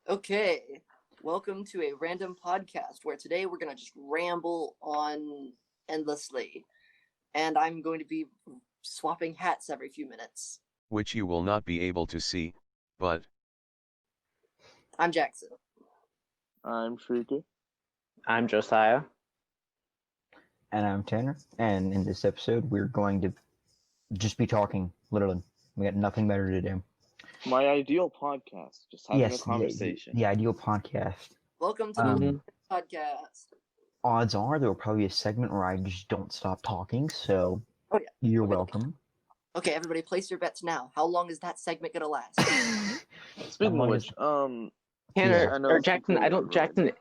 Okay, welcome to a random podcast where today we're going to just ramble on endlessly. And I'm going to be swapping hats every few minutes. Which you will not be able to see, but I'm Jackson. I'm Shrieker. I'm Josiah. And I'm Tanner. And in this episode, we're going to just be talking, literally. We got nothing better to do. My ideal podcast, just having a conversation. The ideal podcast. Welcome to the podcast. Odds are there will probably be a segment where I just don't stop talking, so you're welcome. Okay, everybody, place your bets now. How long is that segment going to last? Speaking of which, Tanner, or Jackson, Jackson,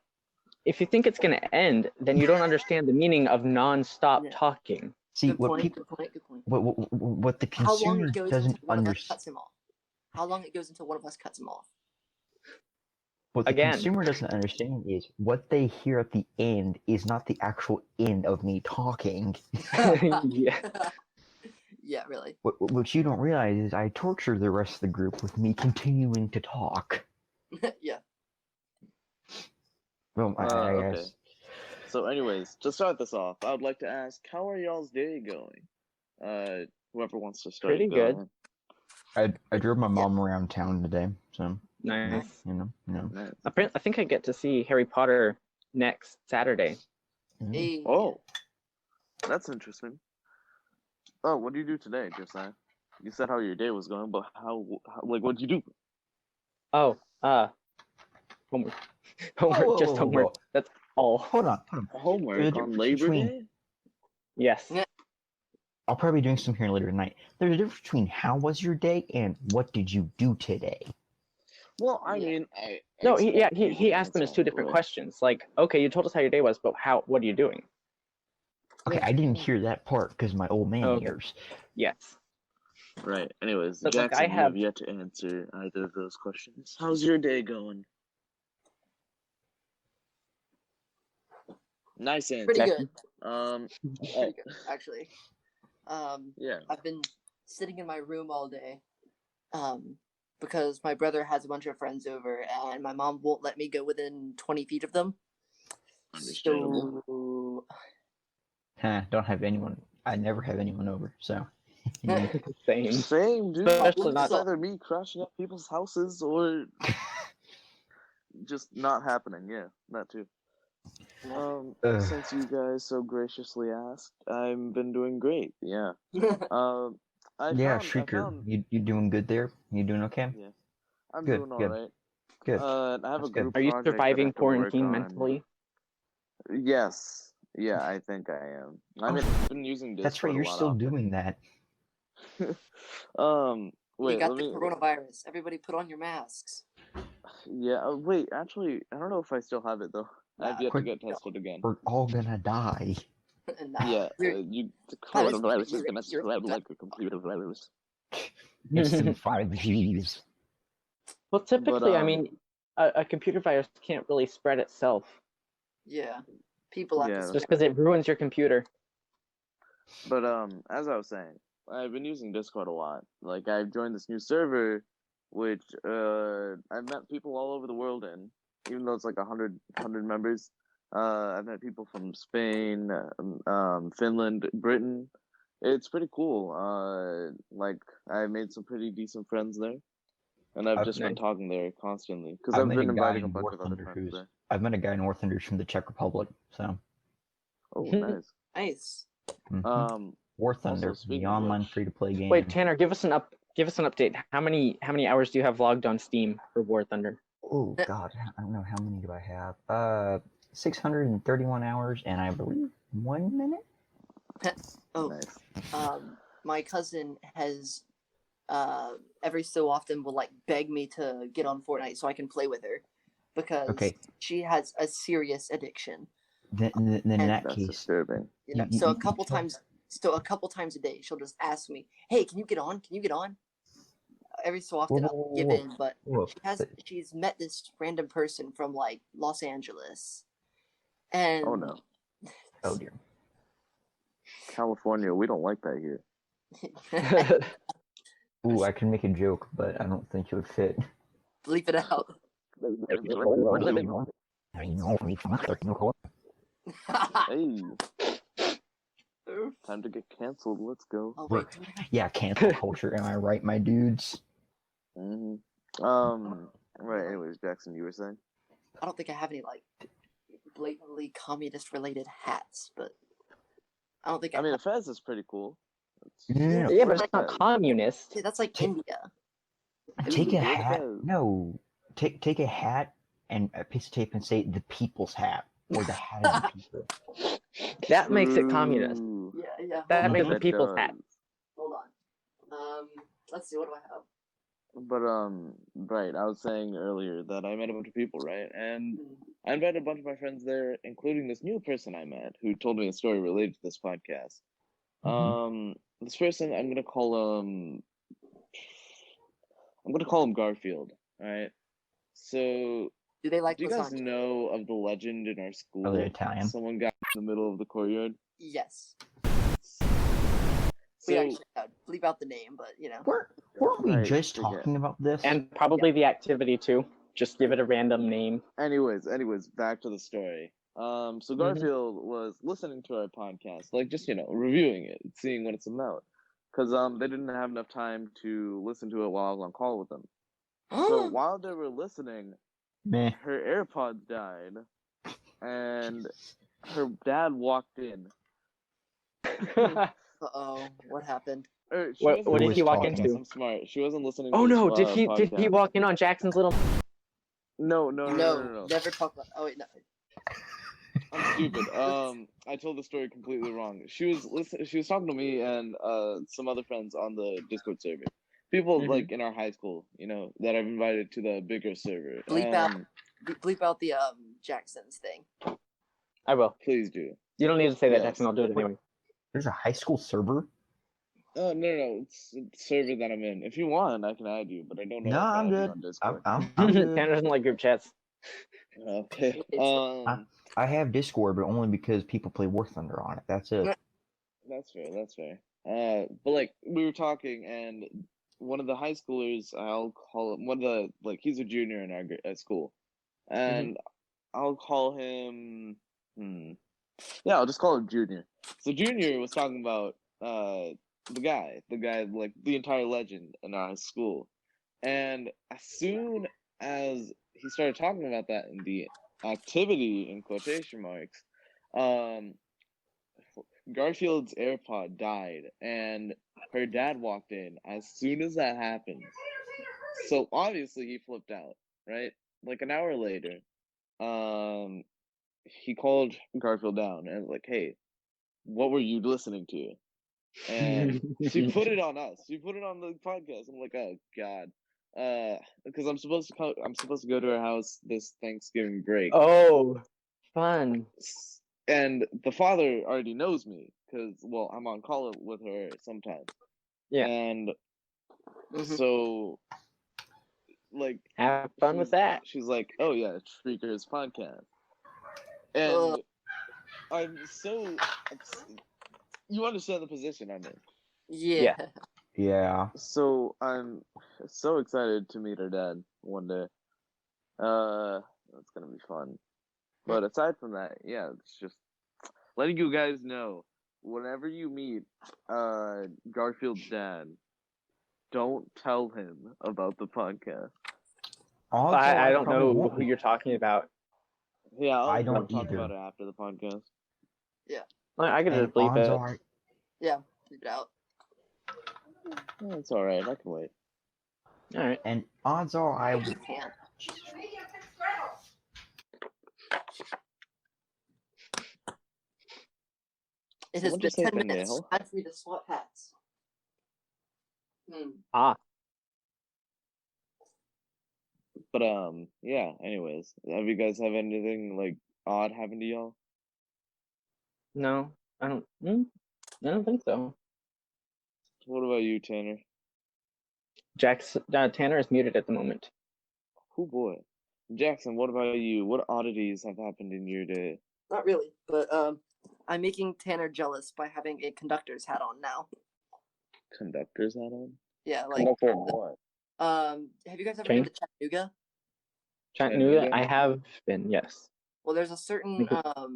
if you think it's going to end, then you don't understand the meaning of non-stop talking. See, Good point. what the consumer doesn't understand. How long it goes until one of us cuts him off? What the consumer doesn't understand is what they hear at the end is not the actual end of me talking. Yeah. Yeah, really. What you don't realize is I torture the rest of the group with me continuing to talk. Yeah. Well, I okay. guess. So anyways, to start this off, I would like to ask, how are y'all's day going? Whoever wants to start. Pretty good. I drove my mom around town today, so Nice. you know. Nice. I think I get to see Harry Potter next Saturday. Hey. Oh, that's interesting. Oh, what do you do today, Josiah? You said how your day was going, but how what'd you do? Oh, homework. Just homework. Whoa. That's all. Hold on. Homework on Labor Day? Yes. I'll probably be doing some here later tonight. There's a difference between how was your day and what did you do today. Well, I mean, he asked them as two different questions. Like, okay, you told us how your day was, but what are you doing? Okay, I didn't hear that part because my old man ears. Yes. Right. Anyways, So, Jackson, I you have yet to answer either of those questions. How's your day going? Nice answer. Pretty good. Pretty good, actually. Yeah. I've been sitting in my room all day, because my brother has a bunch of friends over, and my mom won't let me go within 20 feet of them. Understandable. So... Don't have anyone. I never have anyone over, so. Same, dude. Especially not either me crashing at people's houses or just not happening. Yeah, that too. Since you guys so graciously asked, I've been doing great. Yeah. Shrieker, you doing good there? You doing okay? Yeah, I'm good, doing all good. right. Good. I have a group. Are you project surviving that I have to work quarantine on. mentally? Yes. Yeah, I think I am. I've been using Discord. That's right. You're still doing that. Wait. You got the coronavirus. Everybody, put on your masks. Yeah. Wait. Actually, I don't know if I still have it though. I've yet to get tested again. We're all gonna die. Yeah. The coronavirus is gonna spread like a computer virus. It's in 5Gs. Well, typically, I mean, a computer virus can't really spread itself. Yeah. People have to just because it ruins your computer. But as I was saying, I've been using Discord a lot. Like I've joined this new server, which I've met people all over the world in, even though it's like 100 members. I've met people from Spain, Finland, Britain. It's pretty cool. Like I made some pretty decent friends there, and I've just been talking there constantly because I've been inviting a bunch of other friends there. I've met a guy in Northlanders from the Czech Republic, so. Oh, nice. Nice. Mm-hmm. War Thunder, the online free-to-play game. Wait, Tanner, give us an update. How many hours do you have logged on Steam for War Thunder? Oh God, I don't know how many do I have. 631 hours, and I believe 1 minute. Nice. My cousin has every so often will like beg me to get on Fortnite so I can play with her. Because she has a serious addiction. Then in that case, disturbing. So a couple times a day, she'll just ask me, "Hey, can you get on? Can you get on?" Every so often, I'll give in, but she's met this random person from like Los Angeles, and oh no, oh dear, California, we don't like that here. Ooh, I can make a joke, but I don't think it would fit. Bleep it out. Hey, time to get canceled. Let's go. Oh, wait, Yeah, cancel culture. Am I right, my dudes? Right. Anyways, Jackson, you were saying? I don't think I have any like blatantly communist-related hats, but I don't think I I mean, a have. Fez is pretty cool. No. Yeah, but it's not communist. Yeah, that's like India. Take a Dude, what hat. Fez? No, take a hat and a piece of tape and say the people's hat or the hat of the people. That makes it communist. True. Yeah. That Hold makes on. the That people's does. hat. Hold on. Let's see. What do I have? But right. I was saying earlier that I met a bunch of people, right? And Hmm. I invited a bunch of my friends there, including this new person I met who told me a story related to this podcast. This person, I'm gonna call him Garfield. All right. So, Do they like do you guys lasagna? know of the legend in our school? Are they Italian? Someone got in the middle of the courtyard. Yes. So, We actually bleep out the name, but you know. Weren't we Right, just forget. talking about this? And probably the activity too. Just give it a random name. anyways, back to the story. So Garfield was listening to our podcast, like just reviewing it, seeing what it's about, because they didn't have enough time to listen to it while I was on call with them. So while they were listening, Meh. her AirPods died, and her dad walked in. Uh-oh, what happened? What did he walk talking? into? I'm smart. She wasn't listening. Oh to no! this, Did he podcast. walk in on Jackson's little? No. Never talk about. Oh wait, no. I'm stupid. I told the story completely wrong. She was talking to me and some other friends on the Discord server. People like in our high school, that I've invited to the bigger server. Bleep out the Jackson's thing. I will. Please do. You don't need to say that, Yes. Jackson. I'll do it anyway. There's a high school server? Oh no, it's the server that I'm in. If you want, I can add you, but I don't know. No, if I I'm have you good. on Discord. I'm Tanner good. doesn't like group chats. Okay. I have Discord, but only because people play War Thunder on it. That's it. That's fair. But like we were talking, and one of the high schoolers, I'll call him one of the he's a junior in our at school, and I'll call him. Yeah, I'll just call him Junior. So Junior was talking about the guy, like the entire legend in our school, and as soon as he started talking about that in the activity in quotation marks, Garfield's AirPod died, and her dad walked in as soon as that happened. So obviously he flipped out, right? Like an hour later, he called Garfield down and was like, "Hey, what were you listening to?" And she put it on us. She put it on the podcast. I'm like, "Oh God," because I'm supposed to go to her house this Thanksgiving break. Oh, fun. And the father already knows me because, well, I'm on call with her sometimes. Yeah. And so, like, have fun with that. She's like, "Oh yeah, Spreaker's podcast," and I'm so. You understand the position I'm in. Yeah. Yeah. So I'm so excited to meet her dad one day. That's gonna be fun. But aside from that, yeah, it's just letting you guys know, whenever you meet Garfield's dad, don't tell him about the podcast. I don't know who you're talking about. Yeah, I don't talk either. about it after the podcast. Yeah. I could just bleep it. Yeah, bleep it out. It's all right. I can wait. All right. And odds are I can't. It has been 10 minutes. Time for me to swap hats. But yeah. Anyways, have you guys have anything like odd happen to y'all? No, I don't. I don't think so. What about you, Tanner? Tanner is muted at the moment. Oh boy, Jackson. What about you? What oddities have happened in your day? Not really, but I'm making Tanner jealous by having a conductor's hat on now. Conductor's hat on? Yeah, like conductor of what? Have you guys ever been to Chattanooga? Chattanooga, I have been, yes. Well, there's a certain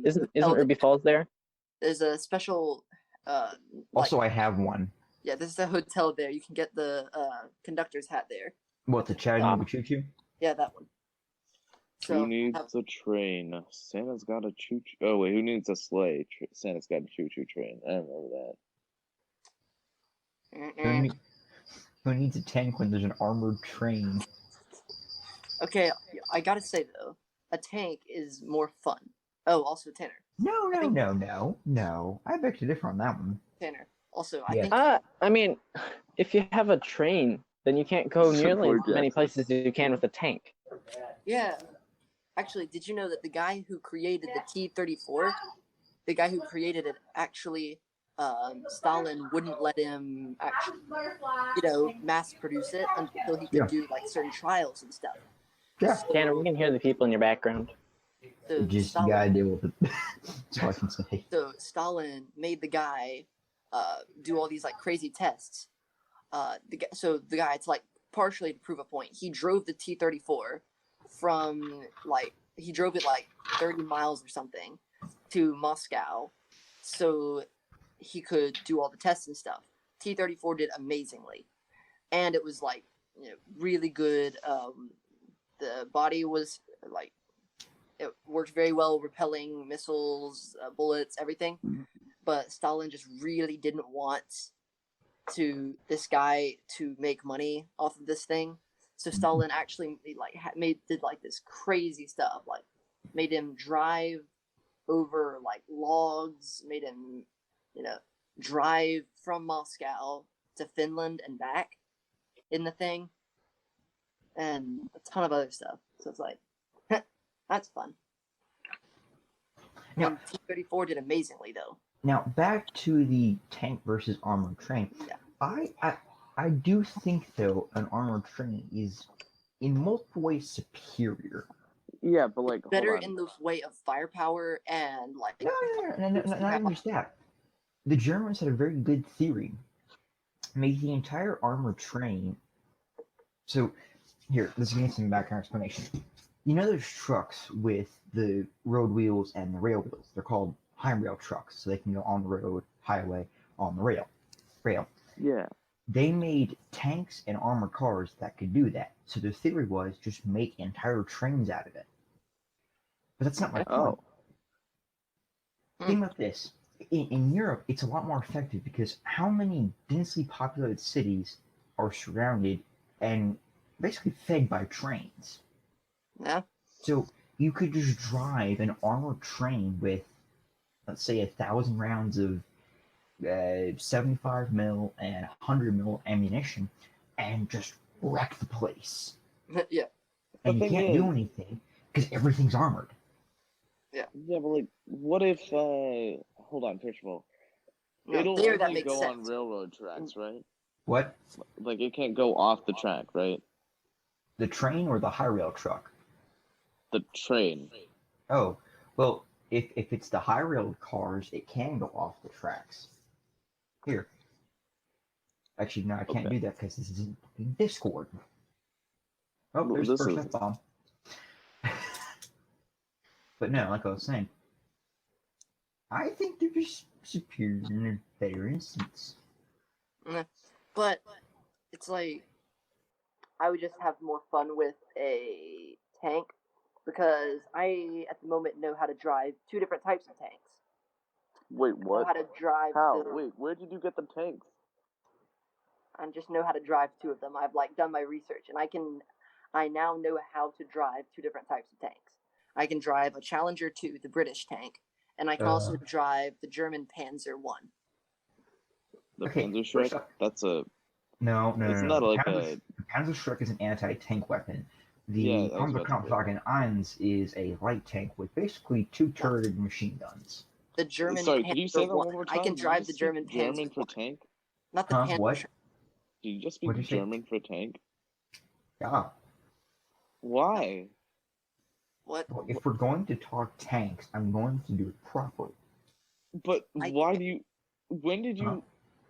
Isn't hotel Ruby Falls there? There's a special Also, I have one. yeah, this is a hotel there. You can get the conductor's hat there. What, the Chattanooga Choo Choo? Yeah, that one. So who needs a train? Santa's got a choo-choo. Oh wait, who needs a sleigh? Santa's got a choo-choo train. I remember that. Who needs a tank when there's an armored train? Okay, I gotta say though, a tank is more fun. Oh, also Tanner. No. I beg to differ on that one. Tanner. Also, Yeah. I mean, if you have a train, then you can't go nearly as many places as you can with a tank. Yeah. Actually, did you know that the guy who created the T-34, the guy who created it actually, Stalin wouldn't let him actually, mass produce it until he could do like certain trials and stuff. Yeah. So, Tanner, we can hear the people in your background. So just gotta deal with it. That's all I can say. So Stalin made the guy do all these like crazy tests. So the guy, it's like partially to prove a point. He drove the T-34 from he drove it like 30 miles or something to Moscow, so he could do all the tests and stuff. T-34 did amazingly, and it was like really good. The body was like. It worked very well, repelling missiles, bullets, everything. But Stalin just really didn't want this guy to make money off of this thing. So Stalin actually did this crazy stuff, like made him drive over like logs, made him drive from Moscow to Finland and back in the thing, and a ton of other stuff. So it's like. That's fun. Now, and T-34 did amazingly, though. Now, back to the tank versus armored train. Yeah. I do think, though, an armored train is, in multiple ways, superior. Yeah, but like better in the way of firepower and like. No, not even just that. The Germans had a very good theory. Make the entire armored train. So, here, let's get some background explanation. You know those trucks with the road wheels and the rail wheels? They're called high rail trucks, so they can go on the road, highway, on the rail. Yeah. They made tanks and armored cars that could do that. So the theory was just make entire trains out of it. But that's not my point. Think about this. In Europe, it's a lot more effective because how many densely populated cities are surrounded and basically fed by trains? Yeah. So you could just drive an armored train with, let's say, 1,000 rounds of 75 mil and 100 mil ammunition, and just wreck the place. Yeah. And you can't do anything because everything's armored. Yeah. Yeah, but like, what if? Hold on. First of all, it'll only go on railroad tracks, right? What? Like, it can't go off the track, right? The train or the high rail truck? The train. Oh, well, if it's the high rail cars, it can go off the tracks. Here. Actually, no, I can't do that because this is in Discord. Oh, there's the first F-bomb. But no, like I was saying, I think they're just superior in a better instance. But it's like, I would just have more fun with a tank because I, at the moment, know how to drive 2 different types of tanks. Wait, what? I know how to drive. How? Wait, where did you get the tanks? I just know how to drive 2 of them. I've done my research, and I now know how to drive 2 different types of tanks. I can drive a Challenger 2, the British tank, and I can also drive the German Panzer 1. The Panzerschreck? That's a... No. It's not like a... Panzerschreck is an anti-tank weapon. The Panzerkampfwagen 1 is a light tank with basically 2 turreted machine guns. The German Sorry, Panzer could you say that 1. one more time? I can drive the German Panzer German for tank? Not the Panzer. What? Did you just speak German for tank? Yeah. Why? What? Well, if we're going to talk tanks, I'm going to do it properly. But why do you... When did you...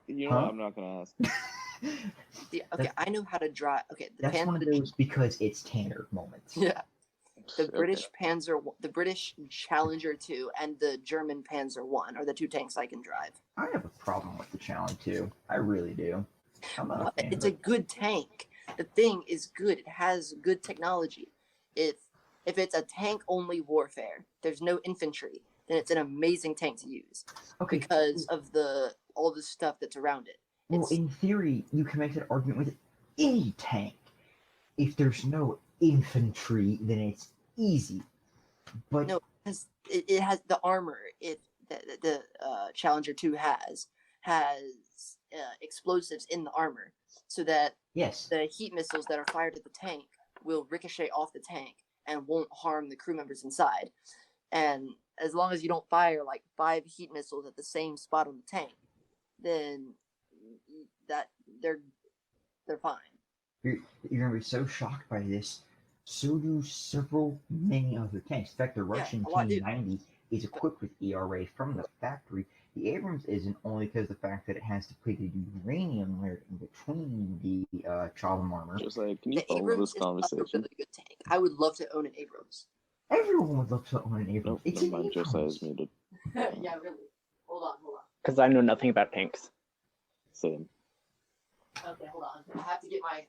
You know what? I'm not going to ask. I know how to drive. Okay, that's one of those because it's Tanner moments. Yeah. the British the British Challenger 2 and the German Panzer 1 are the two tanks I can drive. I have a problem with the Challenger 2. I really do. It's a good tank. The thing is good. It has good technology. If it's a tank only warfare, there's no infantry, then it's an amazing tank to use. Okay. Because of all the stuff that's around it. Well, in theory, you can make that argument with any tank. If there's no infantry, then it's easy. But no, because it has the armor. The Challenger 2 has explosives in the armor, so that the heat missiles that are fired at the tank will ricochet off the tank and won't harm the crew members inside. And as long as you don't fire like 5 heat missiles at the same spot on the tank, then that they're fine. You're gonna be so shocked by this. So do many other tanks. In fact, the Russian T-90 is equipped with ERA from the factory. The Abrams isn't, only because of the fact that it has depleted uranium layer in between the Chilham armor. Just like, can you follow this conversation? A really good tank. I would love to own an Abrams. Everyone would love to own an Abrams. Nope, It's never mind, Josiah's muted. Yeah, really. Hold on. Because I know nothing about tanks. Same. Okay, hold on. I have to get my.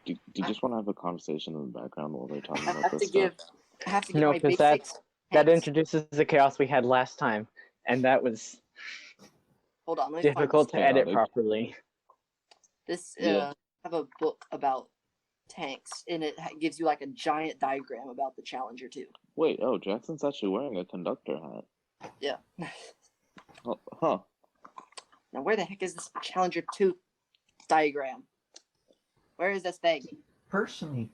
Do you just want to have a conversation in the background while they're talking about this stuff? I have to give my basics. That introduces the chaos we had last time, and that was hold on, difficult to edit properly. This I have a book about tanks, and it gives you like a giant diagram about the Challenger 2. Wait, Jackson's actually wearing a conductor hat. Yeah. Huh. Now, where the heck is this Challenger 2 diagram? Where is this thing? Personally,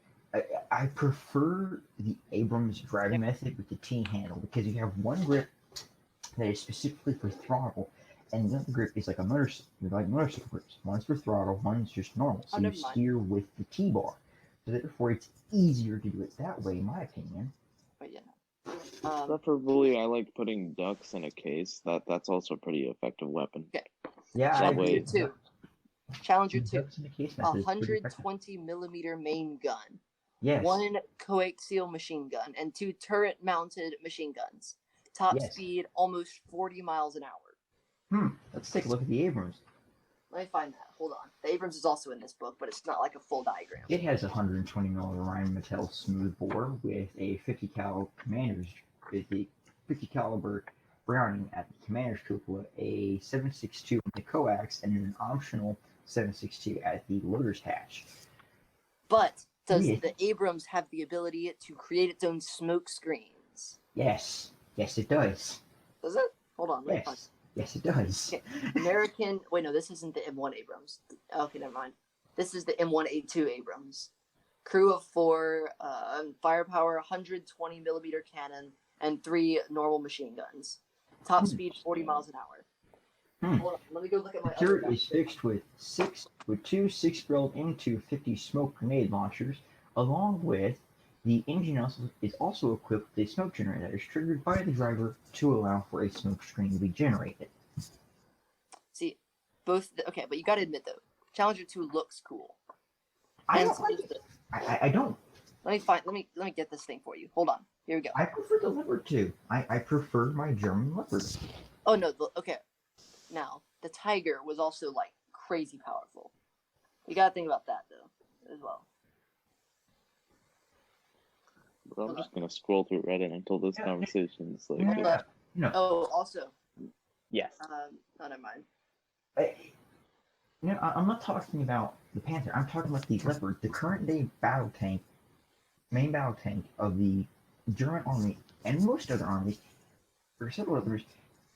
I prefer the Abrams driving method with the T handle, because you have one grip that is specifically for throttle, and the other grip is like motorcycle grips. One's for throttle, one's just normal. So you steer with the T bar. So therefore, it's easier to do it that way, in my opinion. But yeah. Preferably, I like putting ducks in a case. That's also a pretty effective weapon. Okay. Yeah, Challenger 2. Challenger 2. 120 millimeter main gun. Yes. 1 coaxial machine gun and 2 turret-mounted machine guns. Top speed almost 40 miles an hour. Let's take a look at the Abrams. Let me find that. Hold on. The Abrams is also in this book, but it's not like a full diagram. It has a 120 millimeter Rheinmetall smoothbore with a 50 caliber Browning at the commander's cupola, a 7.62 in the coax, and an optional 7.62 at the loader's hatch. But does the Abrams have the ability to create its own smoke screens? Yes, it does. Does it? Hold on. Yes, it does. Okay. American. Wait, no, this isn't the M1 Abrams. Okay, never mind. This is the M1A2 Abrams. Crew of 4, firepower 120 millimeter cannon, and 3 normal machine guns. Top speed 40 miles an hour. Hold on, let me go look at my. The turret is fixed with 2 6-barreled M250 smoke grenade launchers, along with the engine is also equipped with a smoke generator that is triggered by the driver to allow for a smoke screen to be generated. See, okay, but you gotta admit though, Challenger 2 looks cool. I don't like it. I don't. Let me get this thing for you. Hold on. Here we go. I prefer the Leopard 2. I prefer my German Leopard. Oh no, okay. Now, the Tiger was also like crazy powerful. You gotta think about that though, as well. But I'm just gonna scroll through Reddit until this conversation is like. No. Oh, also. Yes. Never mind. I'm not talking about the Panther. I'm talking about the Leopard, the current day main battle tank of the German army and most other armies, or several others,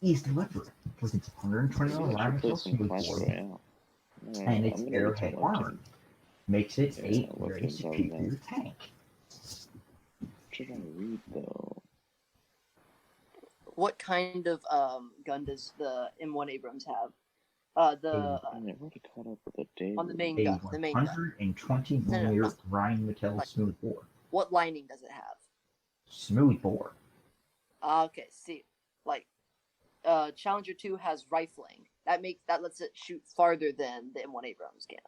is the Leopard with its 120 Rheinmetall smoothbore and its arrowhead armor. Makes it a very superior tank. Should I read though? What kind of gun does the M1 Abrams have? On the main gun. The main 120 millimeter Rheinmetall smoothbore. What lining does it have? Smoothbore. Okay, see, like, Challenger 2 has rifling. That lets it shoot farther than the M1 Abrams can.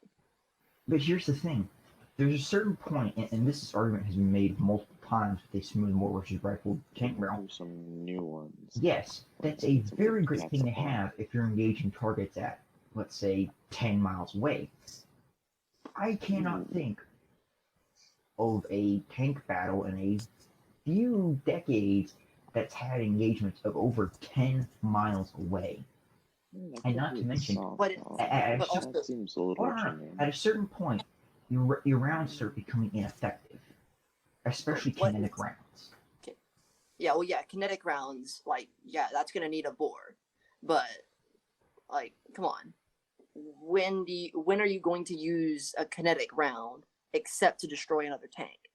But here's the thing: there's a certain point, and this argument has been made multiple times with a smooth mortar versus rifle tank barrel. There's some new ones. Yes, that's a very great thing to have if you're engaging targets at, let's say, 10 miles away. I cannot think of a tank battle in a few decades that's had engagements of over 10 miles away. And not to mention, at a certain point, your rounds start becoming ineffective, especially kinetic rounds. Okay. Yeah, well, yeah, kinetic rounds, like, yeah, that's gonna need a bore, but, like, come on, when are you going to use a kinetic round except to destroy another tank?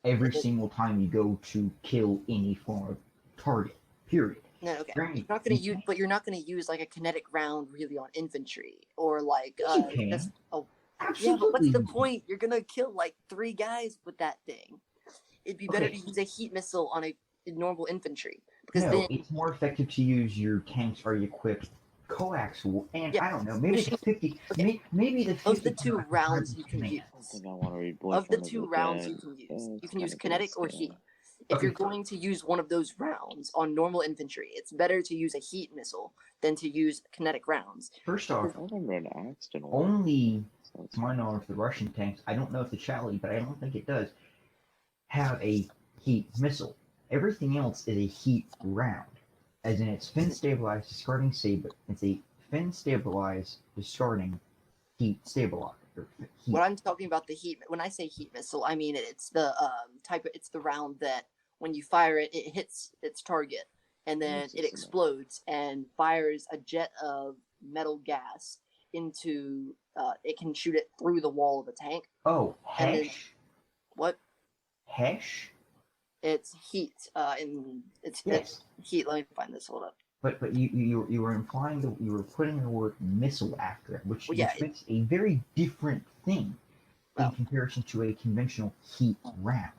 Every single time you go to kill any form of target. Period. No, okay. You're not gonna use, but you're not gonna use like a kinetic round really on infantry or like. You can. Just, oh, absolutely. Yeah, but what's the point? You're gonna kill like 3 guys with that thing. It'd be better to use a heat missile on a normal infantry because then it's more effective to use your tanks already equipped coaxial, and I don't know, maybe the 50. Okay. Maybe the 50 of the 2 rounds you can use. Of the 2 rounds you can use kinetic or heat. If you're going to use one of those rounds on normal infantry, it's better to use a heat missile than to use kinetic rounds. First off, only, to my knowledge, the Russian tanks, I don't know if the Charlie, but I don't think it does, have a heat missile. Everything else is a heat round. As in, it's fin stabilized, discarding saber. It's a fin stabilized, discarding heat stabilizer. What I'm talking about, the heat, when I say heat missile, I mean it's the it's the round that when you fire it, it hits its target and then it explodes and fires a jet of metal gas into, it can shoot it through the wall of a tank. Oh, Hesh? What? Hesh? It's heat, it's heat. Let me find this, hold up. But you were implying that you were putting the word missile after it, which makes a very different thing in comparison to a conventional heat round.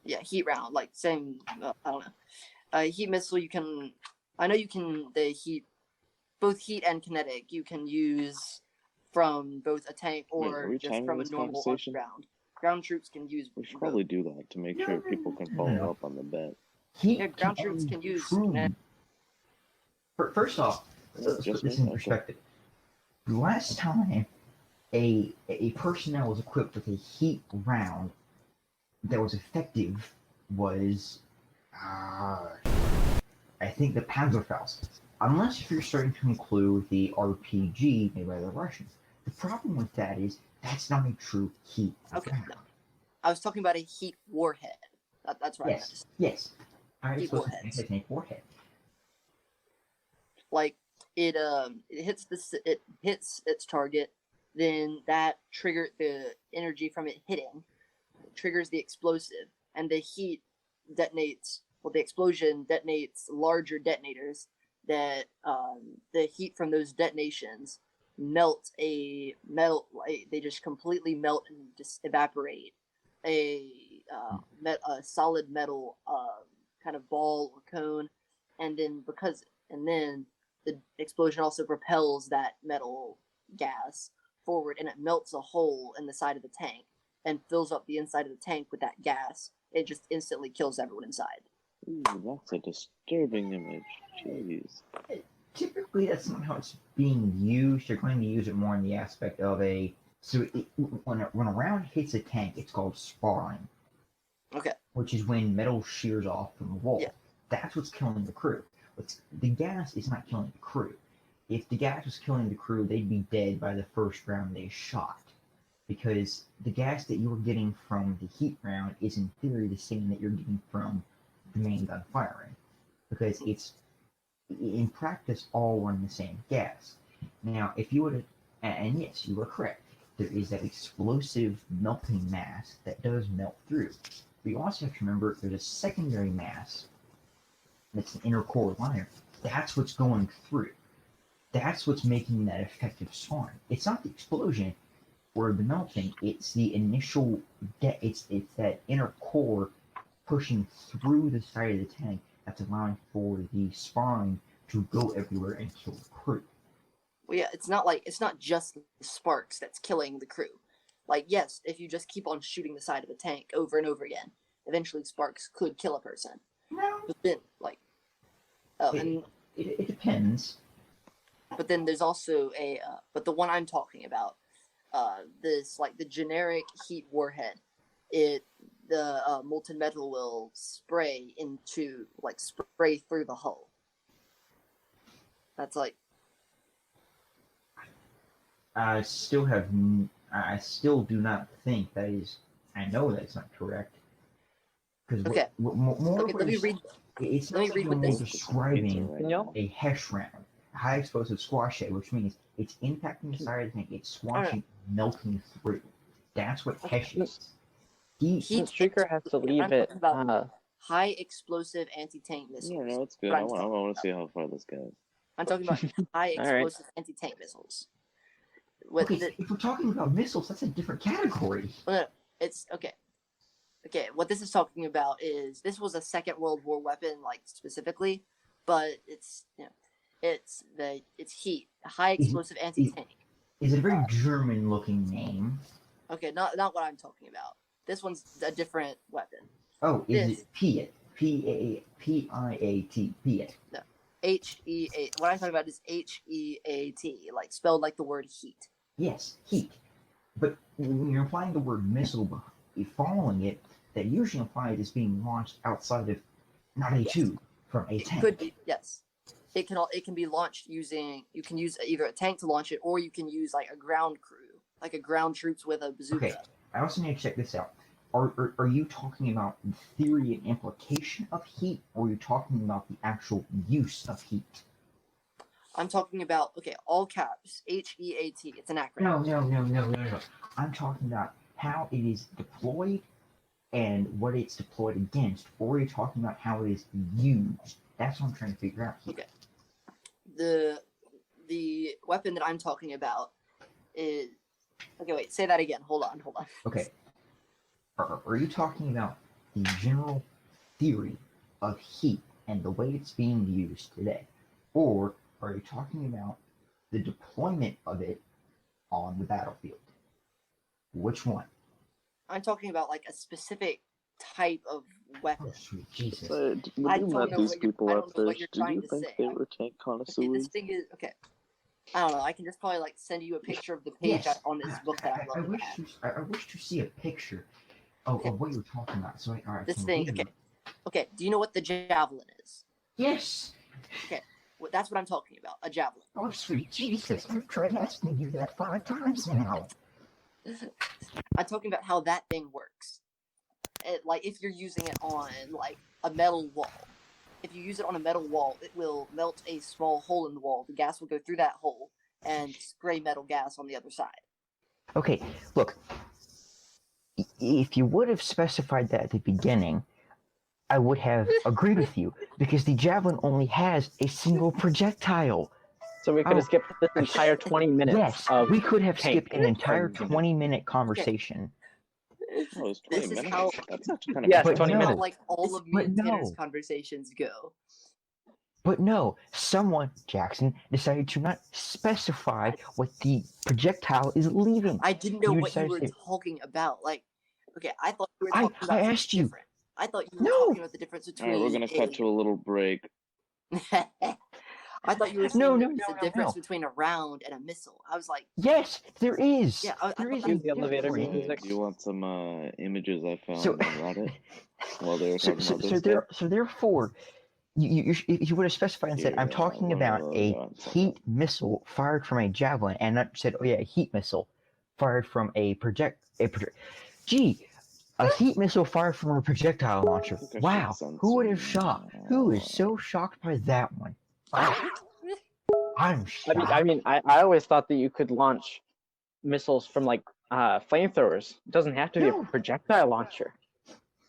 Yeah, heat round, like same. I don't know. Heat missile, I know you can both heat and kinetic. You can use from both a tank or just from a normal round. Ground troops can use. We should probably do that to make sure people can follow up on the bet. Ground troops can use. First off, let's put this in perspective. The last time a personnel was equipped with a heat round that was effective was, I think, the Panzerfaust. Unless if you're starting to include the RPG made by the Russians. The problem with that is that's not a true heat round. No. I was talking about a heat warhead. That's right. Yes. Heat warheads. Warhead. Like it hits its target, then that triggered the energy from it hitting, triggers the explosive, and the heat detonates. Well, the explosion detonates larger detonators that the heat from those detonations melt a metal. They just completely melt and just evaporate a solid metal kind of ball or cone, and then the explosion also propels that metal gas forward and it melts a hole in the side of the tank and fills up the inside of the tank with that gas. It just instantly kills everyone inside. Ooh, that's a disturbing image. Jeez. Typically, that's not how it's being used. You're going to use it more in the aspect of when a round hits a tank, it's called sparring. Okay. Which is when metal shears off from the wall. Yeah. That's what's killing the crew. The gas is not killing the crew. If the gas was killing the crew, they'd be dead by the first round they shot. Because the gas that you were getting from the heat round is in theory the same that you're getting from the main gun firing. Because it's, in practice, all one the same gas. Now, if you were to, and yes, you were correct, there is that explosive melting mass that does melt through. But you also have to remember there's a secondary mass that's an inner core liner. That's what's going through. That's what's making that effective sparring. It's not the explosion or the melting. It's the initial. It's that inner core pushing through the side of the tank that's allowing for the sparring to go everywhere and kill the crew. Well, yeah, it's not just the sparks that's killing the crew. Like, yes, if you just keep on shooting the side of a tank over and over again, eventually sparks could kill a person. No. But then, like, it depends. But then there's also but the one I'm talking about, this like the generic heat warhead, the molten metal will spray through the hull. That's like. I still do not think that is. I know that's not correct. Because okay. More let me read. It's let me read what this describing a HESH round, high explosive squash head, which means it's impacting the side of the tank, it's squashing, melting through. That's what HESH is. Heat Streaker has to leave it. High explosive anti-tank missiles. Yeah, no, it's good. I want to see how far this goes. I'm talking about high explosive anti-tank missiles. If we're talking about missiles, that's a different category. No, it's okay. Okay, what this is talking about is this was a Second World War weapon, like specifically, but it's heat, high explosive anti-tank. Is it a very German-looking name? Okay, not what I'm talking about. This one's a different weapon. Oh, is it PIAT? P-I-A-T, PIAT. No, H-E-A. What I'm talking about is H-E-A-T, like spelled like the word heat. Yes, heat. But when you're applying the word missile following it, that usually implies it's being launched outside of, not a tube, from a tank. Could be, yes. It can be launched using, you can use either a tank to launch it, or you can use like a ground crew, like a ground troops with a bazooka. Okay, I also need to check this out. Are you talking about the theory and implication of heat, or are you talking about the actual use of heat? I'm talking about, all caps, H-E-A-T, it's an acronym. No. I'm talking about how it is deployed and what it's deployed against, or are you talking about how it is used? That's what I'm trying to figure out here. Okay. The weapon that I'm talking about is... Okay, wait, say that again. Hold on. Okay. Are you talking about the general theory of heat and the way it's being used today? Or are you talking about the deployment of it on the battlefield? Which one? I'm talking about like a specific type of weapon. Oh, sweet Jesus. But when you met these people at first, did you think they were tank connoisseurs? Okay, this thing is... Okay. I don't know. I can just probably like send you a picture of the page on this book that I'm looking at. I wish to see a picture of what you're talking about. So this thing. Okay. Do you know what the javelin is? Yes. Okay. Well, that's what I'm talking about. A javelin. Oh, sweet Jesus! I've tried asking you that 5 times now. I'm talking about how that thing works. Like if you're using it on like a metal wall. If you use it on a metal wall, it will melt a small hole in the wall. The gas will go through that hole and spray metal gas on the other side. Okay, look. If you would have specified that at the beginning, I would have agreed with you, because the javelin only has a single projectile. So we could have skipped this entire 20 minutes. Yes, we could have skipped an entire 20-minute conversation. Oh, it's 20 This is minutes. how... That's actually kind of... Yes, But 20 no. minutes. like all of me and Tanner's conversations go. But no, someone, Jackson, decided to not specify what the projectile is leaving. I didn't know what you were talking about. Like, okay, I thought you were talking about I asked you. different. I thought you were talking about the difference between... Alright, we're going to cut to a little break. I thought you were saying the difference between a round and a missile. I was like... Yes, there is. Yeah, there is the elevator music. Do you want some images I found on Reddit while they were talking about this stuff? So therefore, if you would have specified and said, I'm talking about a heat missile fired from a javelin, and not said, oh yeah, a heat missile fired from a Gee, a heat missile fired from a projectile launcher. Wow, who would have shocked? Who is so shocked by that one? I'm shocked. I always thought that you could launch missiles from like flamethrowers. It doesn't have to be a projectile launcher.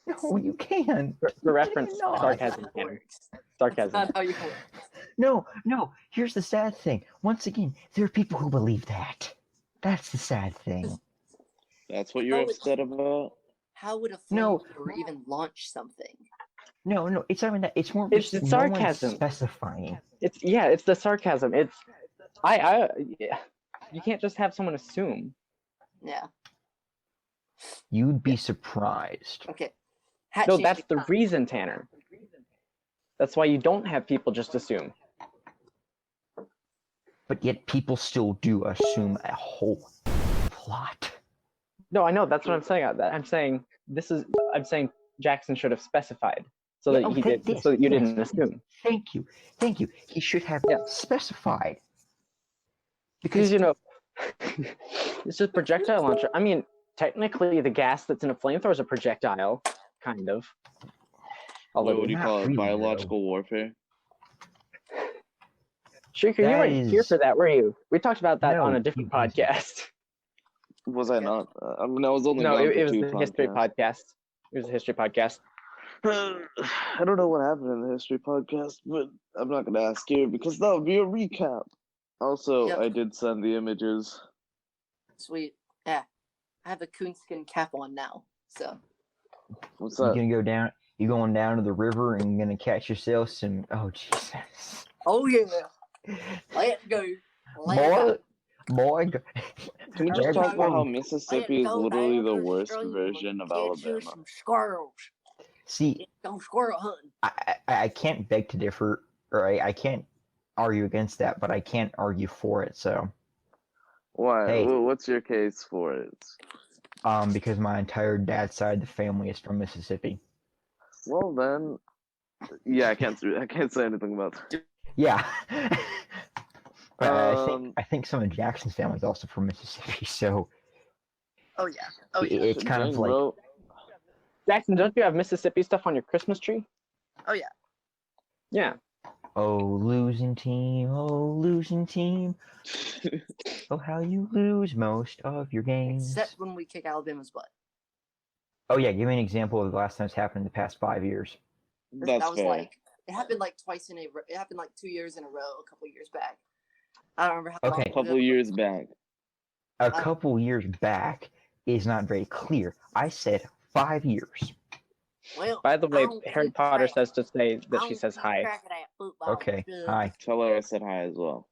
No, you can. For reference, sarcasm, Tanner. Sarcasm. That's not how you work. No. Here's the sad thing. Once again, there are people who believe that. That's the sad thing. That's what you're upset about? How would a flamethrower even launch something? No, it's not even that. It's more. It's sarcasm. Specifying. It's the sarcasm. It's you can't just have someone assume. Yeah. You'd be surprised. Okay. No, that's the reason, Tanner. That's why you don't have people just assume. But yet people still do assume a whole lot. No, I know. That's what I'm saying. I'm saying Jackson should have specified so that you didn't assume. Thank you. He should have specified. Because it's just projectile launcher. I mean, technically, the gas that's in a flamethrower is a projectile, kind of. What would you call it? Biological warfare? Shrieker, you weren't here for that, were you? We talked about that on a different podcast. Was I not? I mean, I was only it was the history podcast. It was a history podcast. I don't know what happened in the history podcast, but I'm not going to ask you because that would be a recap. Also, I did send the images. Sweet. Yeah. I have a coonskin cap on now, so. What's that? You going down to the river and gonna catch yourself some, oh Jesus. Oh yeah. Let's go. Boy. Can we just talk about how Mississippi is literally the worst version of Alabama? Some squirrels. See, don't squirrel hunting. I can't beg to differ, or I can't argue against that, but I can't argue for it, so. Why? Hey. What's your case for it? Because my entire dad's side of the family is from Mississippi. Well then, yeah, I can't say anything about that. Yeah. But I think some of Jackson's family is also from Mississippi, so. Oh yeah. Oh yeah. It's kind of like. Jackson, don't you have Mississippi stuff on your Christmas tree? Oh yeah. Yeah. Oh, losing team. Oh, how you lose most of your games. Except when we kick Alabama's butt. Oh yeah, give me an example of the last time it's happened in the past 5 years. That's that was fair. Like it happened like twice in a row. It happened like 2 years in a row, a couple years back. I don't remember how long. A couple years back. A couple years back is not very clear. I said 5 years. Well, by the way, Harry Potter says to say that she says hi. Okay, hi. Tell her I said hi as well.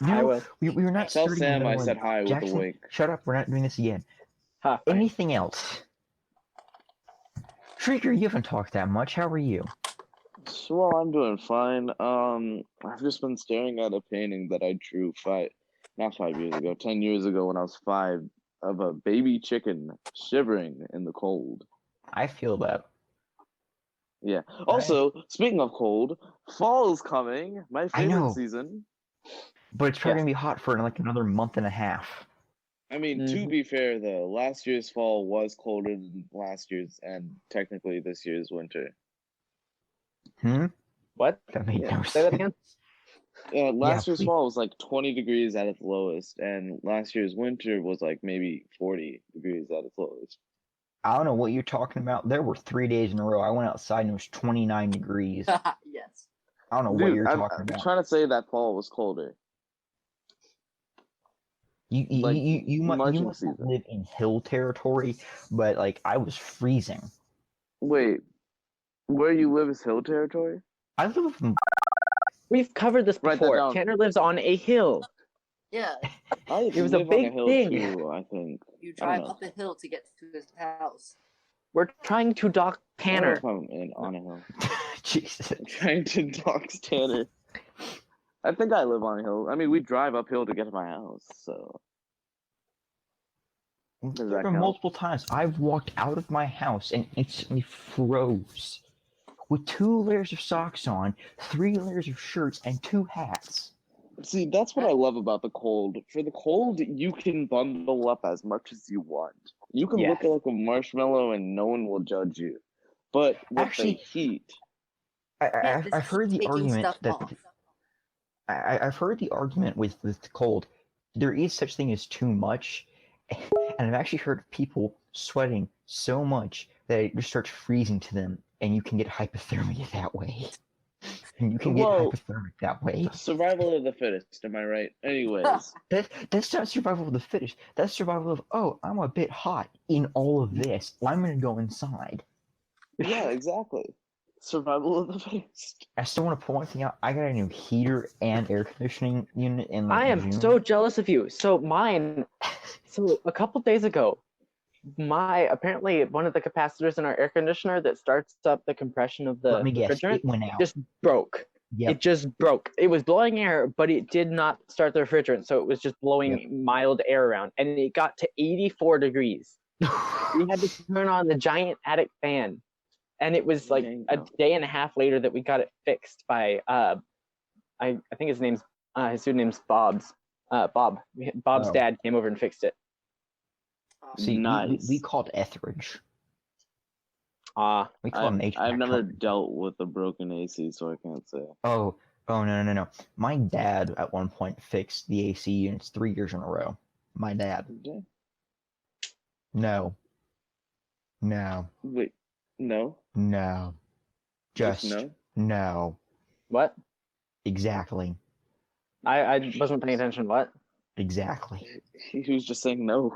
No, we were not. Tell Sam I said hi with a wink. Shut up, we're not doing this again. Huh, anything else? Shrieker, you haven't talked that much. How are you? Well, I'm doing fine. I've just been staring at a painting that I drew 10 years ago when I was 5, of a baby chicken shivering in the cold. I feel that. Yeah. Also, speaking of cold, fall is coming. My favorite season. But it's probably gonna be hot for like another month and a half. I mean, to be fair though, last year's fall was colder than last year's and technically this year's winter. What? That made no sense. Say that again? Last year's fall was like 20 degrees at its lowest, and last year's winter was like maybe 40 degrees at its lowest. I don't know what you're talking about. There were 3 days in a row. I went outside and it was 29 degrees. Yes. I don't know what you're talking about. I'm trying to say that fall was colder. You must live in hill territory, but like I was freezing. Wait, where you live is hill territory? I live in... We've covered this before. Tanner lives on a hill. Yeah. It was a big thing. Too, I think. You drive up a hill to get to his house. We're trying to dock Tanner. I'm on a hill. Jesus. I'm trying to dock Tanner. I think I live on a hill. I mean, we drive uphill to get to my house, so. There been multiple times I've walked out of my house and instantly froze. With 2 layers of socks on, 3 layers of shirts, and 2 hats. See, that's what I love about the cold. For the cold, you can bundle up as much as you want. You can look like a marshmallow and no one will judge you. But with the heat... I've heard the argument that... I've heard the argument with the cold. There is such thing as too much. And I've actually heard of people sweating so much that it just starts freezing to them. And you can get hypothermia that way. And you can get hypothermic that way. Survival of the fittest, am I right? Anyways. That's not survival of the fittest. That's survival of, oh, I'm a bit hot in all of this. I'm going to go inside. Yeah, exactly. Survival of the fittest. I still want to point one thing out. I got a new heater and air conditioning unit in I am June. so jealous of you. So a couple days ago, apparently one of the capacitors in our air conditioner that starts up the compression of the Let me guess, refrigerant it went out. just broke. Yep. It just broke. It was blowing air, but it did not start the refrigerant, so it was just blowing Yep. mild air around, and it got to 84 degrees. We had to turn on the giant attic fan, and it was like a day and a half later that we got it fixed by I think his pseudoname's Bob. Bob's dad came over and fixed it. See, Nice. we called Etheridge. We call him HVAC. I've never dealt with a broken AC, so I can't say. Oh no. My dad at one point fixed the AC units 3 years in a row. My dad. No. Wait, no? No. Just no? No. What? Exactly. I wasn't paying attention. What? Exactly. He was just saying no.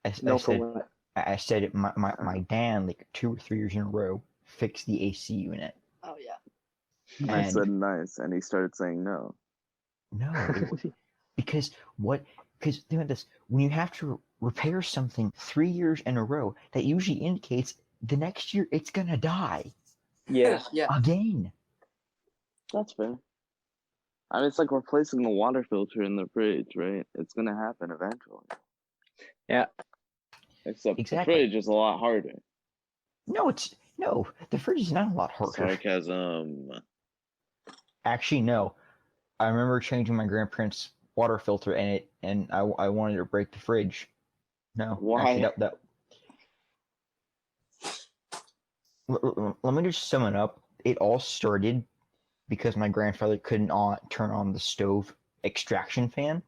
I said it, my dad, like 2 or 3 years in a row, fixed the AC unit. Oh yeah. I said nice, and he started saying no. No, because think about this. When you have to repair something 3 years in a row, that usually indicates the next year it's gonna die. Yeah. Yeah. Again. That's fair. I mean, it's like replacing the water filter in the fridge, right? It's gonna happen eventually. Yeah. Except Exactly. the fridge is a lot harder. No, the fridge is not a lot harder. Sarcasm. Actually, no. I remember changing my grandparents' water filter and I wanted to break the fridge. No. Why? Actually, let me just sum it up. It all started because my grandfather couldn't turn on the stove extraction fan.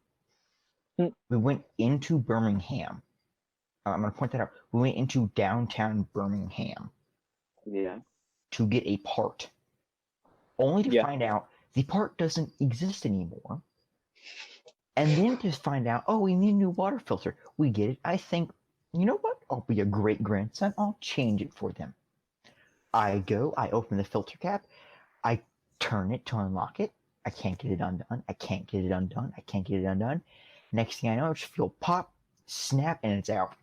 We went into Birmingham. I'm going to point that out. We went into downtown Birmingham. Yeah. To get a part. Only to find out the part doesn't exist anymore. And then to find out, oh, we need a new water filter. We get it. I think, you know what? I'll be a great grandson. I'll change it for them. I open the filter cap. I turn it to unlock it. I can't get it undone. I can't get it undone. Next thing I know, I just feel pop, snap, and it's out.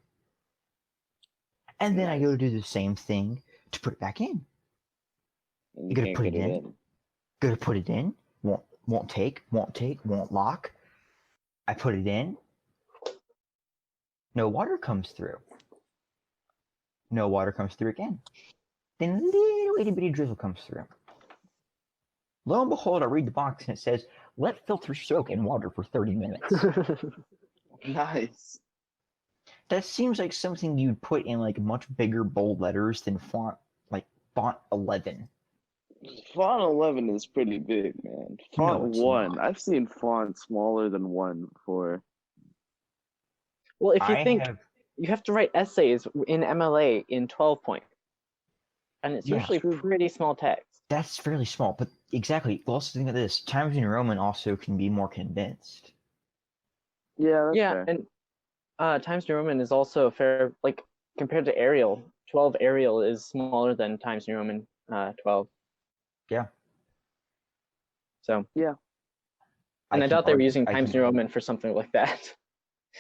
And then I go to do the same thing to put it back in. You gotta put it in. Go to put it in. Won't take, won't lock. I put it in. No water comes through. No water comes through again. Then a little itty bitty drizzle comes through. Lo and behold, I read the box and it says, let filter soak in water for 30 minutes. Nice. That seems like something you'd put in like much bigger bold letters than font 11. Font 11 is pretty big, man. Font 1. Not. I've seen fonts smaller than 1 before. Well, if you you have to write essays in MLA in 12 point. And it's usually pretty small text. That's fairly small, but exactly. Also think of this. Times New Roman also can be more condensed. Yeah, that's fair. And Times New Roman is also fair, like, compared to Arial. 12 Arial is smaller than Times New Roman 12. Yeah. So. Yeah. And I doubt they were using Times New Roman for something like that.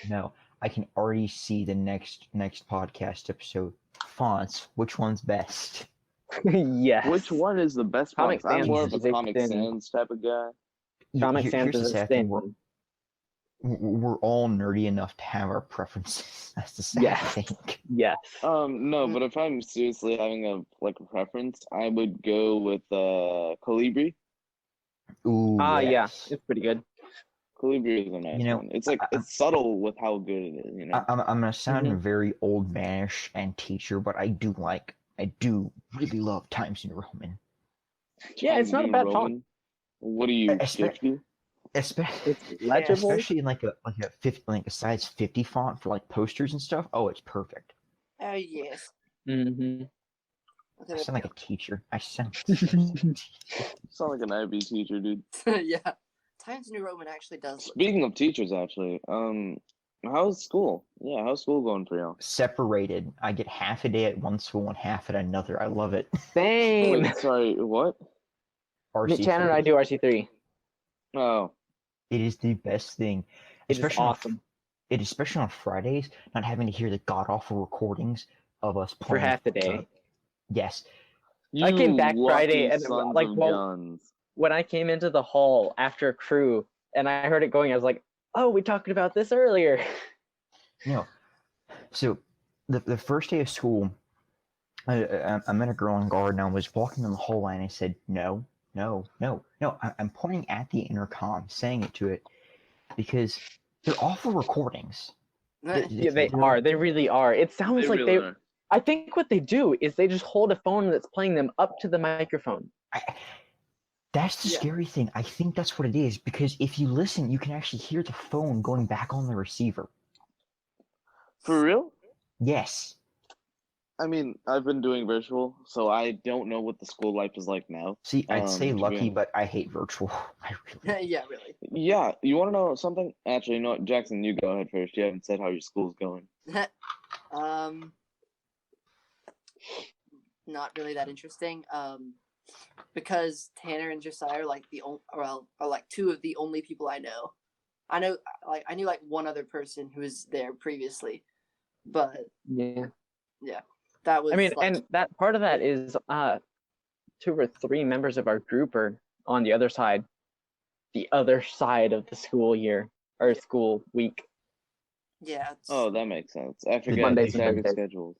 No, I can already see the next podcast episode. Fonts, which one's best? Yes. Which one is the best font? I'm more of a Comic Sans type of guy. Comic Sans is a thin. We're all nerdy enough to have our preferences. That's the sad thing. Yes. No, but if I'm seriously having a preference, I would go with Colibri. Ooh. Yes. It's pretty good. Colibri is a nice one. It's it's subtle with how good it is. You know. I'm gonna sound very old manish and teacher, but I do really love Times New Roman. Yeah, it's not a bad font. What are you, 50? Especially in like a size 50 font for like posters and stuff. Oh, it's perfect. Oh yes. I sound like a teacher. I sound like an IB teacher, dude. Yeah. Times New Roman actually does. Speaking of teachers, actually, how's school? Yeah, how's school going for y'all? Separated. I get half a day at one school and half at another. I love it. Same. Wait, sorry, what? RC3. Chan and I do RC3. Oh. It is the best thing. It is awesome. it, especially on Fridays, not having to hear the god awful recordings of us For playing. half the day. Yes. I came back Friday lucky and sons like of well, guns. when I came into the hall after crew and I heard it going, I was like, "Oh, we talked about this earlier." So the first day of school, I met a girl on guard and I was walking in the hallway and I said, no. I'm pointing at the intercom, saying it to it because they're awful recordings. Yeah, they are. They really are. It sounds like really are. I think what they do is they just hold a phone that's playing them up to the microphone. That's the scary thing. I think that's what it is because if you listen, you can actually hear the phone going back on the receiver. For real? Yes. I mean, I've been doing virtual, so I don't know what the school life is like now. See, I'd say lucky, but I hate virtual. I really. Yeah, really. Yeah, you want to know something? Actually, you know what, Jackson, you go ahead first. You haven't said how your school's going. Not really that interesting. Because Tanner and Josiah are like are like two of the only people I know. I knew like one other person who was there previously, but yeah, that was. I mean, like, and that part of that is 2 or 3 members of our group are on the other side of the school year or school week. Yeah. Oh, that makes sense. I forget Mondays the and staggered Wednesdays. schedules.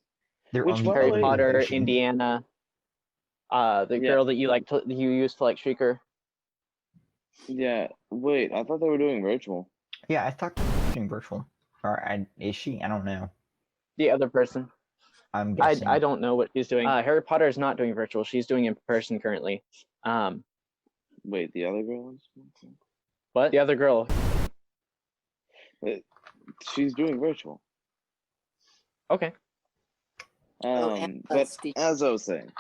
They're Which on one? the Harry Wait. Potter, orientation. Indiana. The girl that you used to like Shrieker. Yeah. Wait, I thought they were doing virtual. Yeah, I thought they were doing virtual. Or is she? I don't know. The other person. I'm guessing. I don't know what she's doing. Harry Potter is not doing virtual. She's doing in person currently. Wait, the other girl is? What? The other girl. She's doing virtual. Okay. But Steve. as I was saying,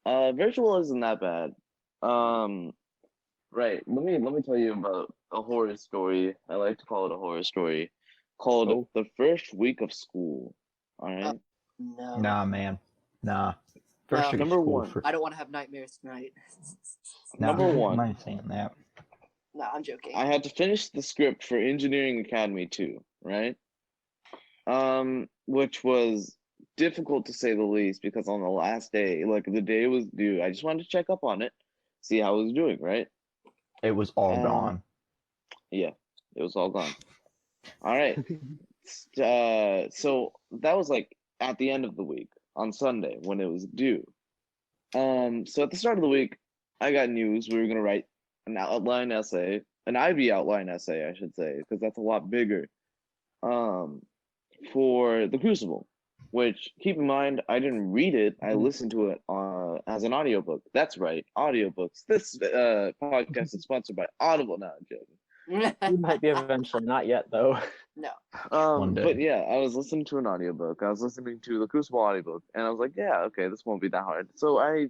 virtual isn't that bad. Right. Let me tell you about a horror story. I like to call it a horror story, called The First Week of School. All right. No. Nah, man. Nah. No. First week of Number school one. I don't want to have nightmares tonight. Nah, Number one. I'm not saying that. No, I'm joking. I had to finish the script for Engineering Academy 2, right? Which was difficult to say the least because on the last day, like the day was due, I just wanted to check up on it, see how it was doing, right? It was all gone. Yeah, it was all gone. All right. So that was like at the end of the week on Sunday when it was due. So at the start of the week, I got news. We were gonna write an outline essay, an IB outline essay, I should say, because that's a lot bigger. For the Crucible, which keep in mind, I didn't read it. I listened to it as an audiobook. That's right, audiobooks. This podcast is sponsored by Audible. Now, I'm joking. You might be eventually, not yet though. No. One day. But yeah, I was listening to an audiobook. I was listening to the Crucible audiobook, and I was like, yeah, okay, this won't be that hard. So I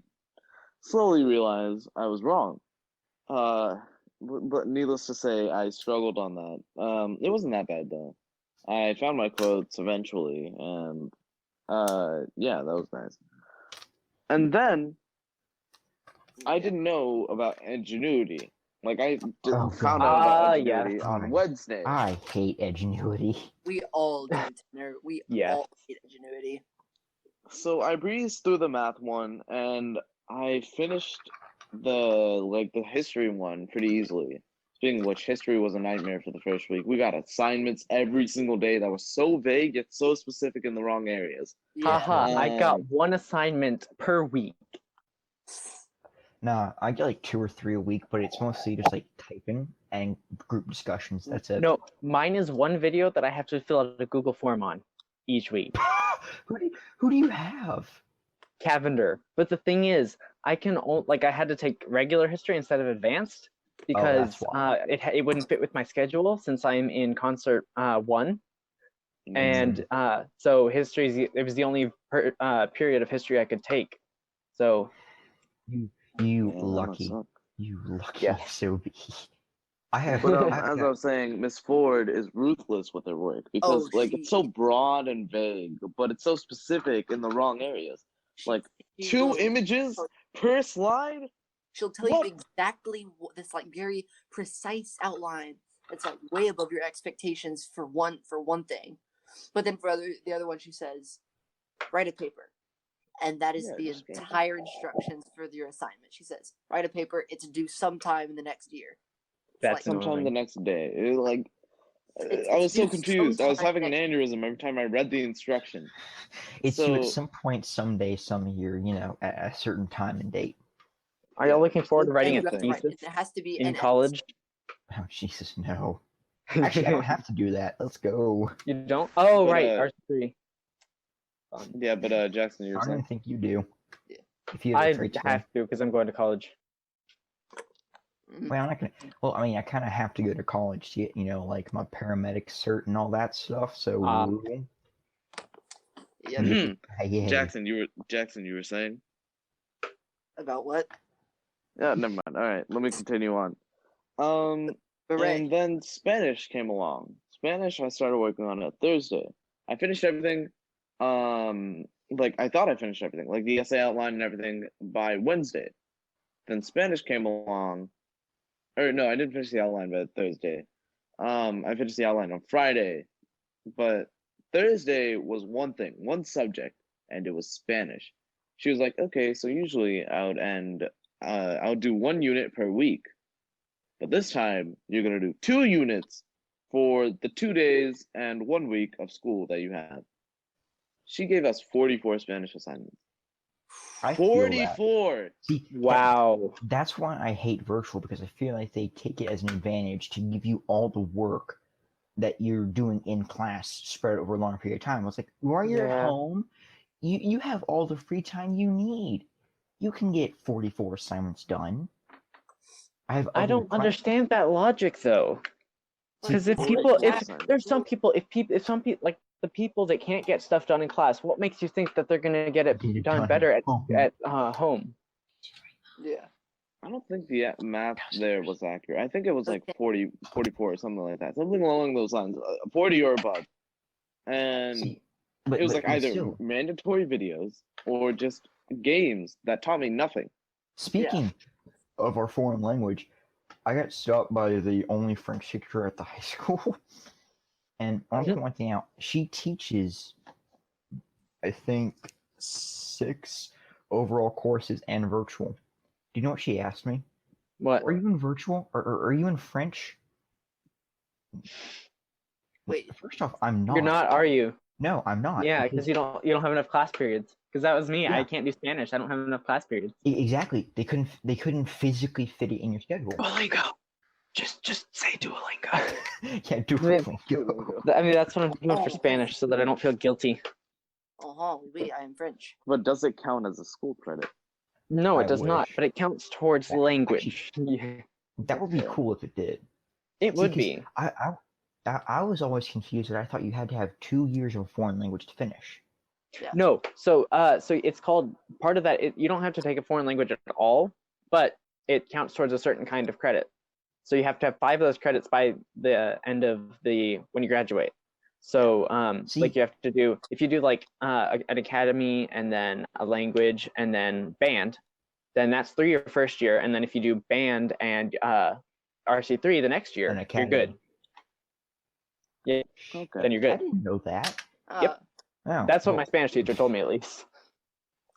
slowly realized I was wrong. But needless to say, I struggled on that. It wasn't that bad though. I found my quotes eventually, and yeah, that was nice. And then I didn't know about Ingenuity. Like I found out about Ingenuity on Wednesday. I hate Ingenuity. We all do, Tanner. We all hate Ingenuity. So I breezed through the math one, and I finished the history one pretty easily. Speaking of which, history was a nightmare for the first week. We got assignments every single day that were so vague yet so specific in the wrong areas. Haha, I got 1 assignment per week. Nah, I get like 2 or 3 a week, but it's mostly just like typing and group discussions. That's it. No, mine is 1 video that I have to fill out a Google form on each week. Who do you have? Cavender. But the thing is, I had to take regular history instead of advanced because it wouldn't fit with my schedule since I'm in concert 1. And so history, it was the only period of history I could take. So you lucky SOB. I have. But as I was saying, Miss Ford is ruthless with her work because it's so broad and vague, but it's so specific in the wrong areas. Like 2 images per slide. She'll tell you exactly this very precise outline. it's like way above your expectations for one thing. But then for the other one, she says, write a paper. And that is the entire instructions for your assignment. She says, write a paper. It's due sometime in the next year. That's sometime the next day. I was so confused. I was having an aneurysm every time I read the instruction. It's due at some point, someday, some year, at a certain time and date. Are y'all looking forward to writing a thesis? It has to be in college. Oh Jesus, no! Actually, I don't have to do that. Let's go. You don't? Oh, but, right, R3. Yeah, but Jackson, you're saying? I don't think you do. Yeah. If you I have to because I'm going to college. Well, I'm not gonna. Well, I mean, I kind of have to go to college to get, like my paramedic cert and all that stuff. So. Yeah. Hey. Jackson, you were saying? About what? Yeah, never mind. All right, let me continue on. And then Spanish came along. Spanish, I started working on it Thursday. I finished everything. I thought I finished everything, like the essay outline and everything, by Wednesday. Then Spanish came along. Or no, I didn't finish the outline by Thursday. I finished the outline on Friday, but Thursday was one subject, and it was Spanish. She was like, okay, so usually I would do 1 unit per week, but this time you're gonna do 2 units for the 2 days and 1 week of school that you have. She gave us 44 Spanish assignments. 44. See, wow. That's why I hate virtual, because I feel like they take it as an advantage to give you all the work that you're doing in class spread over a long period of time. It's like, while you're at home, you have all the free time you need. You can get 44 assignments done. I don't understand that logic though, because if some people like the people that can't get stuff done in class, what makes you think that they're gonna get it done better at home? Yeah. I don't think the math there was accurate. I think it was like 40, 44 or something like that. Something along those lines. 40 or above. And it was either mandatory videos or just games that taught me nothing. Speaking of our foreign language, I got stopped by the only French teacher at the high school. And I want to point out, she teaches, I think, 6 overall courses and virtual. Do you know what she asked me? What? Are you in virtual? Or are you in French? Wait. First off, I'm not. You're not, are you? No, I'm not. Yeah, because you don't have enough class periods. Because that was me. Yeah. I can't do Spanish. I don't have enough class periods. Exactly. They couldn't physically fit it in your schedule. Duolingo. Just say Duolingo. Yeah, Duolingo. I mean, that's what I'm doing for Spanish, so that I don't feel guilty. Oui, I am French. But does it count as a school credit? No, it does not. But it counts towards language. That would be cool if it did. It would be. I was always confused that I thought you had to have 2 years of a foreign language to finish. Yeah. No, so it's called, part of that, you don't have to take a foreign language at all, but it counts towards a certain kind of credit. So you have to have 5 of those credits by the end of when you graduate. So like you have to do, if you do like an academy and then a language and then band, then that's 3 your first year. And then if you do band and RC3 the next year, you're good. Yeah, okay. Then you're good. I didn't know that. Yep. Oh, that's what my Spanish teacher told me, at least.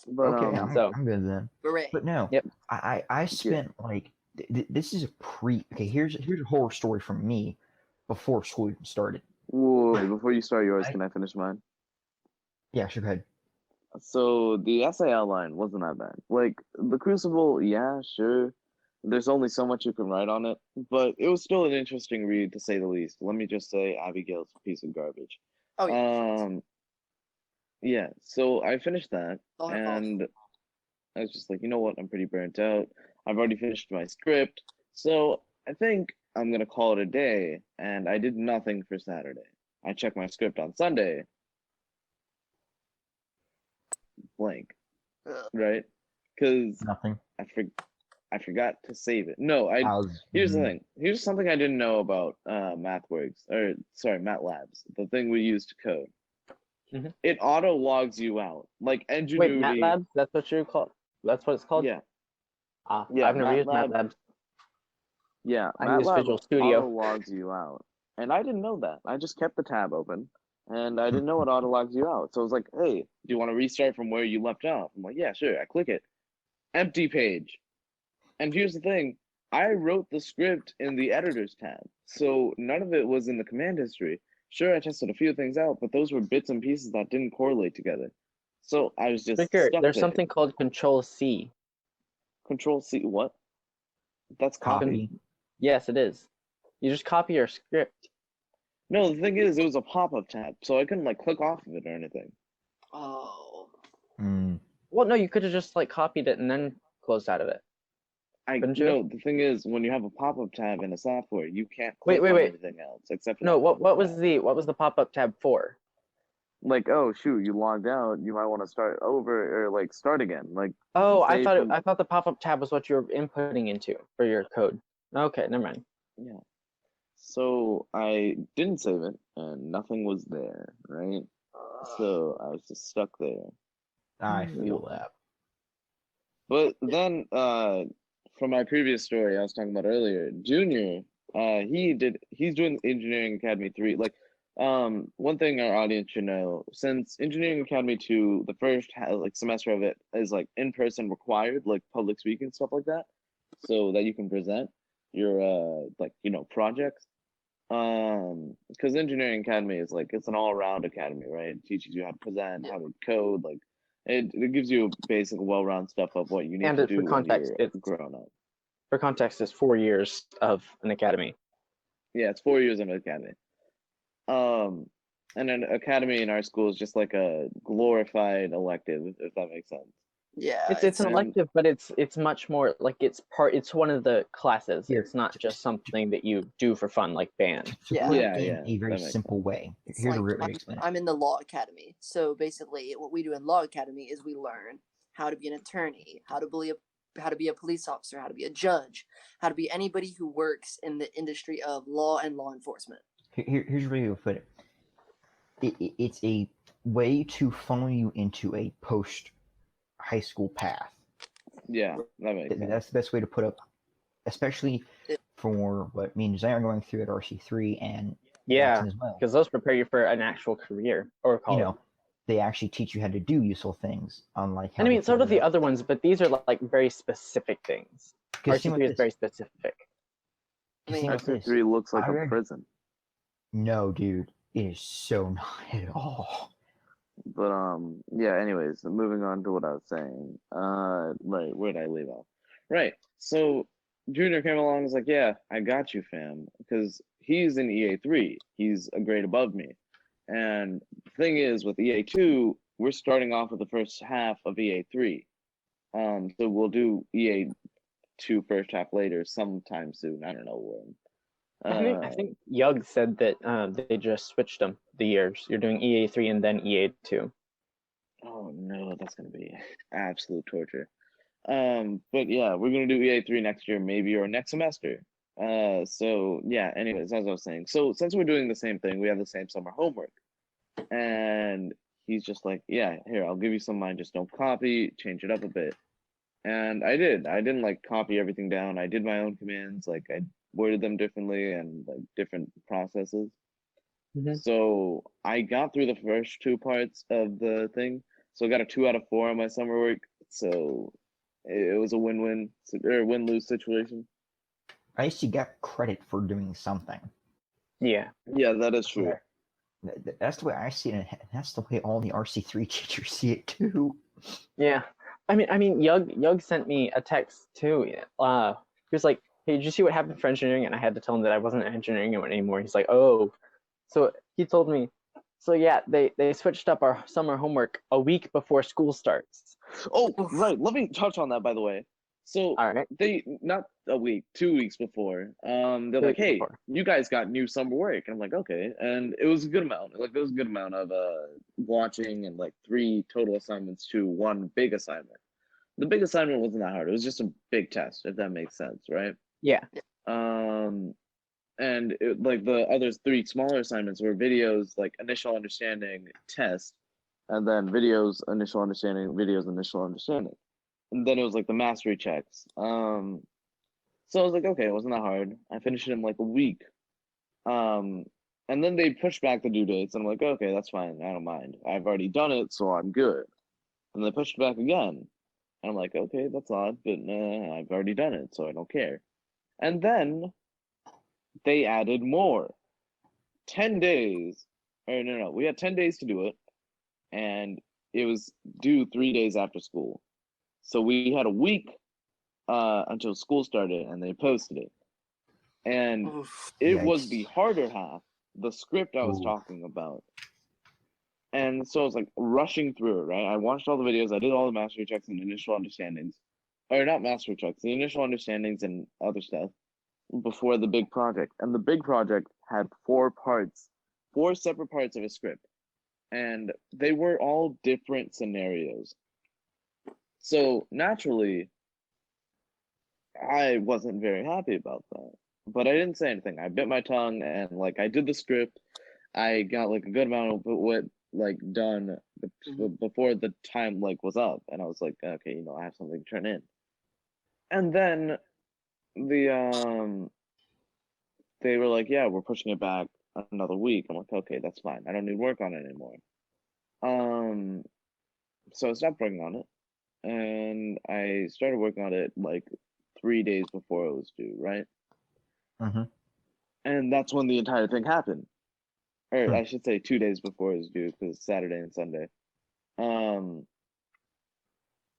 But, okay, I'm good then. Hooray. But no, I spent like this is okay. Here's a horror story from me before school even started. Whoa, before you start yours, can I finish mine? Yeah, sure, go ahead. So the essay outline wasn't that bad. Like the Crucible, yeah, sure. There's only so much you can write on it, but it was still an interesting read to say the least. Let me just say, Abigail's a piece of garbage. Oh yeah. Yeah. So I finished that, and I was just like, you know what? I'm pretty burnt out. I've already finished my script, so I think I'm gonna call it a day. And I did nothing for Saturday. I checked my script on Sunday. Blank. Right? Because nothing. I forgot to save it. No, here's the thing. Here's something I didn't know about MathLabs. The thing we use to code. Mm-hmm. It auto logs you out. Like Ingenuity. Wait, MATLAB? That's what you call? That's what it's called? Yeah. Yeah, I've never used MATLAB. Yeah, I use MATLAB Visual Studio. auto logs you out, and I didn't know that. I just kept the tab open, and I didn't know it auto logs you out. So I was like, "Hey, do you want to restart from where you left off?" I'm like, "Yeah, sure." I click it, empty page. And here's the thing: I wrote the script in the editor's tab, so none of it was in the command history. Sure, I tested a few things out, but those were bits and pieces that didn't correlate together. So I was just Trigger, stuck there's there. something called Control C. Control C, what? That's copy. Yes, it is. You just copy your script. No, the thing is, it was a pop-up tab, so I couldn't like click off of it or anything. Oh. Well, no, you could have just like copied it and then closed out of it. Couldn't you? No, the thing is, when you have a pop-up tab in a software, you can't click on Wait. everything else except for No, that what was pop-up tab. the pop-up tab for? Like, oh shoot, you logged out, you might want to start over or like start again. Like, Oh, I save thought from- I thought the pop-up tab was what you were inputting into for your code. Okay, never mind. yeah. So I didn't save it, and nothing was there, right? So I was just stuck there. I feel that. But then, from my previous story I was talking about earlier, Junior, he's doing Engineering Academy 3. Like, one thing our audience should know, since Engineering Academy 2, the first semester of it is like in-person required, like public speaking, stuff like that, so that you can present your projects. Because Engineering Academy is like, it's an all-around academy, right? It teaches you how to present, how to code, like it gives you basic well-rounded stuff of what you need And to for do when context, you're it's grown up. for context, it's 4 years of an academy. Yeah, it's 4 years of an academy. And an academy in our school is just like a glorified elective, if that makes sense. Yeah. It's an elective, but it's much more like it's one of the classes. Here, It's not just something that you do for fun like band. To Yeah. put it Yeah, in yeah, a very that makes simple way. It's Here's a like way to explain it. I'm in the law academy. So basically what we do in law academy is we learn how to be an attorney, how to be a police officer, how to be a judge, how to be anybody who works in the industry of law and law enforcement. Here's where you put it. It's a way to funnel you into a post high school path. Yeah, that makes sense. That's the best way to put it, especially for what me and Desire are going through at RC3 and Yeah, Jackson as well. because those prepare you for an actual career or college. You know, they actually teach you how to do useful things, unlike how. And I mean, so do the other ones, but these are like very specific things. RC3 is very specific. RC3 looks like a prison. No, dude, it is so not at all. But yeah, anyways, moving on to what I was saying. Right, where did I leave off? Right. So Junior came along and was like, yeah, I got you, fam. Because he's in EA3. He's a grade above me. And the thing is, with EA2, we're starting off with the first half of EA3. So we'll do EA2 first half later sometime soon. I don't know when. I think Yug said that they just switched them the years. You're doing EA3 and then EA2. Oh no, that's gonna be absolute torture. But yeah, we're gonna do EA3 next year, maybe, or next semester. So yeah, anyways, as I was saying, so since we're doing the same thing, we have the same summer homework. And he's just like, yeah, here, I'll give you some of mine, just don't copy, change it up a bit. And I did. I didn't like copy everything down. I did my own commands, like I worded them differently and like different processes. So I got through the first 2 parts of the thing. So I got a 2 out of 4 on my summer work. So it was a win-win or win-lose situation. I actually got credit for doing something. Yeah. Yeah, that is true. That's the way I see it, and that's the way all the RC3 teachers see it too. Yeah. I mean, Yug sent me a text too. He was like, hey, did you see what happened for engineering? And I had to tell him that I wasn't engineering anymore. He's like, oh. So he told me, so yeah, they switched up our summer homework a week before school starts. Oh, right. Let me touch on that, by the way. So all right. They, not a week, 2 weeks before, they're like, hey, you guys got new summer work. And I'm like, okay. And it was a good amount. Like, there was a good amount of watching and like 3 total assignments to 1 big assignment. The big assignment wasn't that hard. It was just a big test, if that makes sense, right? Yeah. And like the other 3 smaller assignments were videos, like initial understanding, test, and then videos, initial understanding, videos, initial understanding. And then it was like the mastery checks. So I was like, okay, it wasn't that hard. I finished it in like a week. And then they pushed back the due dates, and I'm like, okay, that's fine. I don't mind. I've already done it, so I'm good. And they pushed it back again. And I'm like, okay, that's odd, but I've already done it, so I don't care. And then they added more. 10 days. Or no, we had 10 days to do it, and it was due 3 days after school. So we had a week until school started, and they posted it. And Oof. it was Yikes. the harder half, the script I was Ooh. talking about. And so I was like rushing through it, right? I watched all the videos, I did all the mastery checks and initial understandings. Or not mastery checks, the initial understandings and other stuff before the big project. And the big project had 4 parts, 4 separate parts of a script. And they were all different scenarios. So naturally, I wasn't very happy about that. But I didn't say anything. I bit my tongue and like I did the script. I got like a good amount of what like done before the time like was up, and I was like, okay, you know, I have something to turn in. And then the they were like, yeah, we're pushing it back another week. I'm like, okay, that's fine. I don't need to work on it anymore. So I stopped working on it, and I started working on it like 3 days before it was due, right? Mm-hmm. And that's when the entire thing happened. Or I should say 2 days before it was due, because it's Saturday and Sunday.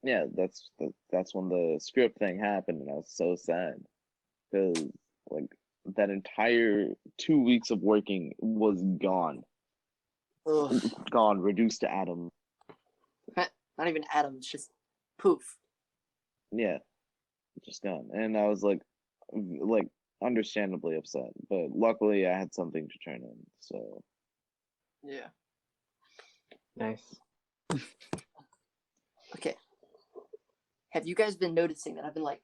Yeah, that's when the script thing happened, and I was so sad because like that entire 2 weeks of working was gone, Ugh. gone, reduced to atoms. Not even atoms, just poof. Yeah, just gone, and I was like understandably upset, but luckily I had something to turn in, so Yeah. Nice. Okay. Have you guys been noticing that I've been like?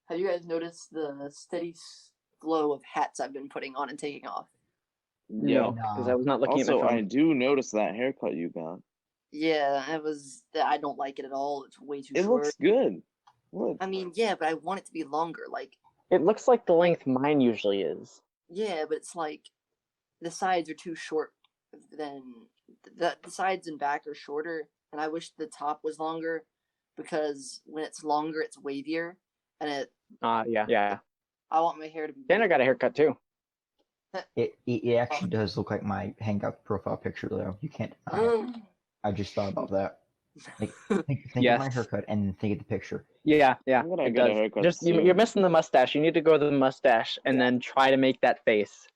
Have you guys noticed the steady flow of hats I've been putting on and taking off? yeah. No, because I was not looking at my Also, phone. I do notice that haircut you got. Yeah, I don't like it at all. It's way too It short. looks good. Look. I mean, yeah, but I want it to be longer. Like, It looks like the length mine usually is. yeah, but it's like the sides are too short. Then the sides and back are shorter, and I wish the top was longer because when it's longer, it's wavier, and Yeah. I want my hair to be. Tanner got a haircut too. It actually does look like my Hangout profile picture, though. You can't deny it. I just thought about that. Like, think Yes. of my haircut and then think of the picture. Yeah, I'm gonna it get a does. haircut Just soon. you're missing the mustache. You need to go to the mustache and then try to make that face,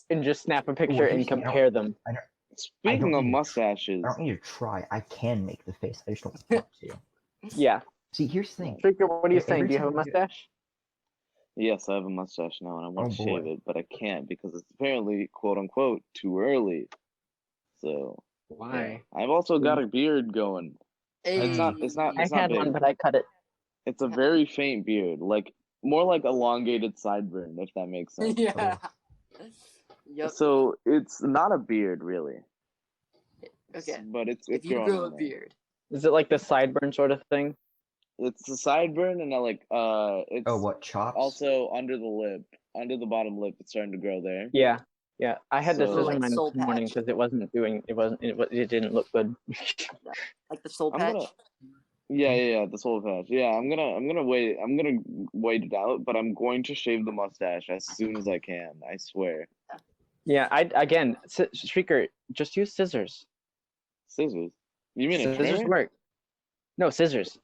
and just snap a picture and compare them. Speaking of mustaches, I don't need to try. I can make the face. I just don't want to. Yeah. See, here's the thing. Shrieker, what are you Every saying? Do you have a time I do- mustache? yes, I have a mustache now, and I want Oh, to shave boy. it, but I can't because it's apparently "quote unquote" too early. So Why? I've also got a beard going. It's not. It's not. I It's not had big. one, but I cut it. It's a very faint beard, like more like elongated sideburn, if that makes sense. Yeah. Yep. So it's not a beard, really. Okay. But it's If you growing grow a on there. beard, Is it like the sideburn sort of thing? It's a sideburn, and I like it's Oh, what, chops? also under the lip, under the bottom lip. It's starting to grow there. Yeah. I had to So- scissor Like mine soul this morning patch. because it didn't look good. like the soul I'm patch. gonna- Yeah, the soul patch. Yeah, I'm gonna wait it out, but I'm going to shave the mustache as soon as I can. I swear. Yeah, Shrieker, just use scissors. Scissors. You mean a Scissors trimmer? work. No, scissors.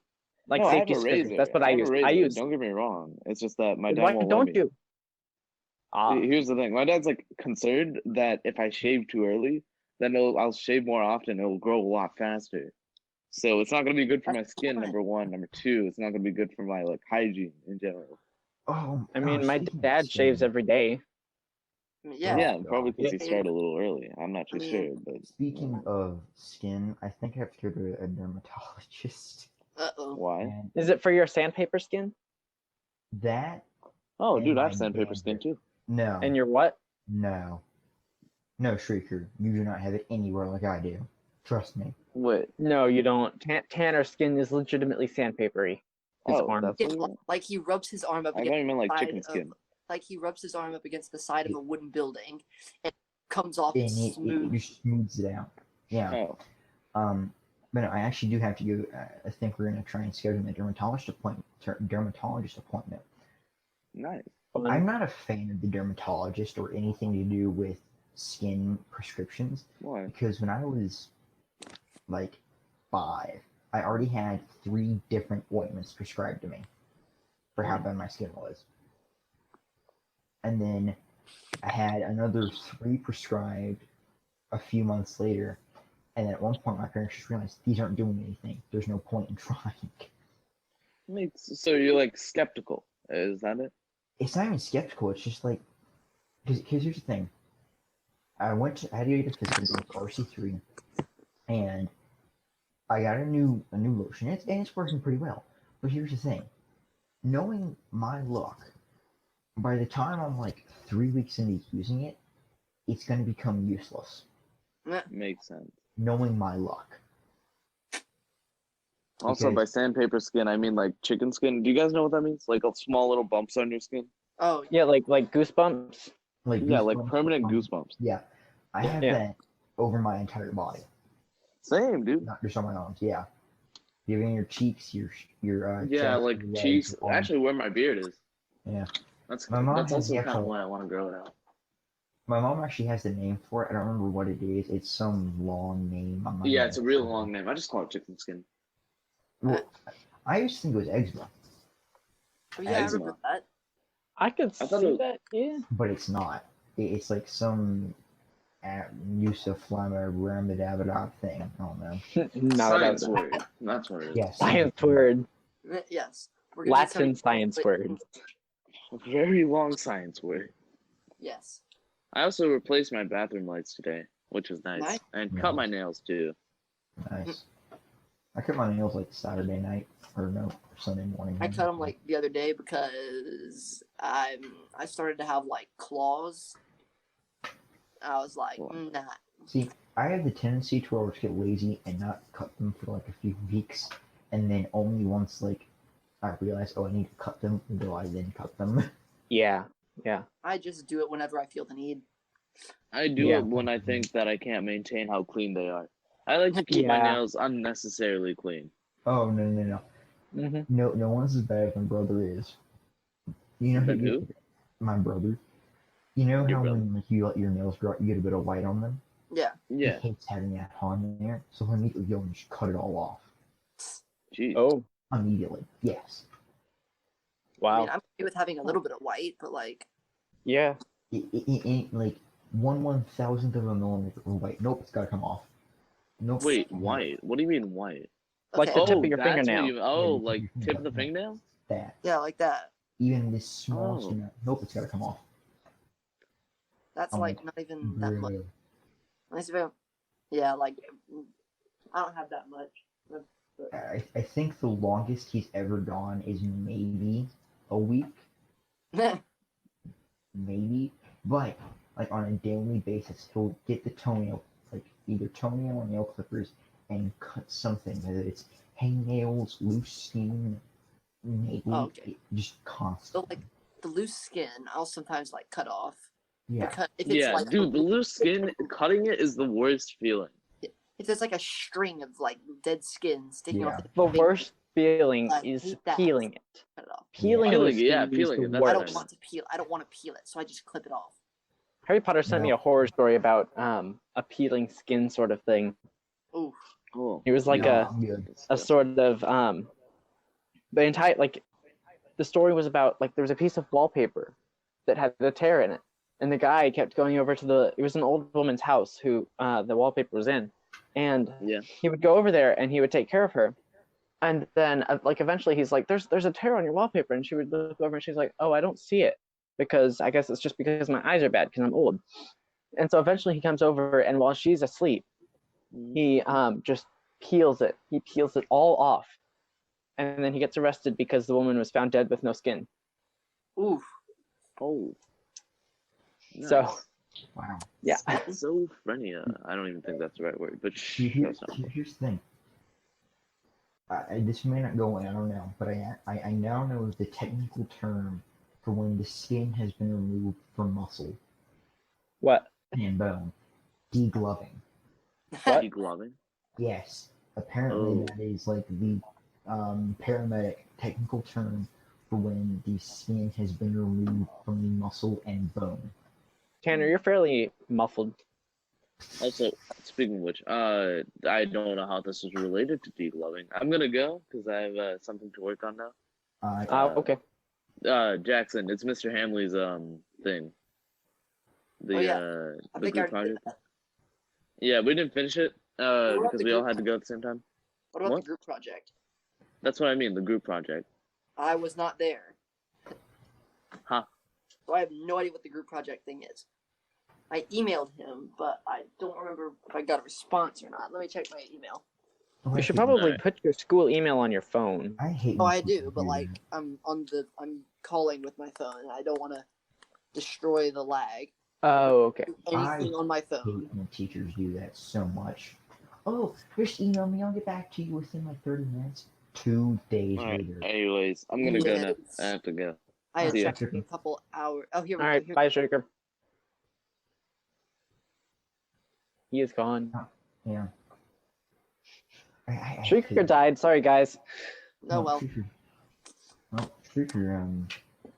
Like No, I have safety a scissors. razor. That's what I have a use. razor. Don't get me wrong. It's just that my dad Why won't don't let me. you? Here's the thing. My dad's like concerned that if I shave too early, then I'll shave more often. It'll grow a lot faster. So it's not gonna be good for my skin. Number one. Number two, it's not gonna be good for my like hygiene in general. Oh, I mean, my speaking of dad shaves skin, every day. Yeah. Yeah, probably because he Yeah. started a little early. I'm not too sure, but Speaking of skin, I think I have to go to a dermatologist. Uh-oh. why? And Is it for your sandpaper skin? that. Oh, and dude, I my have sandpaper skin dandruff. too. No. And your what? No. No, Shrieker. You do not have it anywhere like I do. Trust me. Wait, No, you don't. Tanner's skin is legitimately sandpapery. His Oh, arm. that's what you meant? Like he rubs his arm up I thought against you meant like the side chicken of, skin. like he rubs his arm up against the side of a wooden building and comes off And it smooth. just smooths it out. Yeah. Oh, But no, I actually do have to go. I think we're gonna try and schedule a dermatologist appointment. nice. I'm not a fan of the dermatologist or anything to do with skin prescriptions Why? because when I was like 5, I already had 3 different ointments prescribed to me for how bad my skin was. And then I had another 3 prescribed a few months later. And then at one point, my parents just realized these aren't doing anything. There's no point in trying. So you're like skeptical. Is that it? It's not even skeptical. It's just like, because here's the thing. I had to get a physical with RC3, and I got a new lotion. It's working pretty well. But here's the thing. Knowing my luck, by the time I'm like 3 weeks into using it, it's going to become useless. Makes sense. Knowing my luck. Also, Because- by sandpaper skin, I mean like chicken skin. Do you guys know what that means? Like a small little bumps on your skin? Oh, Yeah, like goosebumps. Yeah, like goosebumps permanent on- goosebumps. Yeah, I have Yeah. that over my entire body, Same, dude. not just on my arms. Yeah, even your cheeks, your Yeah, chest, like your legs, cheeks. your arms. Actually, where my beard is. Yeah, That's My mom that's has also the kind of actual- why I want to grow it out. my mom actually has the name for it. I don't remember what it is. It's some long name. I'm not Yeah, gonna- it's a real long name. I just call it chicken skin. Well, I used to think it was eczema, oh, yeah, I Eczema. remember that. I could I thought see it- that. Yeah. but it's not. It's like some Nusaflamma thing. I don't know. No, Science word. That's what it is. Yes. Science word. Yes. We're gonna need Latin somebody- science word. A very long science word. Yes. I also replaced my bathroom lights today, which was nice. Nice. And cut my nails too. Nice. I cut my nails like Saturday night or Sunday morning. I cut them like the other day because I started to have like claws. I was like, nah. See, I have the tendency to always get lazy and not cut them for like a few weeks, and then only once like I realize, oh, I need to cut them, do I then cut them. Yeah. Yeah. I just do it whenever I feel the need. I do Yeah. it when I think that I can't maintain how clean they are. I like to keep my Yeah. nails unnecessarily clean. Oh no. Mm-hmm. No one's as bad as my brother is. You know But who? my brother. You know Your how brother. when like, you let your nails grow, you get a bit of white on them. Yeah. Yeah. He hates having that on there, so he'll immediately go and just cut it all off. Jeez. Oh, Immediately, yes. I wow. mean, I'm okay with having a little bit of white, but like, Yeah. It ain't like 1/1000th of a millimeter of white. Nope, it's gotta come off. Nope. Wait, white? What do you mean white? Like okay, the tip of your that's what fingernail. you. Oh, Yeah, like tip of the fingernail? That. yeah, like that. Even this smallest Oh. amount. Nope, it's gotta come off. That's I'm like like, not even that much. Bruh. Unless if yeah, like I don't have that much. I think the longest he's ever gone is maybe a week, maybe. But like on a daily basis, he'll get the toenail, like either toenail or nail clippers, and cut something, whether it's hangnails, loose skin, maybe Oh, okay. just So constant. like the loose skin, I'll sometimes like cut off. Yeah, Because if it's Yeah, like dude, the loose skin, cutting it is the worst feeling. if there's like a string of like dead skin sticking off Yeah. the The worst feeling I is hate that. peeling it. cut it off. Peeling Peeling of it, the yeah, skin peeling is it, the that's I what don't worst. want to peel. I don't want to peel it, so I just clip it off. Harry Potter sent me No. a horror story about a peeling skin sort of thing. Ooh. Cool. It was like yeah, good. a sort of the entire like the story was about like there was a piece of wallpaper that had a tear in it, and the guy kept going over to it was an old woman's house who the wallpaper was in, and Yeah. he would go over there and he would take care of her, and then like eventually he's like there's a tear on your wallpaper, and she would look over and she's like, oh, I don't see it because I guess it's just because my eyes are bad because I'm old. And so eventually he comes over, and while she's asleep, he just peels it. He peels it all off, and then he gets arrested because the woman was found dead with no skin. Ooh. Oh. So Nice. Wow. yeah, Schizophrenia. I don't even think that's the right word, but Here's that sounds the thing. this may not go in, I don't know, but I now know the technical term for when the skin has been removed from muscle What? and bone. Degloving. What? Degloving? Yes. Apparently Oh. that is like the paramedic technical term for when the skin has been removed from the muscle and bone. Tanner, you're fairly muffled. Also, speaking of which, I don't know how this is related to degloving. I'm gonna go because I have something to work on now. Okay. Jackson, it's Mr. Hamley's thing. Oh, yeah. The think I group already did project. that. Yeah, we didn't finish it about because the we all group had to go at the same time. What about What? the group project? That's what I mean, the group project. I was not there. Huh. So I have no idea what the group project thing is. I emailed him, but I don't remember if I got a response or not. Let me check my email. Oh, You I should hate- probably Alright. put your school email on your phone. I hate. Oh, when I people do, but like that. I'm calling with my phone, and I don't want to destroy the lag. Oh, okay. Anything on my I hate phone. when teachers do that so much. Oh, just email me. I'll get back to you within like 30 minutes. 2 days Alright. later. Anyways, I'm gonna go now. Yes. I have to go. I had See ya. checked a couple hours. Oh, here we All go. right, Here. bye, Shaker. He is gone. Yeah. I Shrieker died. Sorry, guys. No, well, Shrieker,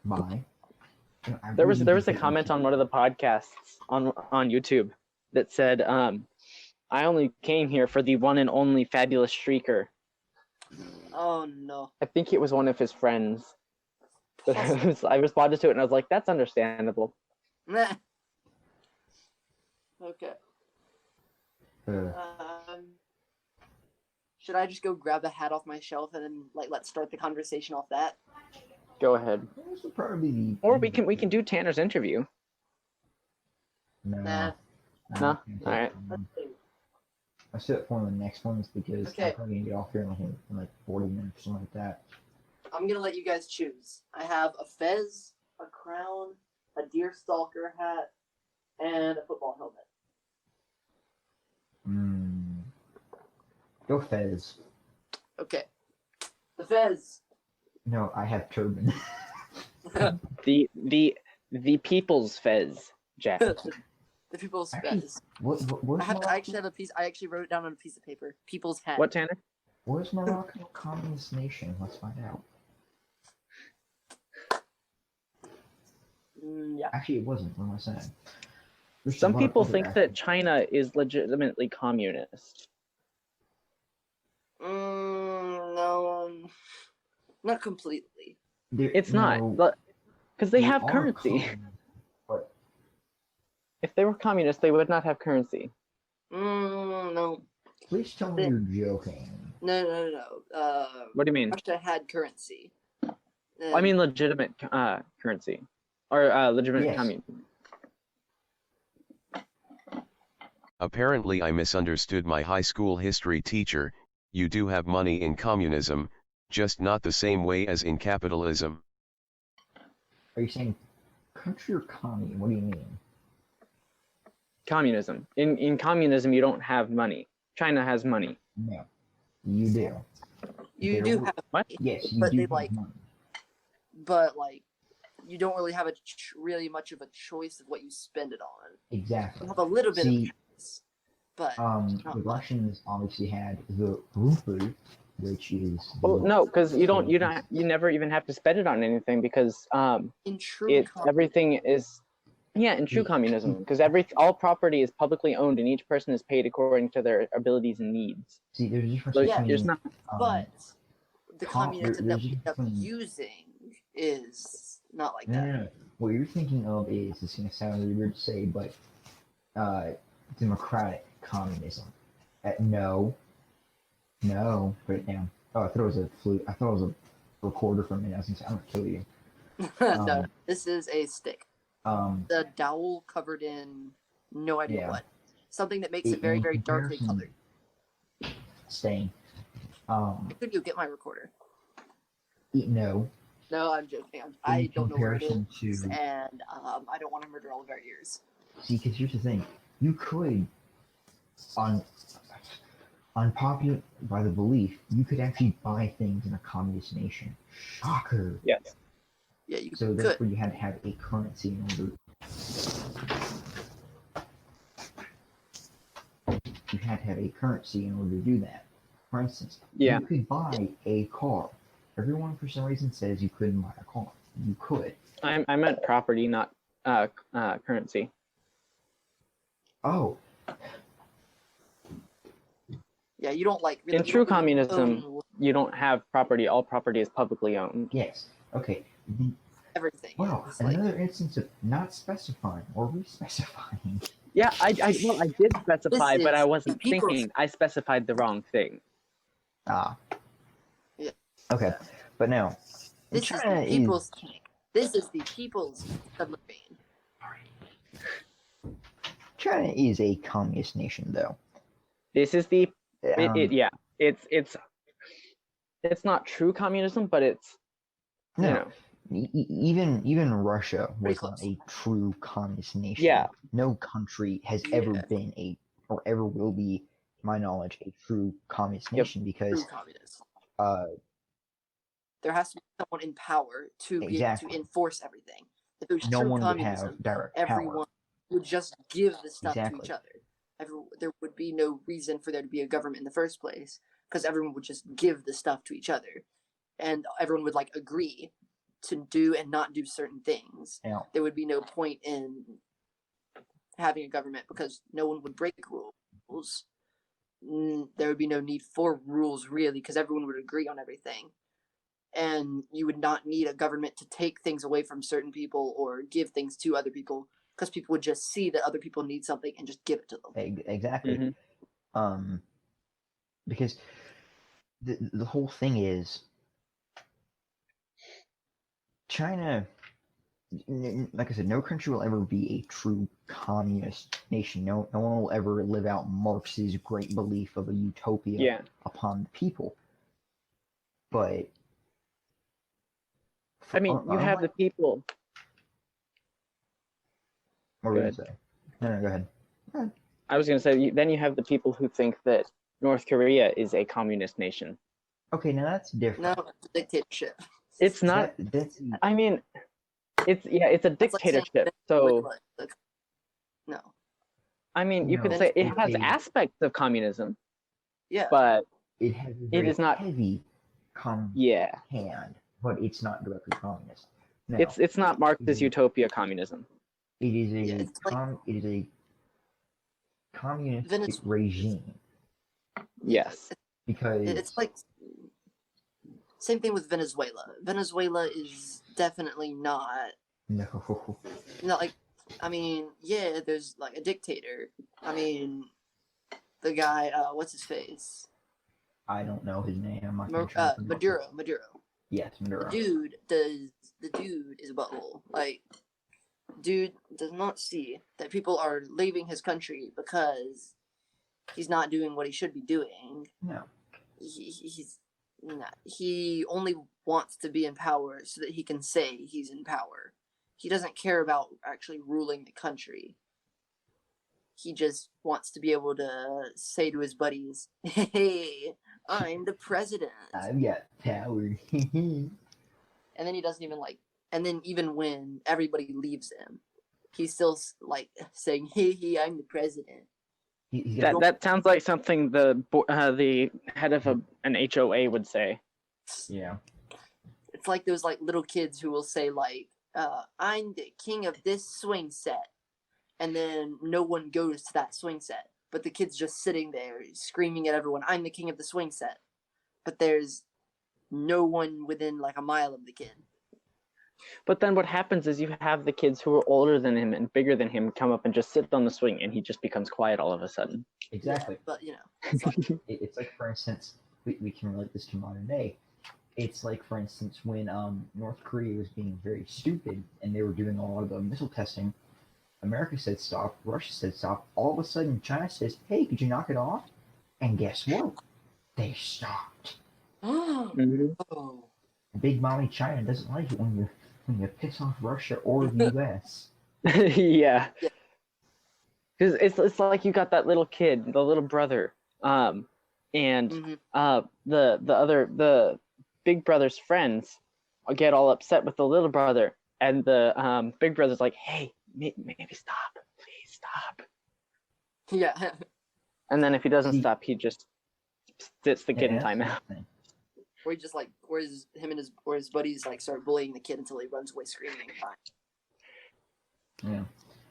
bye. There was a comment on one of the podcasts on YouTube that said, "I only came here for the one and only fabulous Shrieker." oh no. I think it was one of his friends. But I responded to it and I was like, "That's understandable." Nah. Okay. Uh, Should I just go grab the hat off my shelf and then let's start the conversation off that? Go ahead. this would probably be. Or we can do Tanner's interview. No. Nah. No? I can't take Alright. that Let's one. see. I set up one of the next ones because Okay. I'm probably gonna get off here in like 40 minutes or something like that. I'm gonna let you guys choose. I have a fez, a crown, a deerstalker hat, and a football helmet. Go Fez. Okay. The fez. No, I have turban. The people's fez, Jack. The people's Actually, fez. I actually have a piece. I actually wrote it down on a piece of paper. People's hat. What, Tanner? Where's Morocco a communist nation? Let's find out. Yeah. Actually, it wasn't. What am I saying? There's a Some lot of people other think African- that China is legitimately communist. No, not completely. It's no, not, because they have are currency. communist, but If they were communist, they would not have currency. No. please tell me you're joking. No. What do you mean? Russia had currency. I mean legitimate currency, or legitimate Yes. communism. Apparently I misunderstood my high school history teacher. You do have money in communism, just not the same way as in capitalism. Are you saying country or commie? What do you mean? Communism. In communism, you don't have money. China has money. No, you do. you there do were- have, What? Yes, you but do they, have like, money. but you don't really have really much of a choice of what you spend it on. Exactly. You have a little bit See, of choice, but the not much. Russians obviously had the ruble, which is. Well, the- no, because you never even have to spend it on anything because in true everything is in true communism because all property is publicly owned and each person is paid according to their abilities and needs. See, there's a difference So Yeah, between. there's not. but the communism that there's a we end up difference. using is not like No, that. no. What you're thinking of is, it's going to sound really weird to say, but democratic communism. No, put it down. Oh, I thought it was a flute. I thought it was a recorder for a minute. I was going to say, I'm going to kill you. No, this is a stick. Um, The dowel covered in no idea Yeah. what. Something that makes it very, in very darkly comparison- colored. stain. Could you get my recorder? No. No, I'm joking. I don't know where it comparison is, to- and I don't want to murder all of our ears. See, because here's the thing. You could, unpopular by the belief, you could actually buy things in a communist nation. Shocker. Yes. Yeah, you So could. therefore, you had to have a currency in order. You had to have a currency in order to do that. For instance, Yeah. you could buy a car. Everyone, for some reason, says you couldn't buy a car. You could. I meant property, not currency. Oh, Yeah, you don't like really In true really communism, own you don't have property. All property is publicly owned. yes. Okay. everything. Wow, It's like, another instance of not specifying or re-specifying. Yeah, I did specify, This but I is wasn't people's- thinking. I specified the wrong thing. Ah. Yeah. Okay, but now, this is the people's tank. This is the people's submarine. China is a communist nation, though. This is the it's not true communism, but it's No. you know, Even Russia was close. not a true communist nation. Yeah. No country has Yeah. ever been or ever will be, to my knowledge, a true communist Yep. nation because True communist. There has to be someone in power to be able Exactly. to enforce everything. If it was no true one would communism, have direct everyone power. would just give the stuff to Exactly. each other. There would be no reason for there to be a government in the first place because everyone would just give the stuff to each other, and everyone would like agree to do and not do certain things. Yeah. There would be no point in having a government because no one would break rules. There would be no need for rules really because everyone would agree on everything. And you would not need a government to take things away from certain people or give things to other people because people would just see that other people need something and just give it to them. Exactly. Because the whole thing is China, like I said, no country will ever be a true communist nation. No one will ever live out Marx's great belief of a utopia upon the people. But I mean, you have the people. What were you gonna say? No, go ahead. I was going to say, then you have the people who think that North Korea is a communist nation. Okay, now that's different. No, it's a dictatorship. It's not. I mean, it's a dictatorship. So no. I mean, you could say it has aspects of communism. Yeah. But it has it is not heavy hand, but it's not directly communist. No, it's not Marx's utopia communism. It is a communist regime. Yes. Because it's like same thing with Venezuela. Venezuela is definitely not like, I mean, yeah, there's like a dictator. I mean, the guy, what's his face? I don't know his name. I'm not Maduro. Yes, Maduro. The dude is a butthole. Like, dude does not see that people are leaving his country because he's not doing what he should be doing. No. He's not. He only wants to be in power so that he can say he's in power. He doesn't care about actually ruling the country. He just wants to be able to say to his buddies, "Hey, I'm the president. I've got power." And then he doesn't even like. And then even when everybody leaves him, he's still like saying, "Hey, I'm the president." That sounds like something the head of an HOA would say. Yeah. It's like those like little kids who will say like, "I'm the king of this swing set," and then no one goes to that swing set, but the kid's just sitting there screaming at everyone, "I'm the king of the swing set," but there's no one within like a mile of the kid. But then what happens is you have the kids who are older than him and bigger than him come up and just sit on the swing, and he just becomes quiet all of a sudden. Exactly. Yeah, but you know, it's like, for instance, we can relate this to modern day. It's like, for instance, when North Korea was being very stupid and they were doing a lot of the missile testing, America said stop, Russia said stop. All of a sudden, China says, "Hey, could you knock it off?" And guess what? They stopped. Oh. Big Mommy China doesn't like it when you piss off Russia or the U.S. Yeah. Because it's like you got that little kid, the little brother, and Mhm. the big brother's friends get all upset with the little brother, and the big brother's like, hey, maybe stop, please stop. Yeah. And then if he doesn't See- stop, he just sits the kid in Yeah, that's timeout. the thing. Or he just like, or his buddies like start bullying the kid until he runs away screaming. Yeah.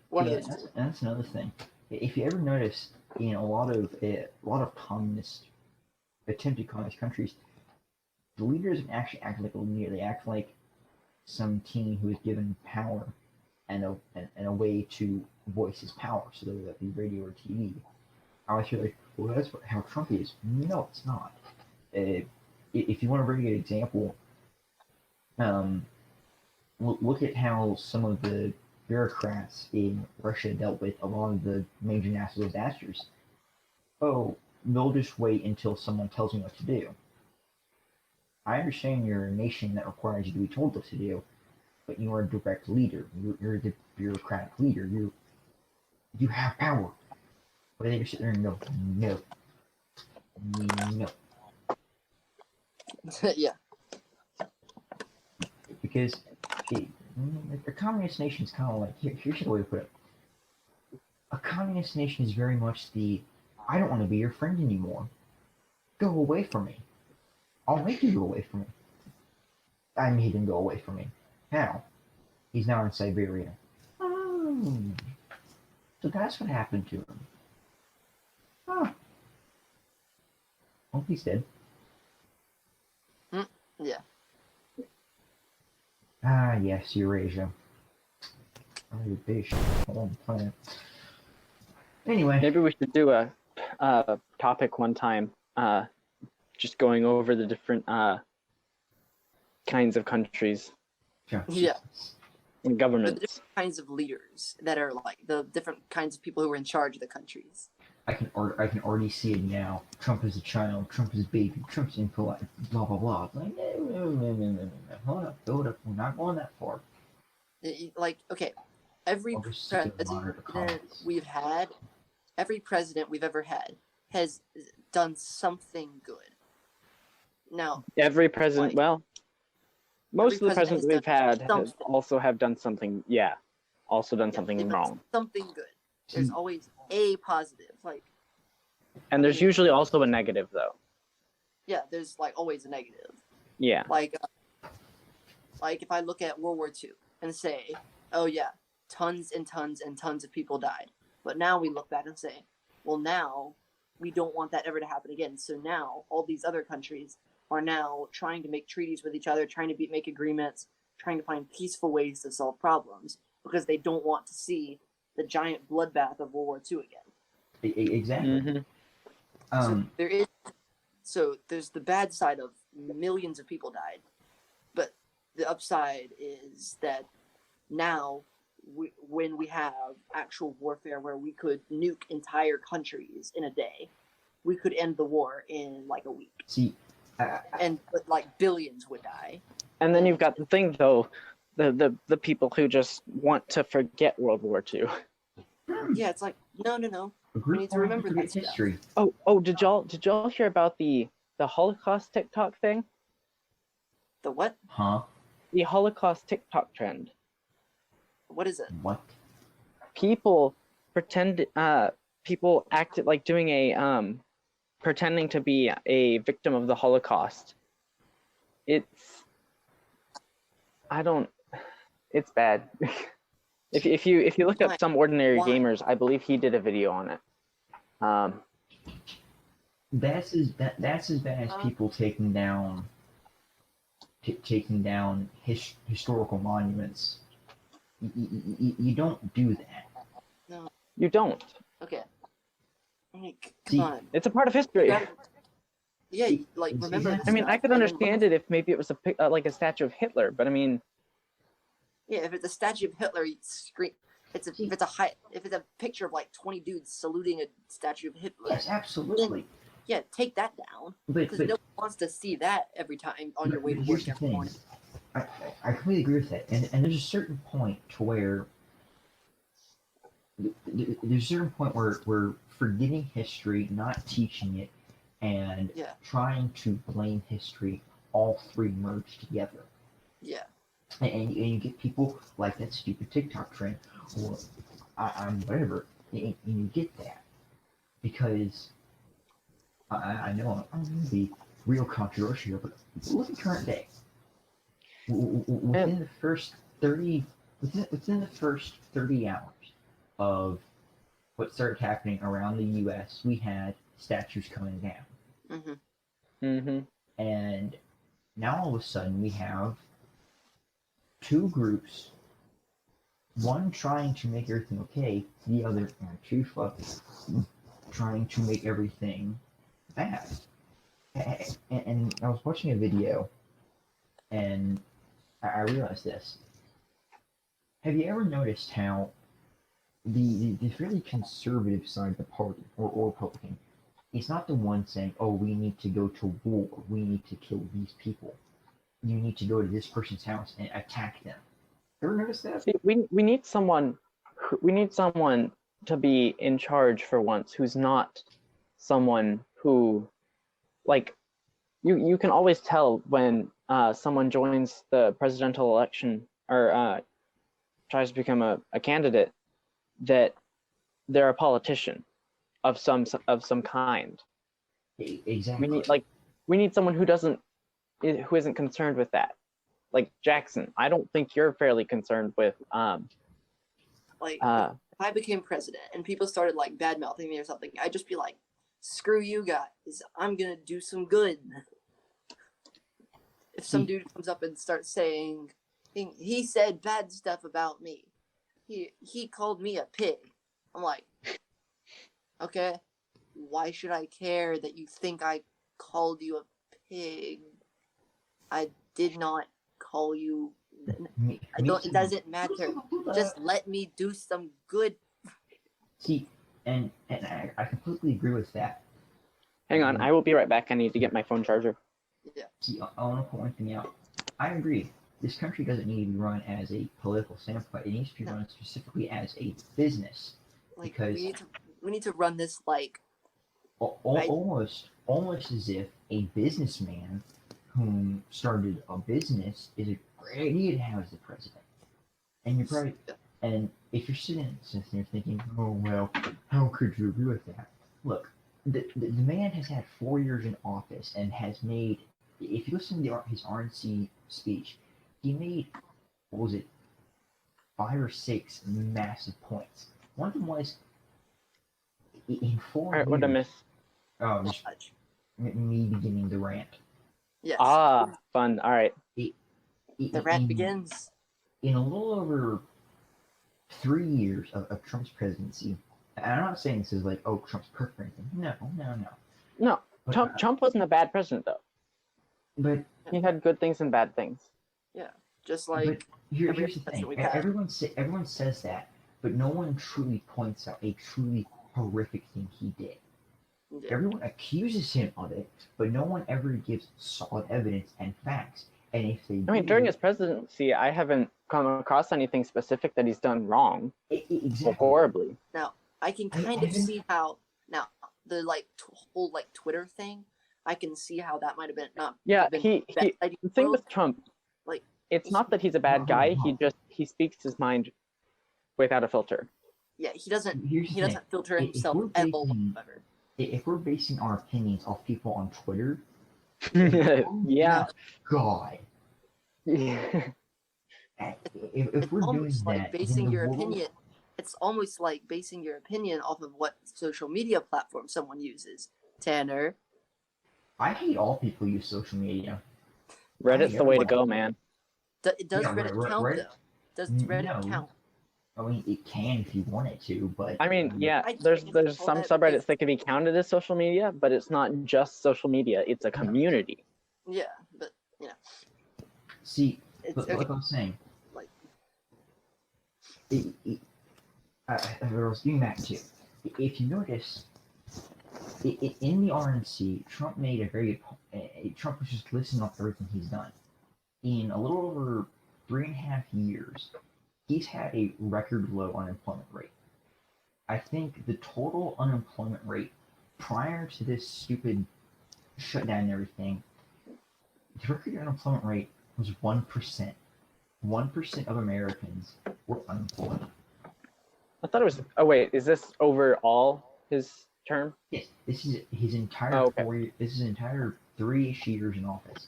One Yeah, of those two. that's another thing. If you ever notice, in a lot of communist, attempted communist countries, the leaders actually act like a leader. They act like some teen who is given power and a way to voice his power, so whether that be radio or TV. I always feel like, well, that's how Trump is. No, it's not. If you want a very good example, look at how some of the bureaucrats in Russia dealt with a lot of the major natural disasters. Oh, they'll just wait until someone tells me what to do. I understand you're a nation that requires you to be told what to do, but you are a direct leader. You're the bureaucratic leader. You have power. But they just sit there and go, no. No. Yeah. Because a communist nation is kind of like, here's the way to put it. A communist nation is very much I don't want to be your friend anymore. Go away from me. I'll make you go away from me. I made him go away from me. How? He's now in Siberia. Oh. So that's what happened to him. Huh. Oh, he's dead. Yeah. Ah, yes, Eurasia. Oh, the biggest on the planet. Anyway. Maybe we should do a topic one time, just going over the different kinds of countries Yeah. and The governments. different kinds of leaders that are like the different kinds of people who are in charge of the countries. I can already see it now. Trump is a child. Trump is a baby. Trump's impolite. Blah blah blah. It's like, no. Hold up. We're not going that far. Like, okay, every I'll just sit there and monitor the president comments. we've had, every president we've ever had has done something good. Now, Every president, like, well, most of the president presidents has we've had something. also have done something, also done Yeah, something they've done wrong. something good. There's always a positive. Like, And there's usually also a negative, though. yeah, there's like always a negative. Yeah. Like if I look at World War II and say, oh yeah, tons and tons and tons of people died. But now we look back and say, well, now we don't want that ever to happen again. So now all these other countries are now trying to make treaties with each other, trying to make agreements, trying to find peaceful ways to solve problems because they don't want to see the giant bloodbath of World War II again. Exactly. Mm-hmm. So there's the bad side of millions of people died, but the upside is that now when we have actual warfare where we could nuke entire countries in a day, we could end the war in like a week. See, but like billions would die. And then you've got the thing, though, the people who just want to forget World War II. Yeah, it's like no. We need to remember that history. Oh, did y'all hear about the Holocaust TikTok thing? The what? Huh? The Holocaust TikTok trend. What is it? What? People people acted like doing a pretending to be a victim of the Holocaust. It's bad. If you look up Some Ordinary Gamers, I believe he did a video on it. That's as bad as people taking down historical monuments. You don't do that. No. You don't. Okay. Come on. It's a part of history. Yeah, like remember. I mean, I could understand it if maybe it was like a statue of Hitler, but I mean. Yeah, if it's a statue of Hitler, you scream. If it's a picture of like 20 dudes saluting a statue of Hitler. Yes, absolutely. Then, yeah, take that down because no one wants to see that every time on your way to work every morning. I completely agree with that, and there's a certain point to where we're forgetting history, not teaching it, and Yeah. trying to blame history, all three merged together. Yeah. And you get people like that stupid TikTok trend, or I'm whatever, and you get that because I know I'm going to be real controversial, but look at current day. Within the first 30 hours of what started happening around the U.S., we had statues coming down. And now all of a sudden we have two groups, one trying to make everything okay, the other trying to make everything bad. And I was watching a video, and I realized this. Have you ever noticed how the fairly conservative side of the party, or Republican, is not the one saying, oh, we need to go to war, we need to kill these people, you need to go to this person's house and attack them. Ever notice that? See, we need someone to be in charge for once, who's not someone who, like, you can always tell when someone joins the presidential election or tries to become a candidate that they're a politician of some kind. Exactly. We need someone who isn't concerned with that. Like Jackson, I don't think you're fairly concerned with if I became president and people started like bad mouthing me or something, I'd just be like, screw you guys, I'm gonna do some good. If some dude comes up and starts saying he said bad stuff about me, he called me a pig, I'm like, okay, why should I care that you think I called you a pig? I did not call you. It doesn't matter. Just let me do some good. See, and I completely agree with that. Hang on, I will be right back. I need to get my phone charger. Yeah. See, I want to point one thing out. I agree. This country doesn't need to be run as a political standpoint. It needs to be run specifically as a business. Like, because we need to run this like almost as if a businessman who started a business is a great idea to have as the president. And you're probably, and if you're sitting there thinking, oh well, how could you agree with that? Look, the man has had 4 years in office and has made, if you listen to his RNC speech, he made, what was it, 5 or 6 massive points. One of them was, in 4 years... Alright, what did I miss? Oh, just me beginning the rant. Yes. Ah, fun. Alright. The rant begins. In a little over 3 years of Trump's presidency, and I'm not saying this is like, oh, Trump's perfect or anything. No. But, Trump wasn't a bad president, though. But he had good things and bad things. Yeah, just like here's the thing. Everyone says that, but no one truly points out a truly horrific thing he did. Yeah. Everyone accuses him of it, but no one ever gives solid evidence and facts. And if they during his presidency, I haven't come across anything specific that he's done wrong. Exactly. Or horribly. Now, I can kind of see how, now, the whole Twitter thing, I can see how that might have been not. Yeah, the thing with Trump, it's not that he's a bad guy. He speaks his mind without a filter. Yeah, he doesn't filter himself at all. If we're basing our opinions off people on Twitter, yeah, God. Yeah. If we're doing that, basing your opinion, it's almost like basing your opinion off of what social media platform someone uses. Tanner, I hate all people who use social media. Reddit's the way to go, man. Does Reddit count though? Does Reddit count? I mean, it can if you want it to, but I mean, yeah, there's some subreddits that can be counted as social media, but it's not just social media; it's a community. Yeah, but see, but like I was saying, I was getting back to, if you notice, in the RNC, Trump made a very Trump was just listing off everything he's done. In a little over 3.5 years, he's had a record low unemployment rate. I think the total unemployment rate prior to this stupid shut down and everything, the record unemployment rate was 1%. 1% of Americans were unemployed. I thought it was. Oh wait, is this overall his term? Yes, this is his entire okay. 4 year. This is his entire 3-ish years in office.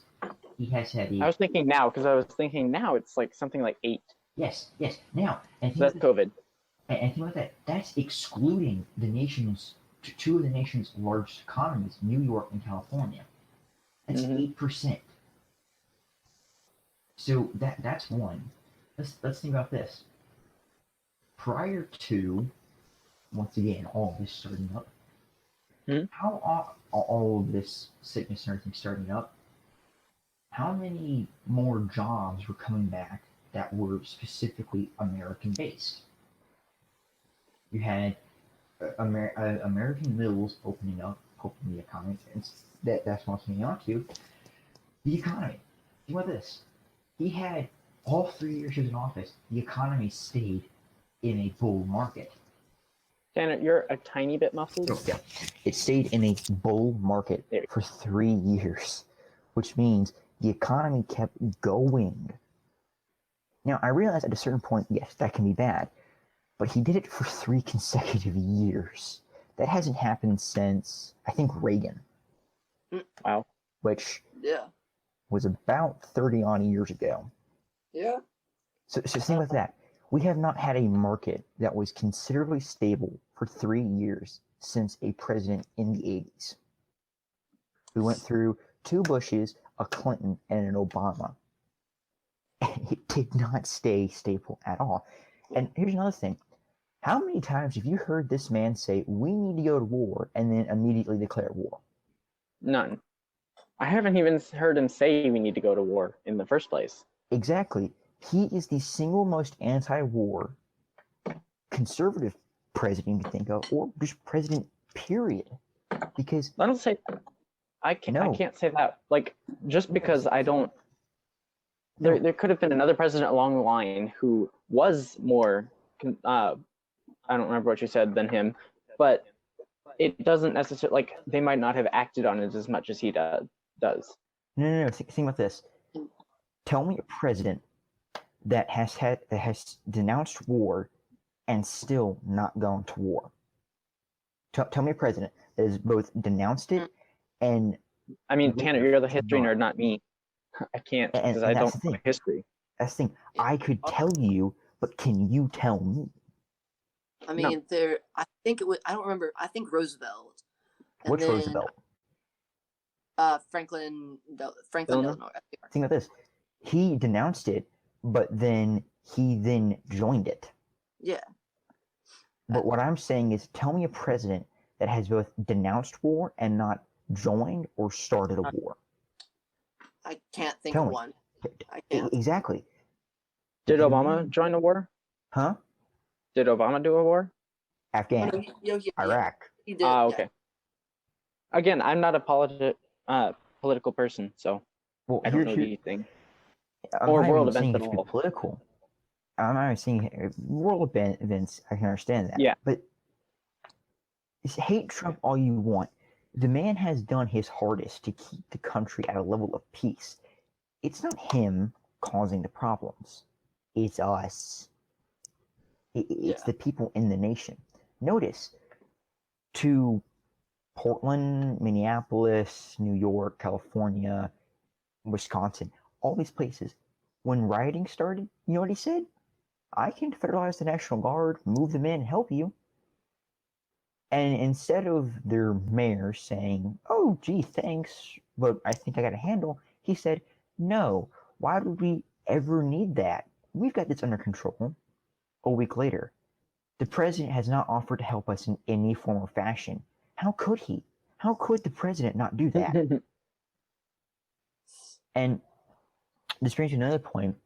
He has had a. I was thinking now because I was thinking now it's like something like 8. Yes. Now, and that's COVID. And think about that. That's excluding the nation's two of the nation's largest economies, New York and California. That's 8%. So that's one. Let's think about this. Prior to, once again, all this starting up, how all of this sickness and everything starting up, how many more jobs were coming back that were specifically American-based? You had American mills opening up, opening the economy. And that's what's me on to the economy. Think about this. He had all 3 years he was in office, the economy stayed in a bull market. Tanner, you're a tiny bit muffled. Oh, yeah. It stayed in a bull market for 3 years, which means the economy kept going. Now, I realize at a certain point, yes, that can be bad, but he did it for 3 consecutive years. That hasn't happened since, I think, Reagan. Wow. Which was about 30-odd years ago. Yeah. So think about that. We have not had a market that was considerably stable for 3 years since a president in the 80s. We went through 2 Bushes, a Clinton, and an Obama. And it did not stay stable at all. And here's another thing. How many times have you heard this man say, we need to go to war, and then immediately declare war? None. I haven't even heard him say we need to go to war in the first place. Exactly. He is the single most anti-war conservative president you can think of, or just president, period. Because I don't say I can't say that. Like, just because I don't there could have been another president along the line who was more I don't remember what you said than him, but it doesn't necessarily, like, they might not have acted on it as much as he does. No. Think about this. Tell me a president that has denounced war and still not gone to war. Tell me a president that has both denounced it and. I mean, Tanner, you're the history nerd, not me. I can't because I don't know history. That's the thing. I could tell you, but can you tell me? I mean, I think it was. I don't remember. I think Roosevelt. Which Roosevelt? Franklin Delano. Think about this. He denounced it, but then he joined it. Yeah. But what I'm saying is, tell me a president that has both denounced war and not joined or started a war. I can't think of one. I can't. Exactly. Did Obama join a war? Huh? Did Obama do a war? Afghan. Iraq. He did. Okay. Again, I'm not a political person, so I don't know anything. Or world events at all. Political. I'm not even saying world events. I can understand that. Yeah. But hate Trump all you want. The man has done his hardest to keep the country at a level of peace. It's not him causing the problems. It's us. It's the people in the nation. Notice, to Portland, Minneapolis, New York, California, Wisconsin, all these places, when rioting started, you know what he said? I can federalize the National Guard, move them in, help you. And instead of their mayor saying, oh, gee, thanks, but I think I got a handle, he said, no, why would we ever need that? We've got this under control. A week later, the president has not offered to help us in any form or fashion. How could he? How could the president not do that? And this brings me to another point.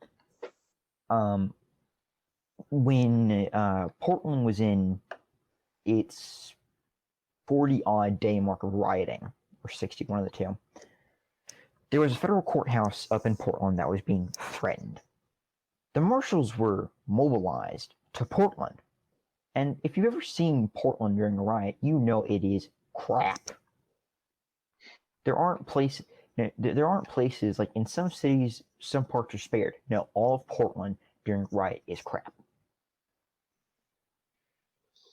When Portland was in its 40-odd day mark of rioting, or 60, one of the two, there was a federal courthouse up in Portland that was being threatened. The marshals were mobilized to Portland. And if you've ever seen Portland during a riot, you know it is crap. there aren't places. There aren't places like in some cities, some parts are spared. No, all of Portland during riot is crap.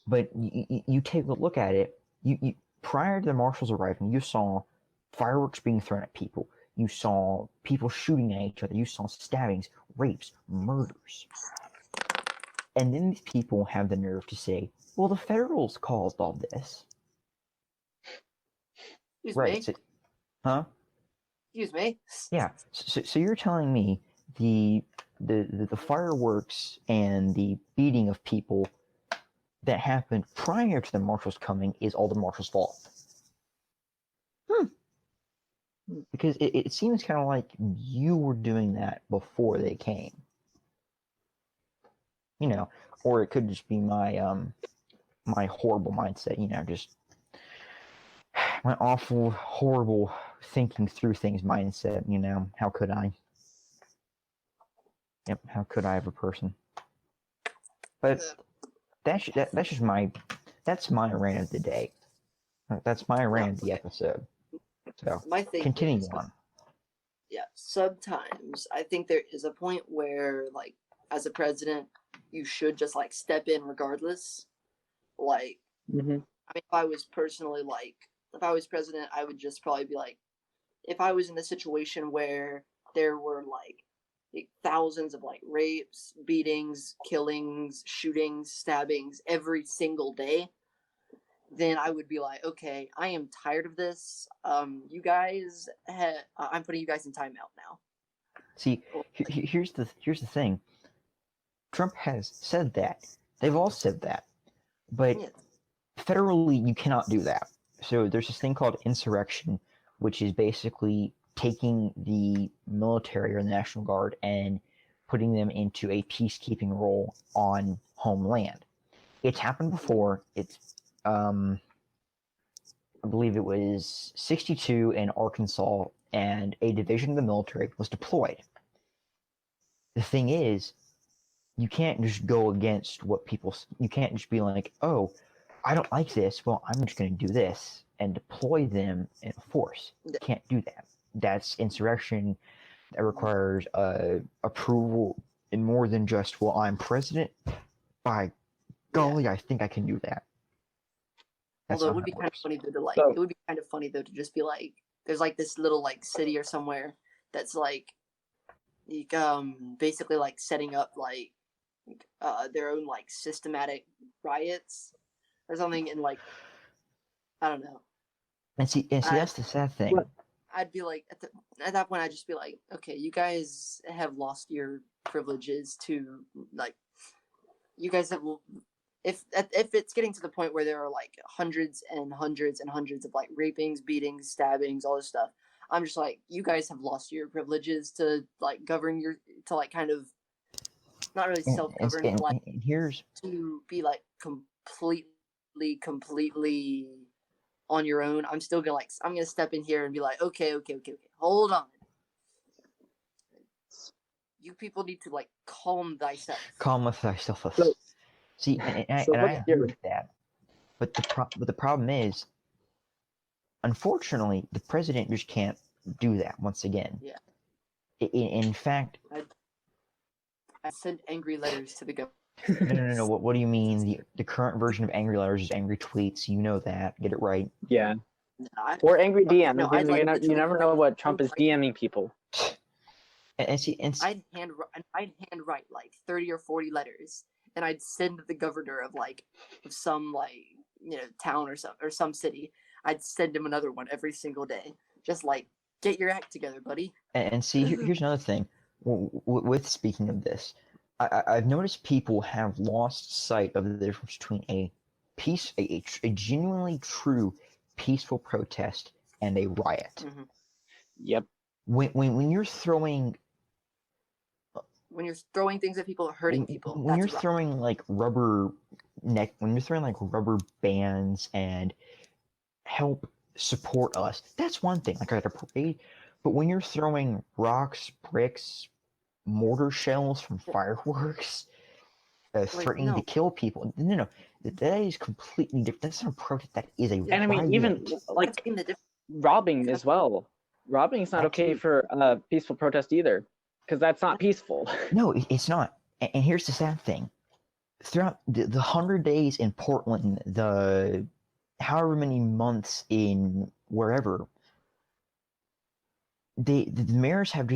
But you take a look at it. You prior to the marshals arriving, you saw fireworks being thrown at people. You saw people shooting at each other. You saw stabbings, rapes, murders. And then these people have the nerve to say, "Well, the federals caused all this." Excuse right? me. So, huh? Excuse me. Yeah. So you're telling me the fireworks and the beating of people that happened prior to the marshals coming is all the marshals' fault? Because it seems kind of like you were doing that before they came. You know, or it could just be my my horrible mindset. You know, just my awful, horrible thinking through things mindset. You know, how could I? Yep, how could I, have a person? But that's just my rant of the day. That's my rant of the episode. So my thing continue is, on. Yeah, sometimes I think there is a point where, like, as a president, you should just like step in regardless. Like, I mean, if I was president, I would just probably be like, if I was in a situation where there were like thousands of like rapes, beatings, killings, shootings, stabbings every single day, then I would be like, okay, I am tired of this. You guys, I'm putting you guys in timeout now. See, here's the thing. Trump has said that. They've all said that, but federally you cannot do that. So there's this thing called insurrection, which is basically taking the military or the National Guard and putting them into a peacekeeping role on homeland. It's happened before. It's I believe it was 62 in Arkansas, and a division of the military was deployed. The thing is, you can't just go against what people. You can't just be like, "Oh, I don't like this. Well, I'm just going to do this," and deploy them in force. You can't do that. That's insurrection. That requires approval in more than just, "Well, I'm president. By golly, I think I can do that." That's Although it would be kind of funny though to like, it would be kind of funny though to just be like, there's like this little like city or somewhere that's like, basically like setting up like their own like systematic riots or something, and like, I don't know. And see, that's the sad thing. I'd be like, at that point, I'd just be like, okay, you guys have lost your privileges to like, you guys have. If it's getting to the point where there are like hundreds and hundreds and hundreds of like rapings, beatings, stabbings, all this stuff, I'm just like, you guys have lost your privileges to like govern to like kind of not really self-govern, but like to be like completely on your own. I'm still gonna I'm gonna step in here and be like, okay, hold on. You people need to like calm thyself. Calm thyself. See, and I agree with that, but the problem is, unfortunately, the president just can't do that once again. Yeah. In fact, I send angry letters to the government. No. What do you mean? The current version of angry letters is angry tweets. You know that. Get it right. Yeah. Or angry DMs. No, you never know what Trump is DMing people. And I'd handwrite like 30 or 40 letters, and I'd send the governor of like some town or some city. I'd send him another one every single day. Just like, get your act together, buddy. And see, here's another thing. With speaking of this, I've noticed people have lost sight of the difference between a genuinely true peaceful protest and a riot. Mm-hmm. Yep. When you're throwing things at people, hurting people. When you're throwing like rubber bands and help support us, that's one thing. Like at a parade. But when you're throwing rocks, bricks, mortar shells from fireworks, threatening to kill people, no, that is completely different. That's not a protest. That is a riot. And I mean, even like robbing as well. Robbing is not okay for peaceful protest either, because that's not peaceful. No, it's not. And here's the sad thing: throughout the 100 days in Portland, the however many months in wherever, the mayors have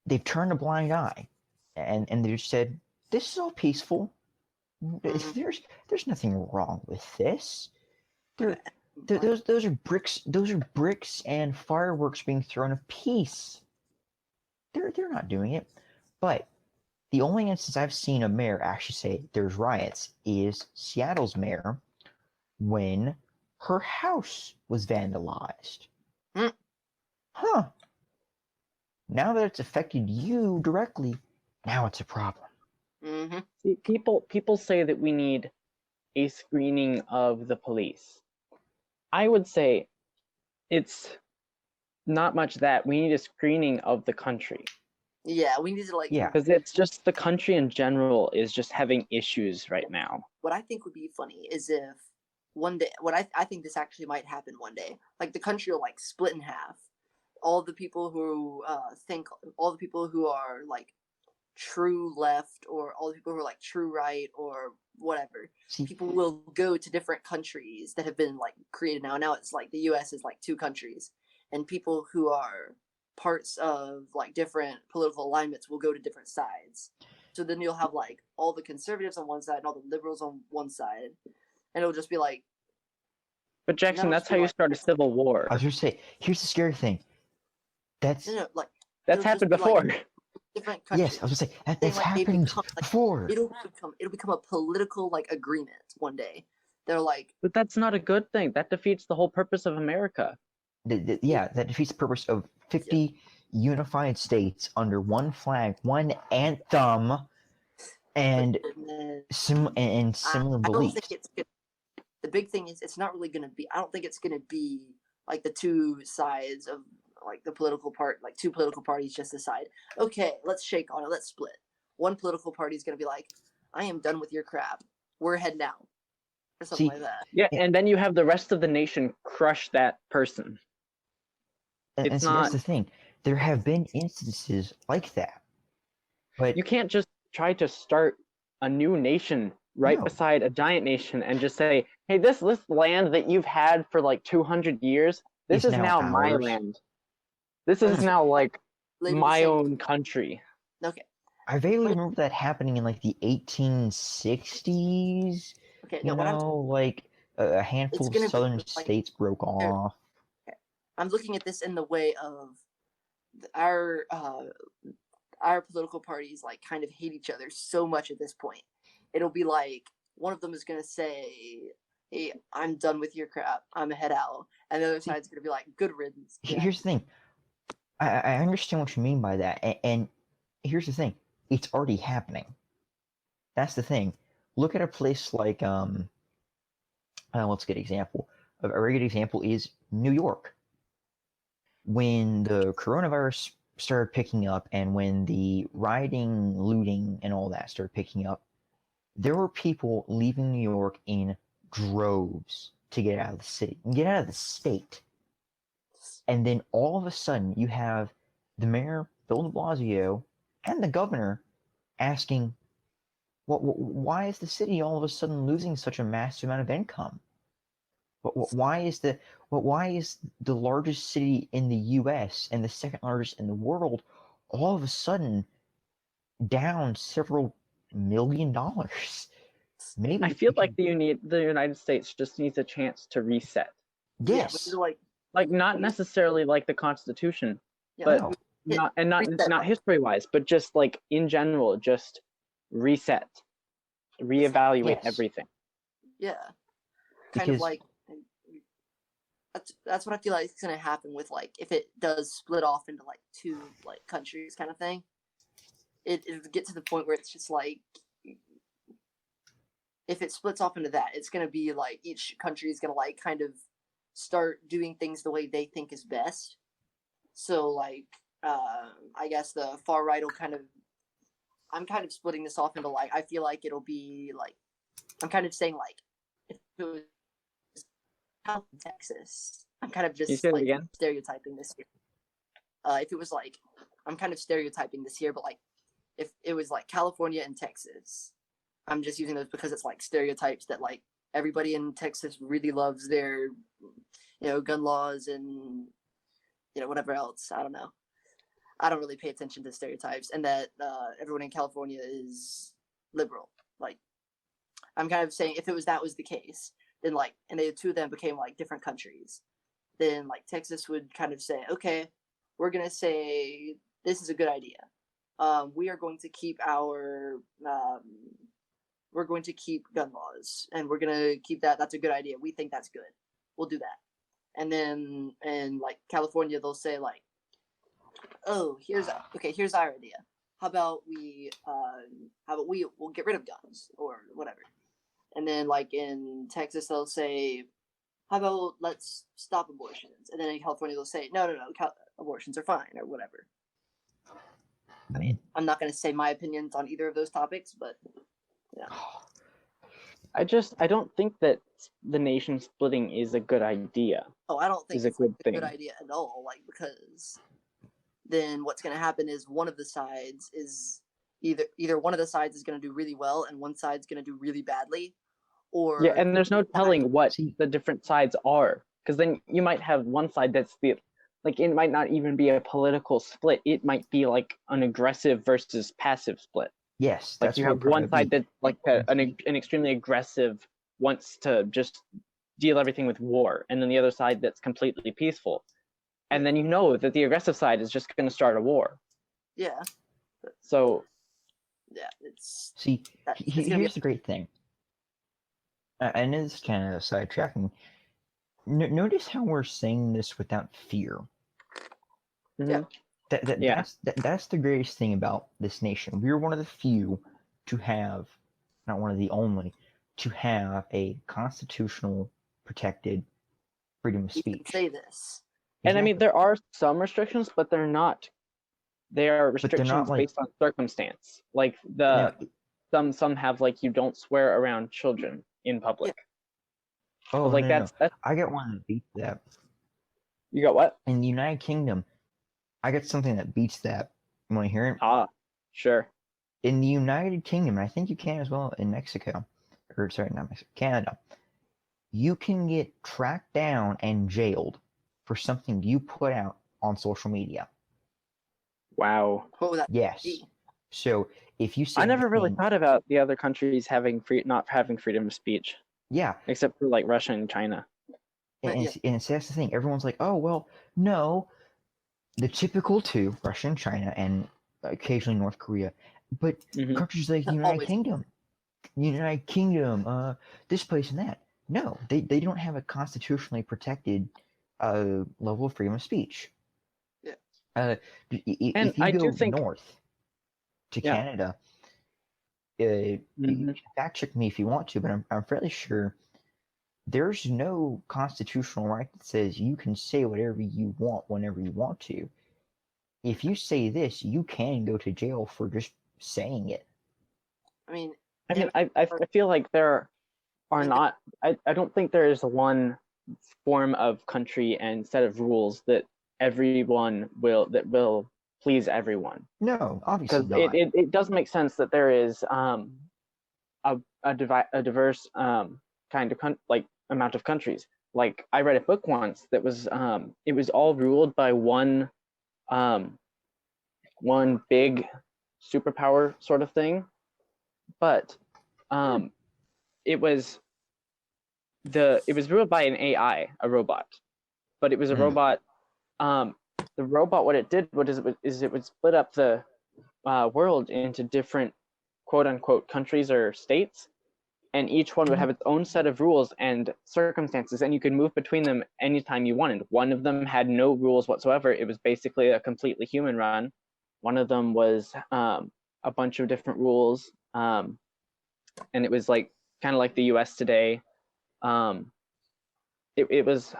they've turned a blind eye, and they just said, "This is all peaceful. There's nothing wrong with this. Those are bricks. Those are bricks and fireworks being thrown of peace. They're not doing it." But the only instance I've seen a mayor actually say there's riots is Seattle's mayor when her house was vandalized. Huh. Now that it's affected you directly, now it's a problem. Mm-hmm. See, people say that we need a screening of the police. I would say it's not much that. We need a screening of the country. Yeah, we need to like. Yeah. Because it's just the country in general is just having issues right now. What I think would be funny is if one day, I think this actually might happen one day. Like the country will like split in half. All the people who all the people who are like true left, or all the people who are like true right, or whatever. People will go to different countries that have been like created now. Now it's like the U.S. is like 2 countries, and people who are parts of like different political alignments will go to different sides. So then you'll have like all the conservatives on one side and all the liberals on one side, and it'll just be like. But Jackson, that's how you start a civil war. I was just say, here's the scary thing. That's happened before. Like different countries. Yes, I was gonna say that's happened before. It'll become a political like agreement one day. They're like. But that's not a good thing. That defeats the whole purpose of America. Yeah, that defeats the purpose of 50 unified states under one flag, one anthem, and similar beliefs. I don't think it's good. The big thing is it's not really going to be. I don't think it's going to be like the 2 sides of like the political part, like 2 political parties just decide, okay, let's shake on it, let's split. One political party is going to be like, I am done with your crap. We're heading out. Or something like that. Yeah, and then you have the rest of the nation crush that person. And so that's the thing. There have been instances like that. But you can't just try to start a new nation beside a giant nation and just say, hey, this land that you've had for like 200 years, this is now my land. This is now like my own country. Okay. I vaguely remember that happening in like the 1860s. Okay, like a handful of southern states broke off. Okay. I'm looking at this in the way of our political parties like kind of hate each other so much at this point. It'll be like one of them is gonna say, hey, I'm done with your crap, I'm head out, and the other side's gonna be like, good riddance. Yeah. Here's the thing. I understand what you mean by that, and here's the thing. It's already happening. That's the thing. Look at a place like let's get an example. A very good example is New York. When the coronavirus started picking up, and when the rioting, looting, and all that started picking up, there were people leaving New York in droves to get out of the city, and get out of the state. And then all of a sudden, you have the mayor, Bill de Blasio, and the governor asking, why is the city all of a sudden losing such a massive amount of income? Why is the largest city in the U.S. and the second largest in the world all of a sudden down several $1 million? Maybe I feel like the United States just needs a chance to reset. Yes. Yeah, like not necessarily like the Constitution, but not history wise, but just like in general, just reset, reevaluate everything. Yeah, kind of like that's what I feel like is gonna happen with like if it does split off into like 2 like countries kind of thing. It'll get to the point where it's just like if it splits off into that, it's gonna be like each country is gonna like kind of start doing things the way they think is best. So like I guess the far right will I'm kind of splitting this off into like I feel like it'll be like I'm kind of saying like if it was Texas, I'm kind of You just say it like again? stereotyping this year. If it was like, I'm kind of stereotyping this year, but like if it was like California and Texas, I'm just using those because it's like stereotypes that like everybody in Texas really loves their, gun laws and whatever else. I don't know. I don't really pay attention to stereotypes, and that everyone in California is liberal. Like, I'm kind of saying if that was the case, then like, and the two of them became like different countries, then like Texas would kind of say, okay, we're gonna say this is a good idea. We are going to keep we're going to keep gun laws, and we're gonna keep that. That's a good idea. We think that's good. We'll do that. And then in like California, they'll say like, oh, here's our idea. How about we'll get rid of guns or whatever. And then like in Texas, they'll say, how about let's stop abortions? And then in California, they'll say, no, abortions are fine or whatever. I mean, I'm not going to say my opinions on either of those topics, but yeah. I don't think that the nation splitting is a good idea. Oh, I don't think it's a a good idea at all. Like, because then what's going to happen is one of the sides is either one of the sides is going to do really well and one side's going to do really badly, or yeah, and there's no telling what the different sides are, because then you might have one side that's like it might not even be a political split. It might be like an aggressive versus passive split. Yes, like you have one side that's like an extremely aggressive, wants to just deal everything with war, and then the other side that's completely peaceful. And then you know that the aggressive side is just going to start a war. Yeah. So. Yeah, it's. See, here's the great thing. I know this is kind of sidetracking. Notice how we're saying this without fear. Yeah. That's the greatest thing about this nation. We're one of the few to have, not one of the only, to have a constitutional protected freedom of speech. You can say this. And I mean, there are some restrictions, but they're not. They are restrictions based on circumstance. Like some have like you don't swear around children in public. Yeah. Oh, like that's I got one that beats that. You got what? In the United Kingdom, I got something that beats that. You want to hear it? Sure. In the United Kingdom, and I think you can as well in Mexico, or sorry, not Mexico, Canada, you can get tracked down and jailed for something you put out on social media. Wow. Yes. So if you say I never really thought about the other countries not having freedom of speech. Yeah. Except for like Russia and China. And that's the thing. Everyone's like, oh, well, no. The typical two, Russia and China, and occasionally North Korea. But countries like the United Kingdom, this place and that. No, they don't have a constitutionally protected level of freedom of speech. Yeah. If you go north to Canada, you can fact check me if you want to, but I'm fairly sure there's no constitutional right that says you can say whatever you want whenever you want to. If you say this, you can go to jail for just saying it. I feel like there are not. I don't think there is one form of country and set of rules that everyone will please everyone. No, obviously not. It does make sense that there is a diverse kind of amount of countries. Like I read a book once that was it was all ruled by one big superpower sort of thing, but it was ruled by an AI, a robot, but it was a robot. The robot, what it did it would split up the world into different quote unquote countries or states, and each one would have its own set of rules and circumstances, and you could move between them anytime you wanted. One of them had no rules whatsoever. It was basically a completely human run. One of them was a bunch of different rules, and it was like kind of like the US today. It was,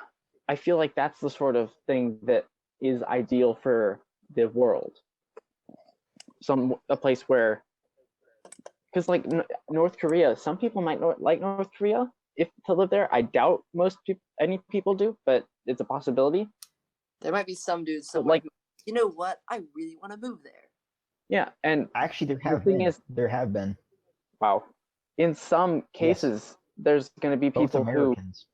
I feel like that's the sort of thing that is ideal for the world. A place where, because like North Korea, some people might like North Korea to live there. I doubt any people do, but it's a possibility. There might be some dudes But, somewhere like, who, you know what? I really want to move there. yeah, and Actually, there have been wow, in some cases, there's going to be both people who, Americans.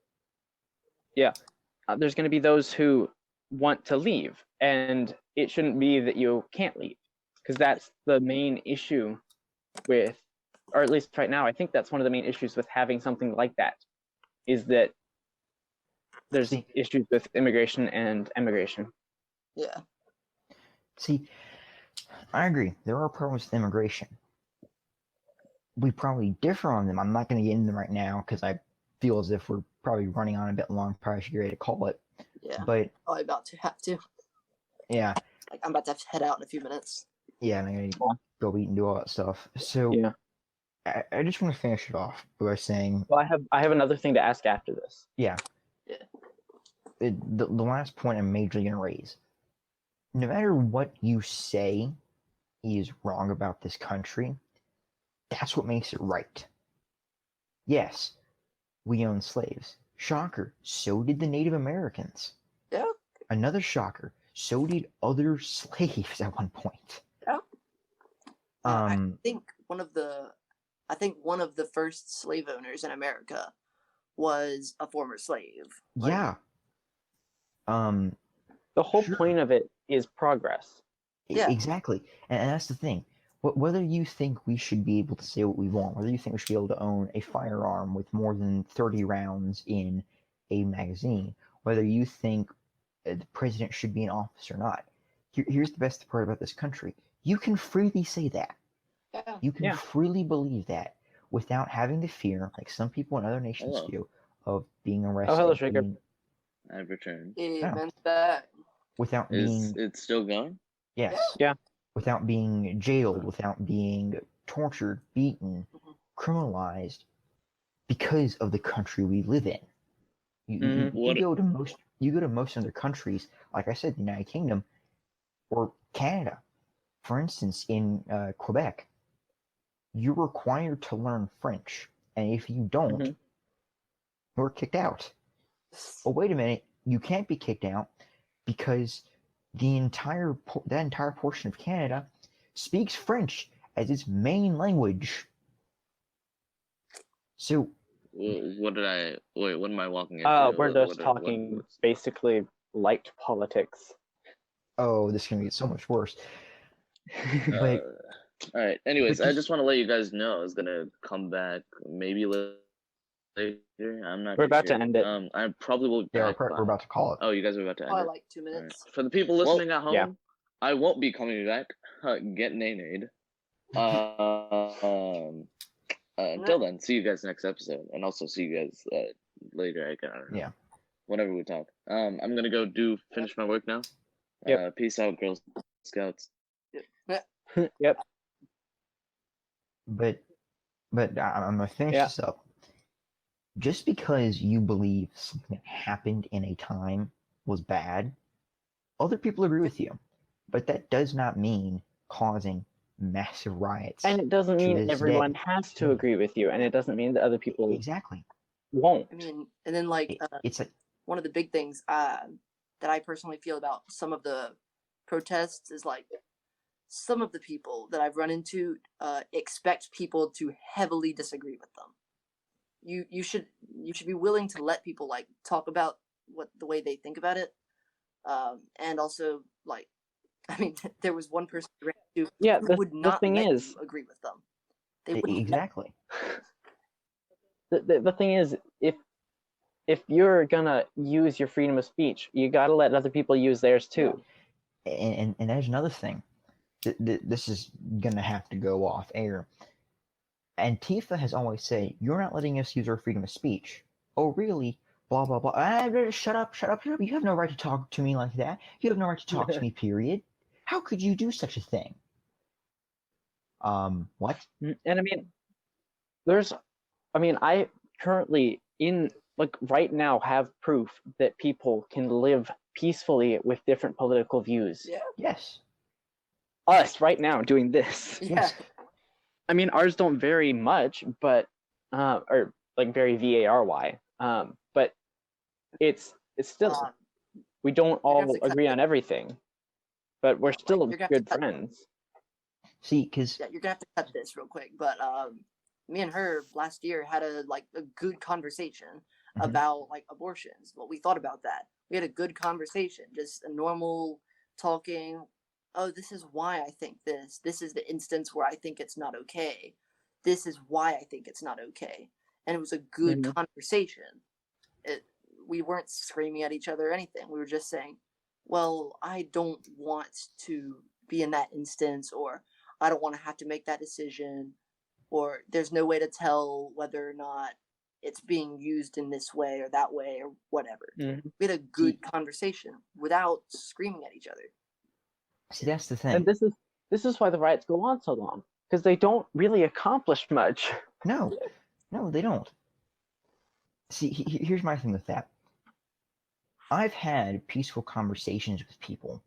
there's going to be those who want to leave, and it shouldn't be that you can't leave, because that's the main issue with, or at least right now, I think that's one of the main issues with having something like that, is that there's issues with immigration and emigration. Yeah. See, I agree. There are problems with immigration. We probably differ on them. I'm not going to get into them right now because I feel as if we're probably running on a bit long. Probably should get ready to call it. Yeah. But I'm about to have to. yeah. Like, I'm about to have to head out in a few minutes. Yeah, and I gotta go eat and do all that stuff. So Yeah. I just want to finish it off by saying. Well, I have another thing to ask after this. Yeah. Yeah. The last point I'm majorly gonna raise. No matter what you say is wrong about this country, that's what makes it right. Yes, we own slaves. Shocker. So did the Native Americans. Yeah. Another shocker. So did other slaves at one point. Yeah. I Um, think one of the first slave owners in America was a former slave. Like, yeah. The whole Sure. point of it is progress. Yeah. Exactly. And that's the thing. Whether you think we should be able to say what we want, whether you think we should be able to own a firearm with more than 30 rounds in a magazine, whether you think the president should be in office or not, here's the best part about this country. You can freely say that. Yeah. You can freely believe that without having the fear, like some people in other nations do, of being arrested. Oh, hello, Shaker. I've returned. Man's back. Without Is being... it still going? Yes. Yeah. Without being jailed, without being tortured, beaten, criminalized, because of the country we live in. You go to most other countries, like I said, the United Kingdom or Canada. For instance, in Quebec, you're required to learn French, and if you don't, you're kicked out. Oh, wait a minute, you can't be kicked out because that entire portion of Canada speaks French as its main language. So, what am I walking into? We're just talking basically light politics. Oh, this is gonna get so much worse. But all right. Anyways, I just want to let you guys know I was gonna come back maybe later. I'm not. We're about to end it. I probably will. Yeah, we're about to call it. Oh, you guys are about to end it. Like 2 minutes. Right. For the people listening at home, yeah. I won't be coming back. Get nay-nayed. Until then, see you guys next episode, and also see you guys later. I don't know. Yeah. Whenever we talk. I'm gonna go finish my work now. Yep. Peace out, Girl Scouts. Yep. But I'm gonna finish this up. Just because you believe something that happened in a time was bad, other people agree with you. But that does not mean causing massive riots. And it doesn't mean everyone has to agree with you, and it doesn't mean that other people won't. I mean, and then like it's like one of the big things that I personally feel about some of the protests is like some of the people that I've run into expect people to heavily disagree with them. You should be willing to let people like talk about the way they think about it, and also like, I mean, there was one person who would not agree with them. They wouldn't exactly. The thing is, if you're gonna use your freedom of speech, you gotta let other people use theirs too. And there's another thing. This is gonna have to go off air. Antifa has always said, "You're not letting us use our freedom of speech." Oh, really? Blah blah blah. Shut up! You have no right to talk to me like that. You have no right to talk to me. Period. How could you do such a thing? What? And I currently right now have proof that people can live peacefully with different political views. Yeah. Yes. Us right now doing this. Yeah. Yes. I mean, ours don't vary much, but or like very VARY. But it's still We don't You're gonna have all to cut agree this. on everything, but we're Like, still you're gonna have to good cut. friends. See, because Yeah, you're gonna have to cut this real quick. But me and her last year had a good conversation Mhm. about like abortions. What we thought about that. We had a good conversation, just a normal talking. Oh, this is why I think this. This is the instance where I think it's not okay. This is why I think it's not okay. And it was a good Mhm. conversation. We weren't screaming at each other or anything. We were just saying, well, I don't want to be in that instance, or I don't want to have to make that decision, or there's no way to tell whether or not it's being used in this way or that way or whatever. Mhm. We had a good conversation without screaming at each other. see, that's the And thing. this is why the riots go on so long, because they don't really accomplish much. No, they don't. See, here's my thing with that. I've had peaceful conversations with people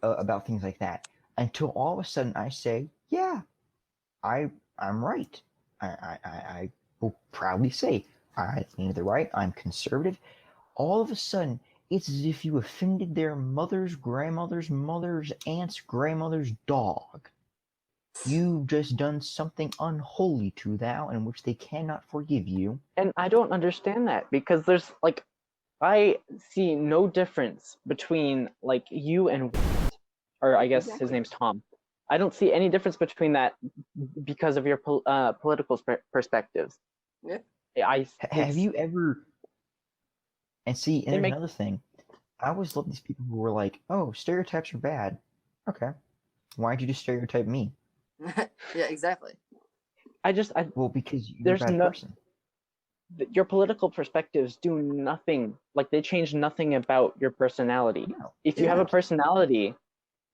about things like that until all of a sudden I say, yeah, I'm right. I will proudly say I lean to the right. I'm conservative. All of a sudden, it's as if you offended their mother's grandmother's mother's aunt's grandmother's dog. You've just done something unholy to thou in which they cannot forgive you. And I don't understand that, because there's like, I see no difference between like you and, or I guess his name's Tom. I don't see any difference between that because of your political perspectives. Yeah. Have you ever? And see, and there's make- another thing. I always love these people who are like, "Oh, stereotypes are bad." Okay, why'd you just stereotype me? Yeah, exactly. Well, because you're a there's bad no- person. Your political perspectives do nothing, like they change nothing about your personality. No, If they you have a don't. personality,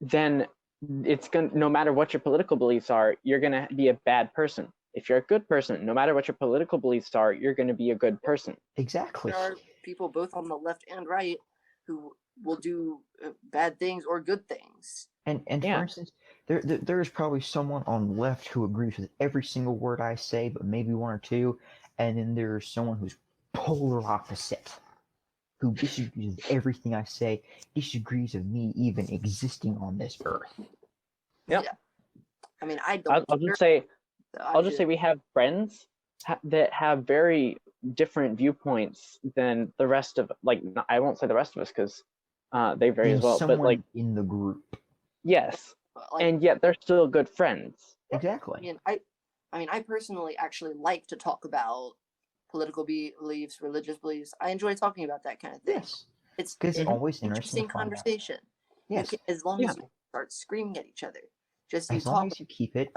then it's gonna, no matter what your political beliefs are, you're gonna be a bad person. If you're a good person, no matter what your political beliefs are, you're gonna be a good person. Exactly. There are people both on the left and right who will do bad things or good things. And Yeah. for instance, there's probably someone on the left who agrees with every single word I say, but maybe one or two, and then there's someone who's polar opposite, who disagrees with everything I say, disagrees with me even existing on this earth. Yep. Yeah. I mean, I don't. I'll just say, we have friends that have very different viewpoints than the rest of, like, I won't say the rest of us because they vary as well, but like in the group. Yes, like, and yet they're still good friends. Exactly. I mean, I personally actually like to talk about political beliefs, religious beliefs. I enjoy talking about that kind of thing. Yes. It's always interesting conversation. Yes. As long as you start screaming at each other. Just as long as you keep it.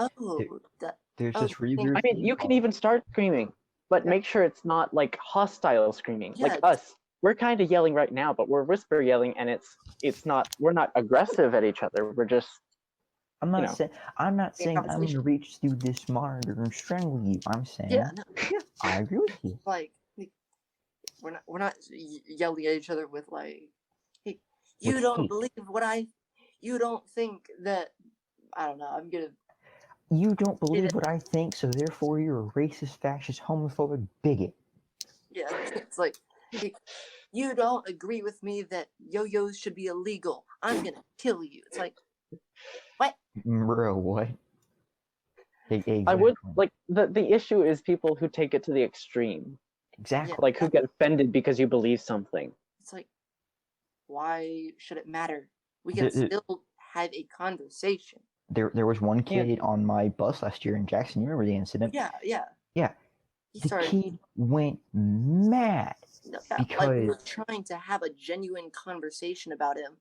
There's this really weird. I mean, you can even start screaming, but make sure it's not like hostile screaming. Yeah. Like us, we're kind of yelling right now, but we're whisper yelling, and it's not. We're not aggressive at each other. We're just. I'm not saying I'm going to reach through this monitor and strangle you. I'm saying, I agree with you. Like we're not yelling at each other with like, hey, you don't believe what you don't think that, I don't know. You don't believe what I think, so therefore you're a racist, fascist, homophobic bigot. Yeah, it's like, hey, you don't agree with me that yo-yos should be illegal. I'm gonna kill you. It's like, what? Bro, what? Exactly. I would like the issue is people who take it to the extreme. Exactly. Like who get offended because you believe something. It's like, why should it matter? We can still have a conversation. There was one kid on my bus last year in Jackson. You remember the incident? Yeah. The kid went mad because like, we were trying to have a genuine conversation about him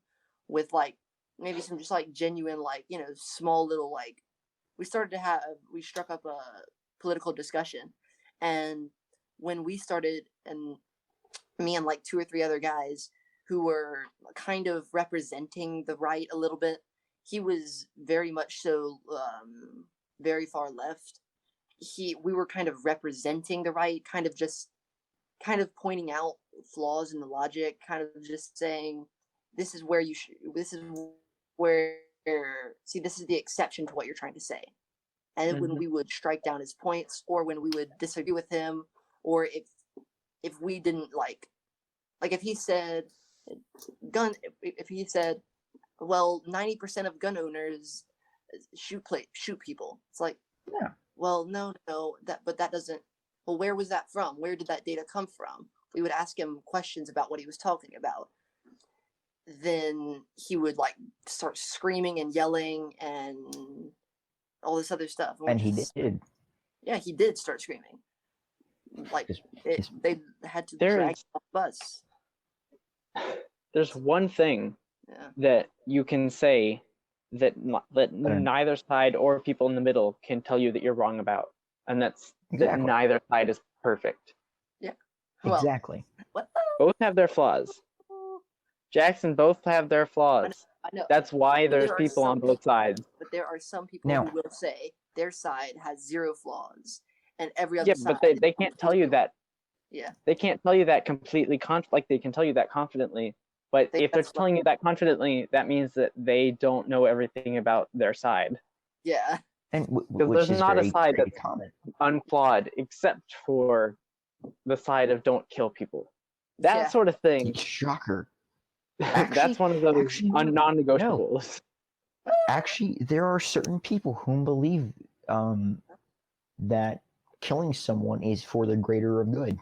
with like maybe some just like genuine, like, you know, small little, like, we struck up a political discussion. And when we started, and me and like 2 or 3 other guys who were kind of representing the right a little bit, he was very much so very far left. We were kind of representing the right, kind of pointing out flaws in the logic, kind of just saying, this is where this is the exception to what you're trying to say. And when we would strike down his points, or when we would disagree with him, or if we didn't like if he said, gun. If he said, well, 90% of gun owners shoot people. It's like, Yeah. well, no, but that doesn't. Well, where was that from? Where did that data come from? We would ask him questions about what he was talking about. Then he would like start screaming and yelling and all this other stuff. And he did. Yeah, he did start screaming. Like they had to drag him off the bus. There's one thing that you can say that neither side or people in the middle can tell you that you're wrong about, and that's that neither side is perfect. Yeah. Well, exactly. Both have their flaws. Jackson, both have their flaws. I know. That's why there's people on both sides. But there are some people who will say their side has zero flaws, and every other side. Yeah, but they can't tell you that. Yeah. They can't tell you that completely like they can tell you that confidently. But if they're telling you that confidently, that means that they don't know everything about their side. Yeah. And there's not a side that's unflawed except for the side of don't kill people. That sort of thing. Shocker. That's one of those non-negotiables. No. Actually, there are certain people who believe that killing someone is for the greater of good.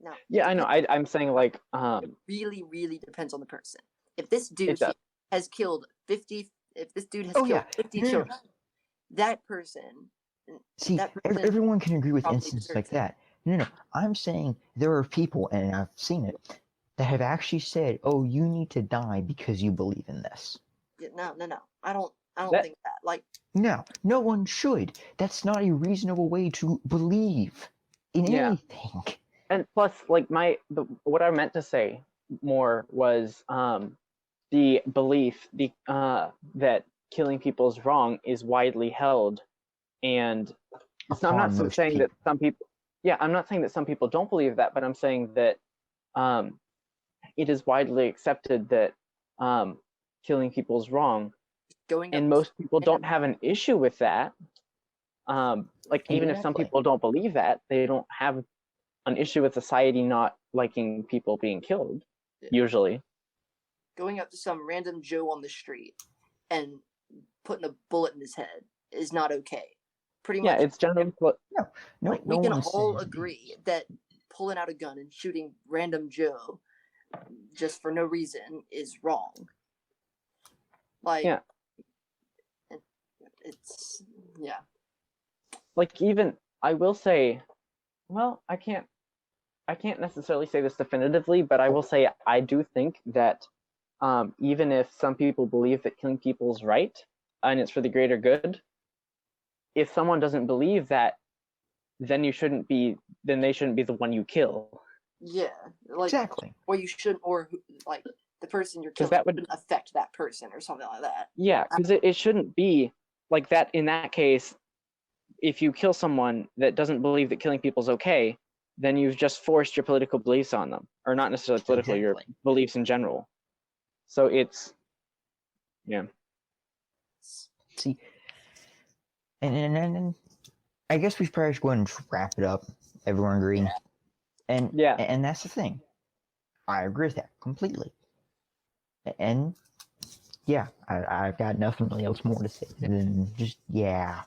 No. Yeah, I know. I'm saying like it really, really depends on the person. If this dude has killed 50, if this dude has killed 50 children, that person. See, everyone can agree with instances like that. No, I'm saying there are people, and I've seen it, that have actually said, "Oh, you need to die because you believe in this." Yeah, no. I don't think that. Like, no one should. That's not a reasonable way to believe in anything. And plus, like what I meant to say more was the belief that killing people is wrong is widely held, and I'm not saying that some people. Yeah, I'm not saying that some people don't believe that, but I'm saying that it is widely accepted that killing people is wrong, and most people don't have an issue with that. Even if some people don't believe that, they don't have an issue with society not liking people being killed, usually. Going up to some random Joe on the street and putting a bullet in his head is not okay. Pretty much. Yeah, it's generally... we can all agree that pulling out a gun and shooting random Joe just for no reason is wrong. It's... Yeah. Like, even... I will say... Well, I can't necessarily say this definitively, but I will say I do think that even if some people believe that killing people is right and it's for the greater good, if someone doesn't believe that, then they shouldn't be the one you kill. Yeah, exactly. Or you shouldn't, or like the person you're killing wouldn't affect that person or something like that. Yeah, because it shouldn't be like that. In that case, if you kill someone that doesn't believe that killing people is okay, then you've just forced your political beliefs on them, or not necessarily political, your beliefs in general. So it's, See, and I guess we probably should go ahead and wrap it up. Everyone agree? And and that's the thing. I agree with that completely. And I've got nothing really else more to say than just Yeah.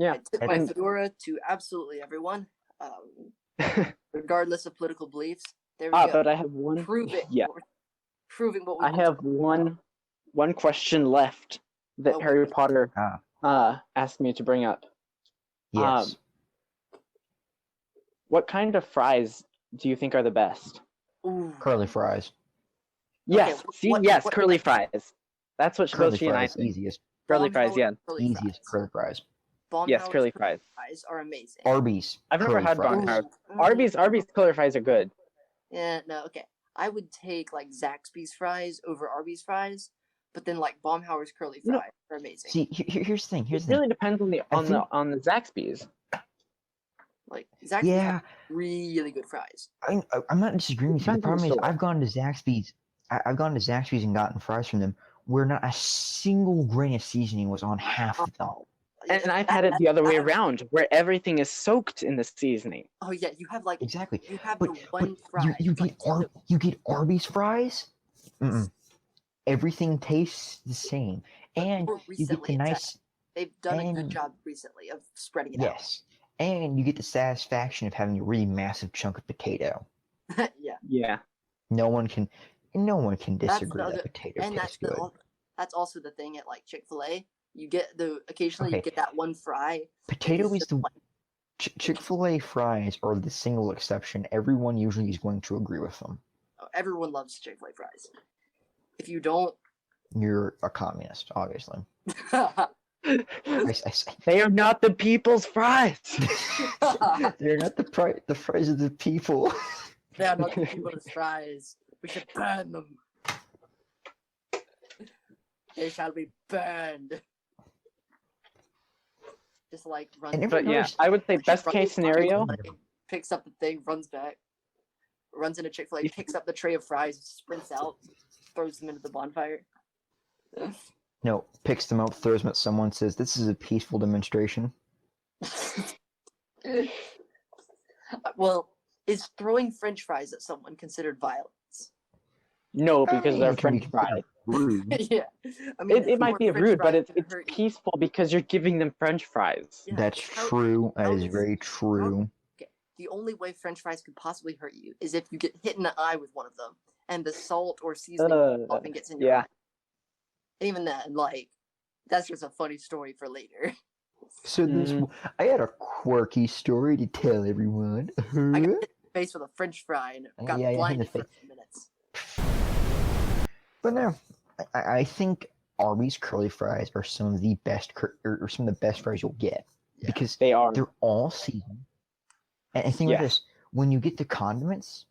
I tip my fedora to absolutely everyone, regardless of political beliefs. There we go. But I have one. Proving what we I have one question left that Harry Potter asked me to bring up. Yes. What kind of fries do you think are the best? Ooh. Curly fries. Yes. Curly fries. That's what both she and I think. Easiest. Curly fries, Easiest curly fries. Yes, curly fries are amazing. Arby's. I've never had Baumhauer's. Arby's curly fries are good. Yeah, no, okay. I would take like Zaxby's fries over Arby's fries, but then like Baumhauer's curly fries are amazing. See, here's the thing. It really depends on the Zaxby's. Like Zaxby's have really good fries. I'm not disagreeing with you. The problem is I've gone to Zaxby's. I've gone to Zaxby's and gotten fries from them where not a single grain of seasoning was on half of them. And I've had it the other way around, where everything is soaked in the seasoning. Oh yeah, you have like Exactly. You have But, the one but fry. you get Arby's fries. Everything tastes the same, and you get the nice. They've done a good job recently of spreading it out. Yes, and you get the satisfaction of having a really massive chunk of potato. Yeah. Yeah. No one can disagree that potato tastes good. That's also the thing at like Chick-fil-A. You get occasionally you get that one fry. Potato is the Chick-fil-A fries are the single exception. Everyone usually is going to agree with them. Oh, everyone loves Chick-fil-A fries. If you don't, you're a communist, obviously. They are not the people's fries. They're not the fries of the people. They are not the people's fries. We should burn them. They shall be burned. Just like runs. But yeah, I would say best case scenario. Picks up the thing, runs back, runs into Chick-fil-A, picks up the tray of fries, sprints out, throws them into the bonfire. No, picks them up, throws them at someone, says, "This is a peaceful demonstration." Well, is throwing French fries at someone considered violence? No, because they're French fries. Yeah, I mean, it might be rude, but it's peaceful because you're giving them French fries. Yeah, that's true. That is very true. Okay, the only way French fries could possibly hurt you is if you get hit in the eye with one of them, and the salt or seasoning often gets in your eye. And even then, like, that's just a funny story for later. So I had a quirky story to tell everyone. I got hit in the face with a French fry and got blinded for 10 minutes. But no, I think Arby's curly fries are some of the best or some of the best fries you'll get because they're all seasoned. And think about this: when you get the condiments,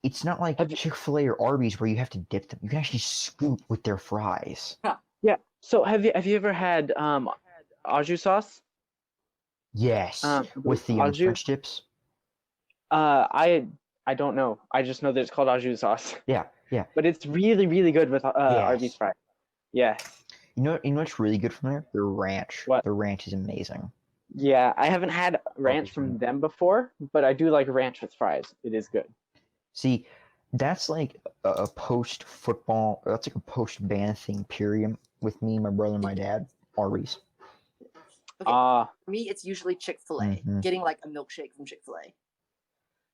it's not like Chick-fil-A or Arby's where you have to dip them. You can actually scoop with their fries. Yeah. So have you ever had au jus sauce? Yes. With the French dips. I don't know. I just know that it's called au jus sauce. Yeah. But it's really, really good with Arby's fries. Yes. You know what's really good from there? Their ranch. What? Their ranch is amazing. Yeah, I haven't had ranch from them before, but I do like ranch with fries. It is good. See, that's like a post-football, that's like a post-band thing, period, with me, my brother, and my dad, Arby's. Okay. For me, it's usually Chick-fil-A. Mm-hmm. Getting like a milkshake from Chick-fil-A.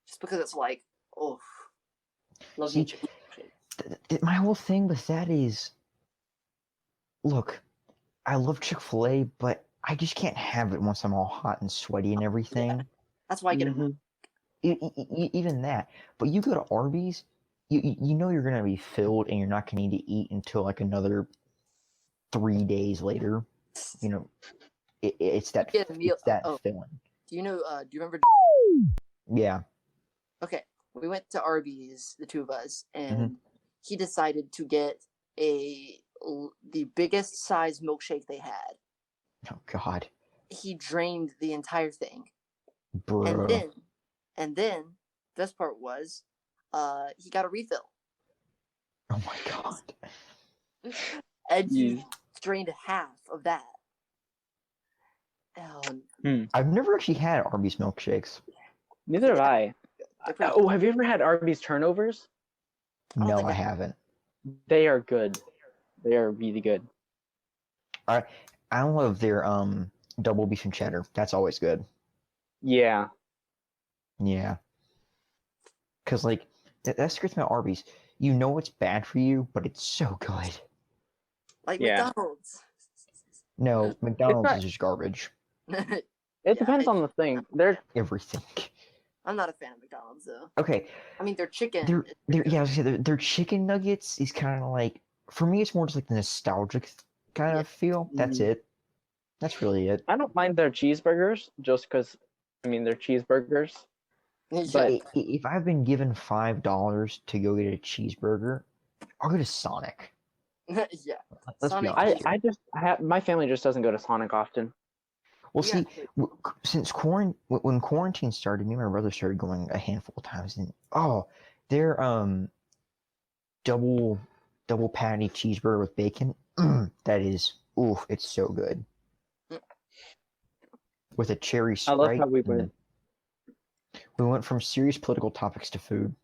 Just because it's like, oh, love me Chick-fil-A. My whole thing with that is, look, I love Chick-fil-A, but I just can't have it once I'm all hot and sweaty and everything. Yeah. That's why I get it. Even that. But you go to Arby's, you know you're going to be filled and you're not going to need to eat until like another 3 days later. You know, it's that filling. Do you remember? Yeah. Okay, we went to Arby's, the two of us, and he decided to get the biggest size milkshake they had. Oh God. He drained the entire thing. Bruh. And then best part was he got a refill. Oh my God. And he drained half of that. I've never actually had Arby's milkshakes. Neither have I. Have you ever had Arby's turnovers? No, I haven't. They are good. They are really good. I love their double beef and cheddar. That's always good. Yeah. Yeah. Because like that's great about Arby's. You know it's bad for you, but it's so good. Like McDonald's. No, McDonald's is just garbage. It depends on the thing. They're everything. I'm not a fan of McDonald's though. Okay. I mean, their chicken. Their chicken nuggets is kind of like, for me, it's more just like the nostalgic kind of feel. That's it. That's really it. I don't mind their cheeseburgers, just because, I mean, they're cheeseburgers. But if I've been given $5 to go get a cheeseburger, I'll go to Sonic. Yeah. Let's be honest. My family just doesn't go to Sonic often. Well, see, since when quarantine started, me and my brother started going a handful of times, and their double patty cheeseburger with bacon, that is, it's so good. with a cherry I love Sprite. how we and went. we went from serious political topics to food.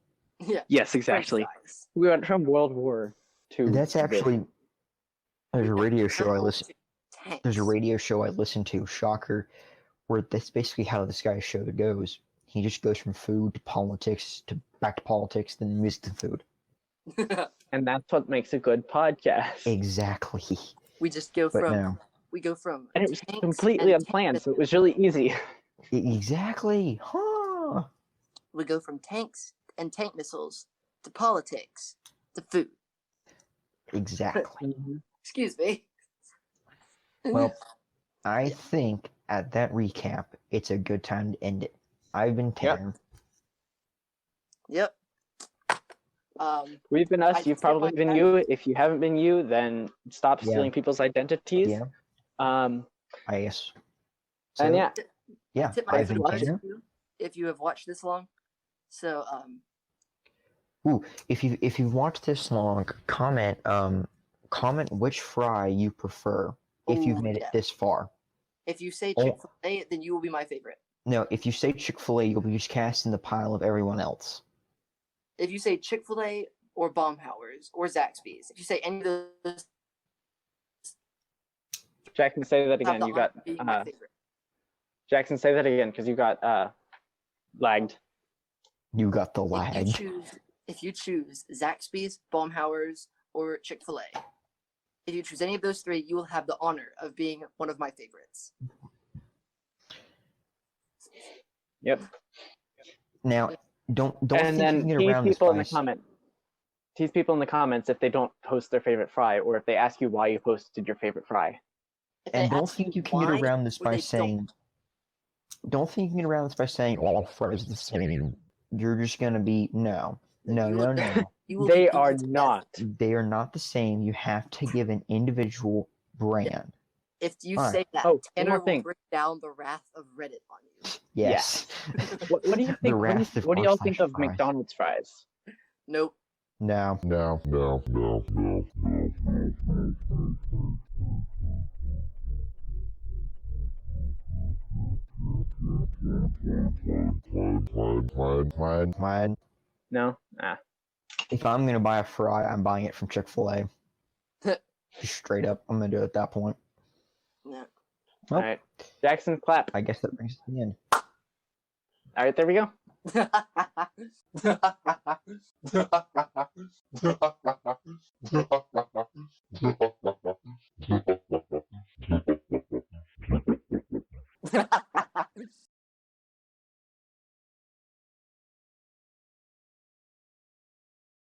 Yeah. Yes, exactly. French fries. We went from World War II. That's to actually there's a radio show I World War listen. II. Tanks. There's a radio show I listen to, Shocker, where that's basically how this guy's show goes. He just goes from food to politics to back to politics, then music to food. And that's what makes a good podcast. Exactly. we just go But from no. we go from And it was tanks completely and unplanned, so it was really easy. Exactly. Huh. we go from tanks and tank missiles to politics to food. Exactly. Excuse me. Well, I think at that recap, it's a good time to end it. I've been Tanner. Yep. We've been I us, just you've hit probably my been back. you. If you haven't been you, then stop Yeah. stealing people's identities. Yeah. Um, I guess. and yeah, Yeah. Tip my I've been hat to Tanner. you if you have watched this long. So Ooh, if you've watched this long, comment which fry you prefer if you've Ooh, made yeah. it this far. if you say Oh. Chick-fil-A, then you will be my favorite. No, if you say Chick-fil-A, you'll be just cast in the pile of everyone else. If you say Chick-fil-A or Baumhauer's or Zaxby's, if you say any of those, Jackson, say that have again. the You honor got of being my favorite. Jackson, say that again because you got lagged. You got the If lag. you choose Zaxby's, Baumhauer's, or Chick-fil-A, if you choose any of those three, you will have the honor of being one of my favorites. Yep. Now, don't And think you then can get tease around this people in by the comment. Tease people in the comments if they don't post their favorite fry, or if they ask you why you posted your favorite fry. If and they don't ask think you can why, get around this or by they don't. saying. Don't think you can get around this by saying all fries are the same. You're just gonna be no. You will- you will They be are beaten to death. not. They are not the same. You have to give an individual brand. If you All right. say that, Oh, one Tanner more will thing. bring down the wrath of Reddit on you. Yes. What do you The think? wrath of What do y'all r think slash of fries. McDonald's fries? Nope. No. Mine. No. Ah. If I'm gonna buy a fry, I'm buying it from Chick-fil-A. Just straight up, I'm gonna do it at that point. No. Well, All right. Jackson, clap. I guess that brings us to the end. All right, there we go.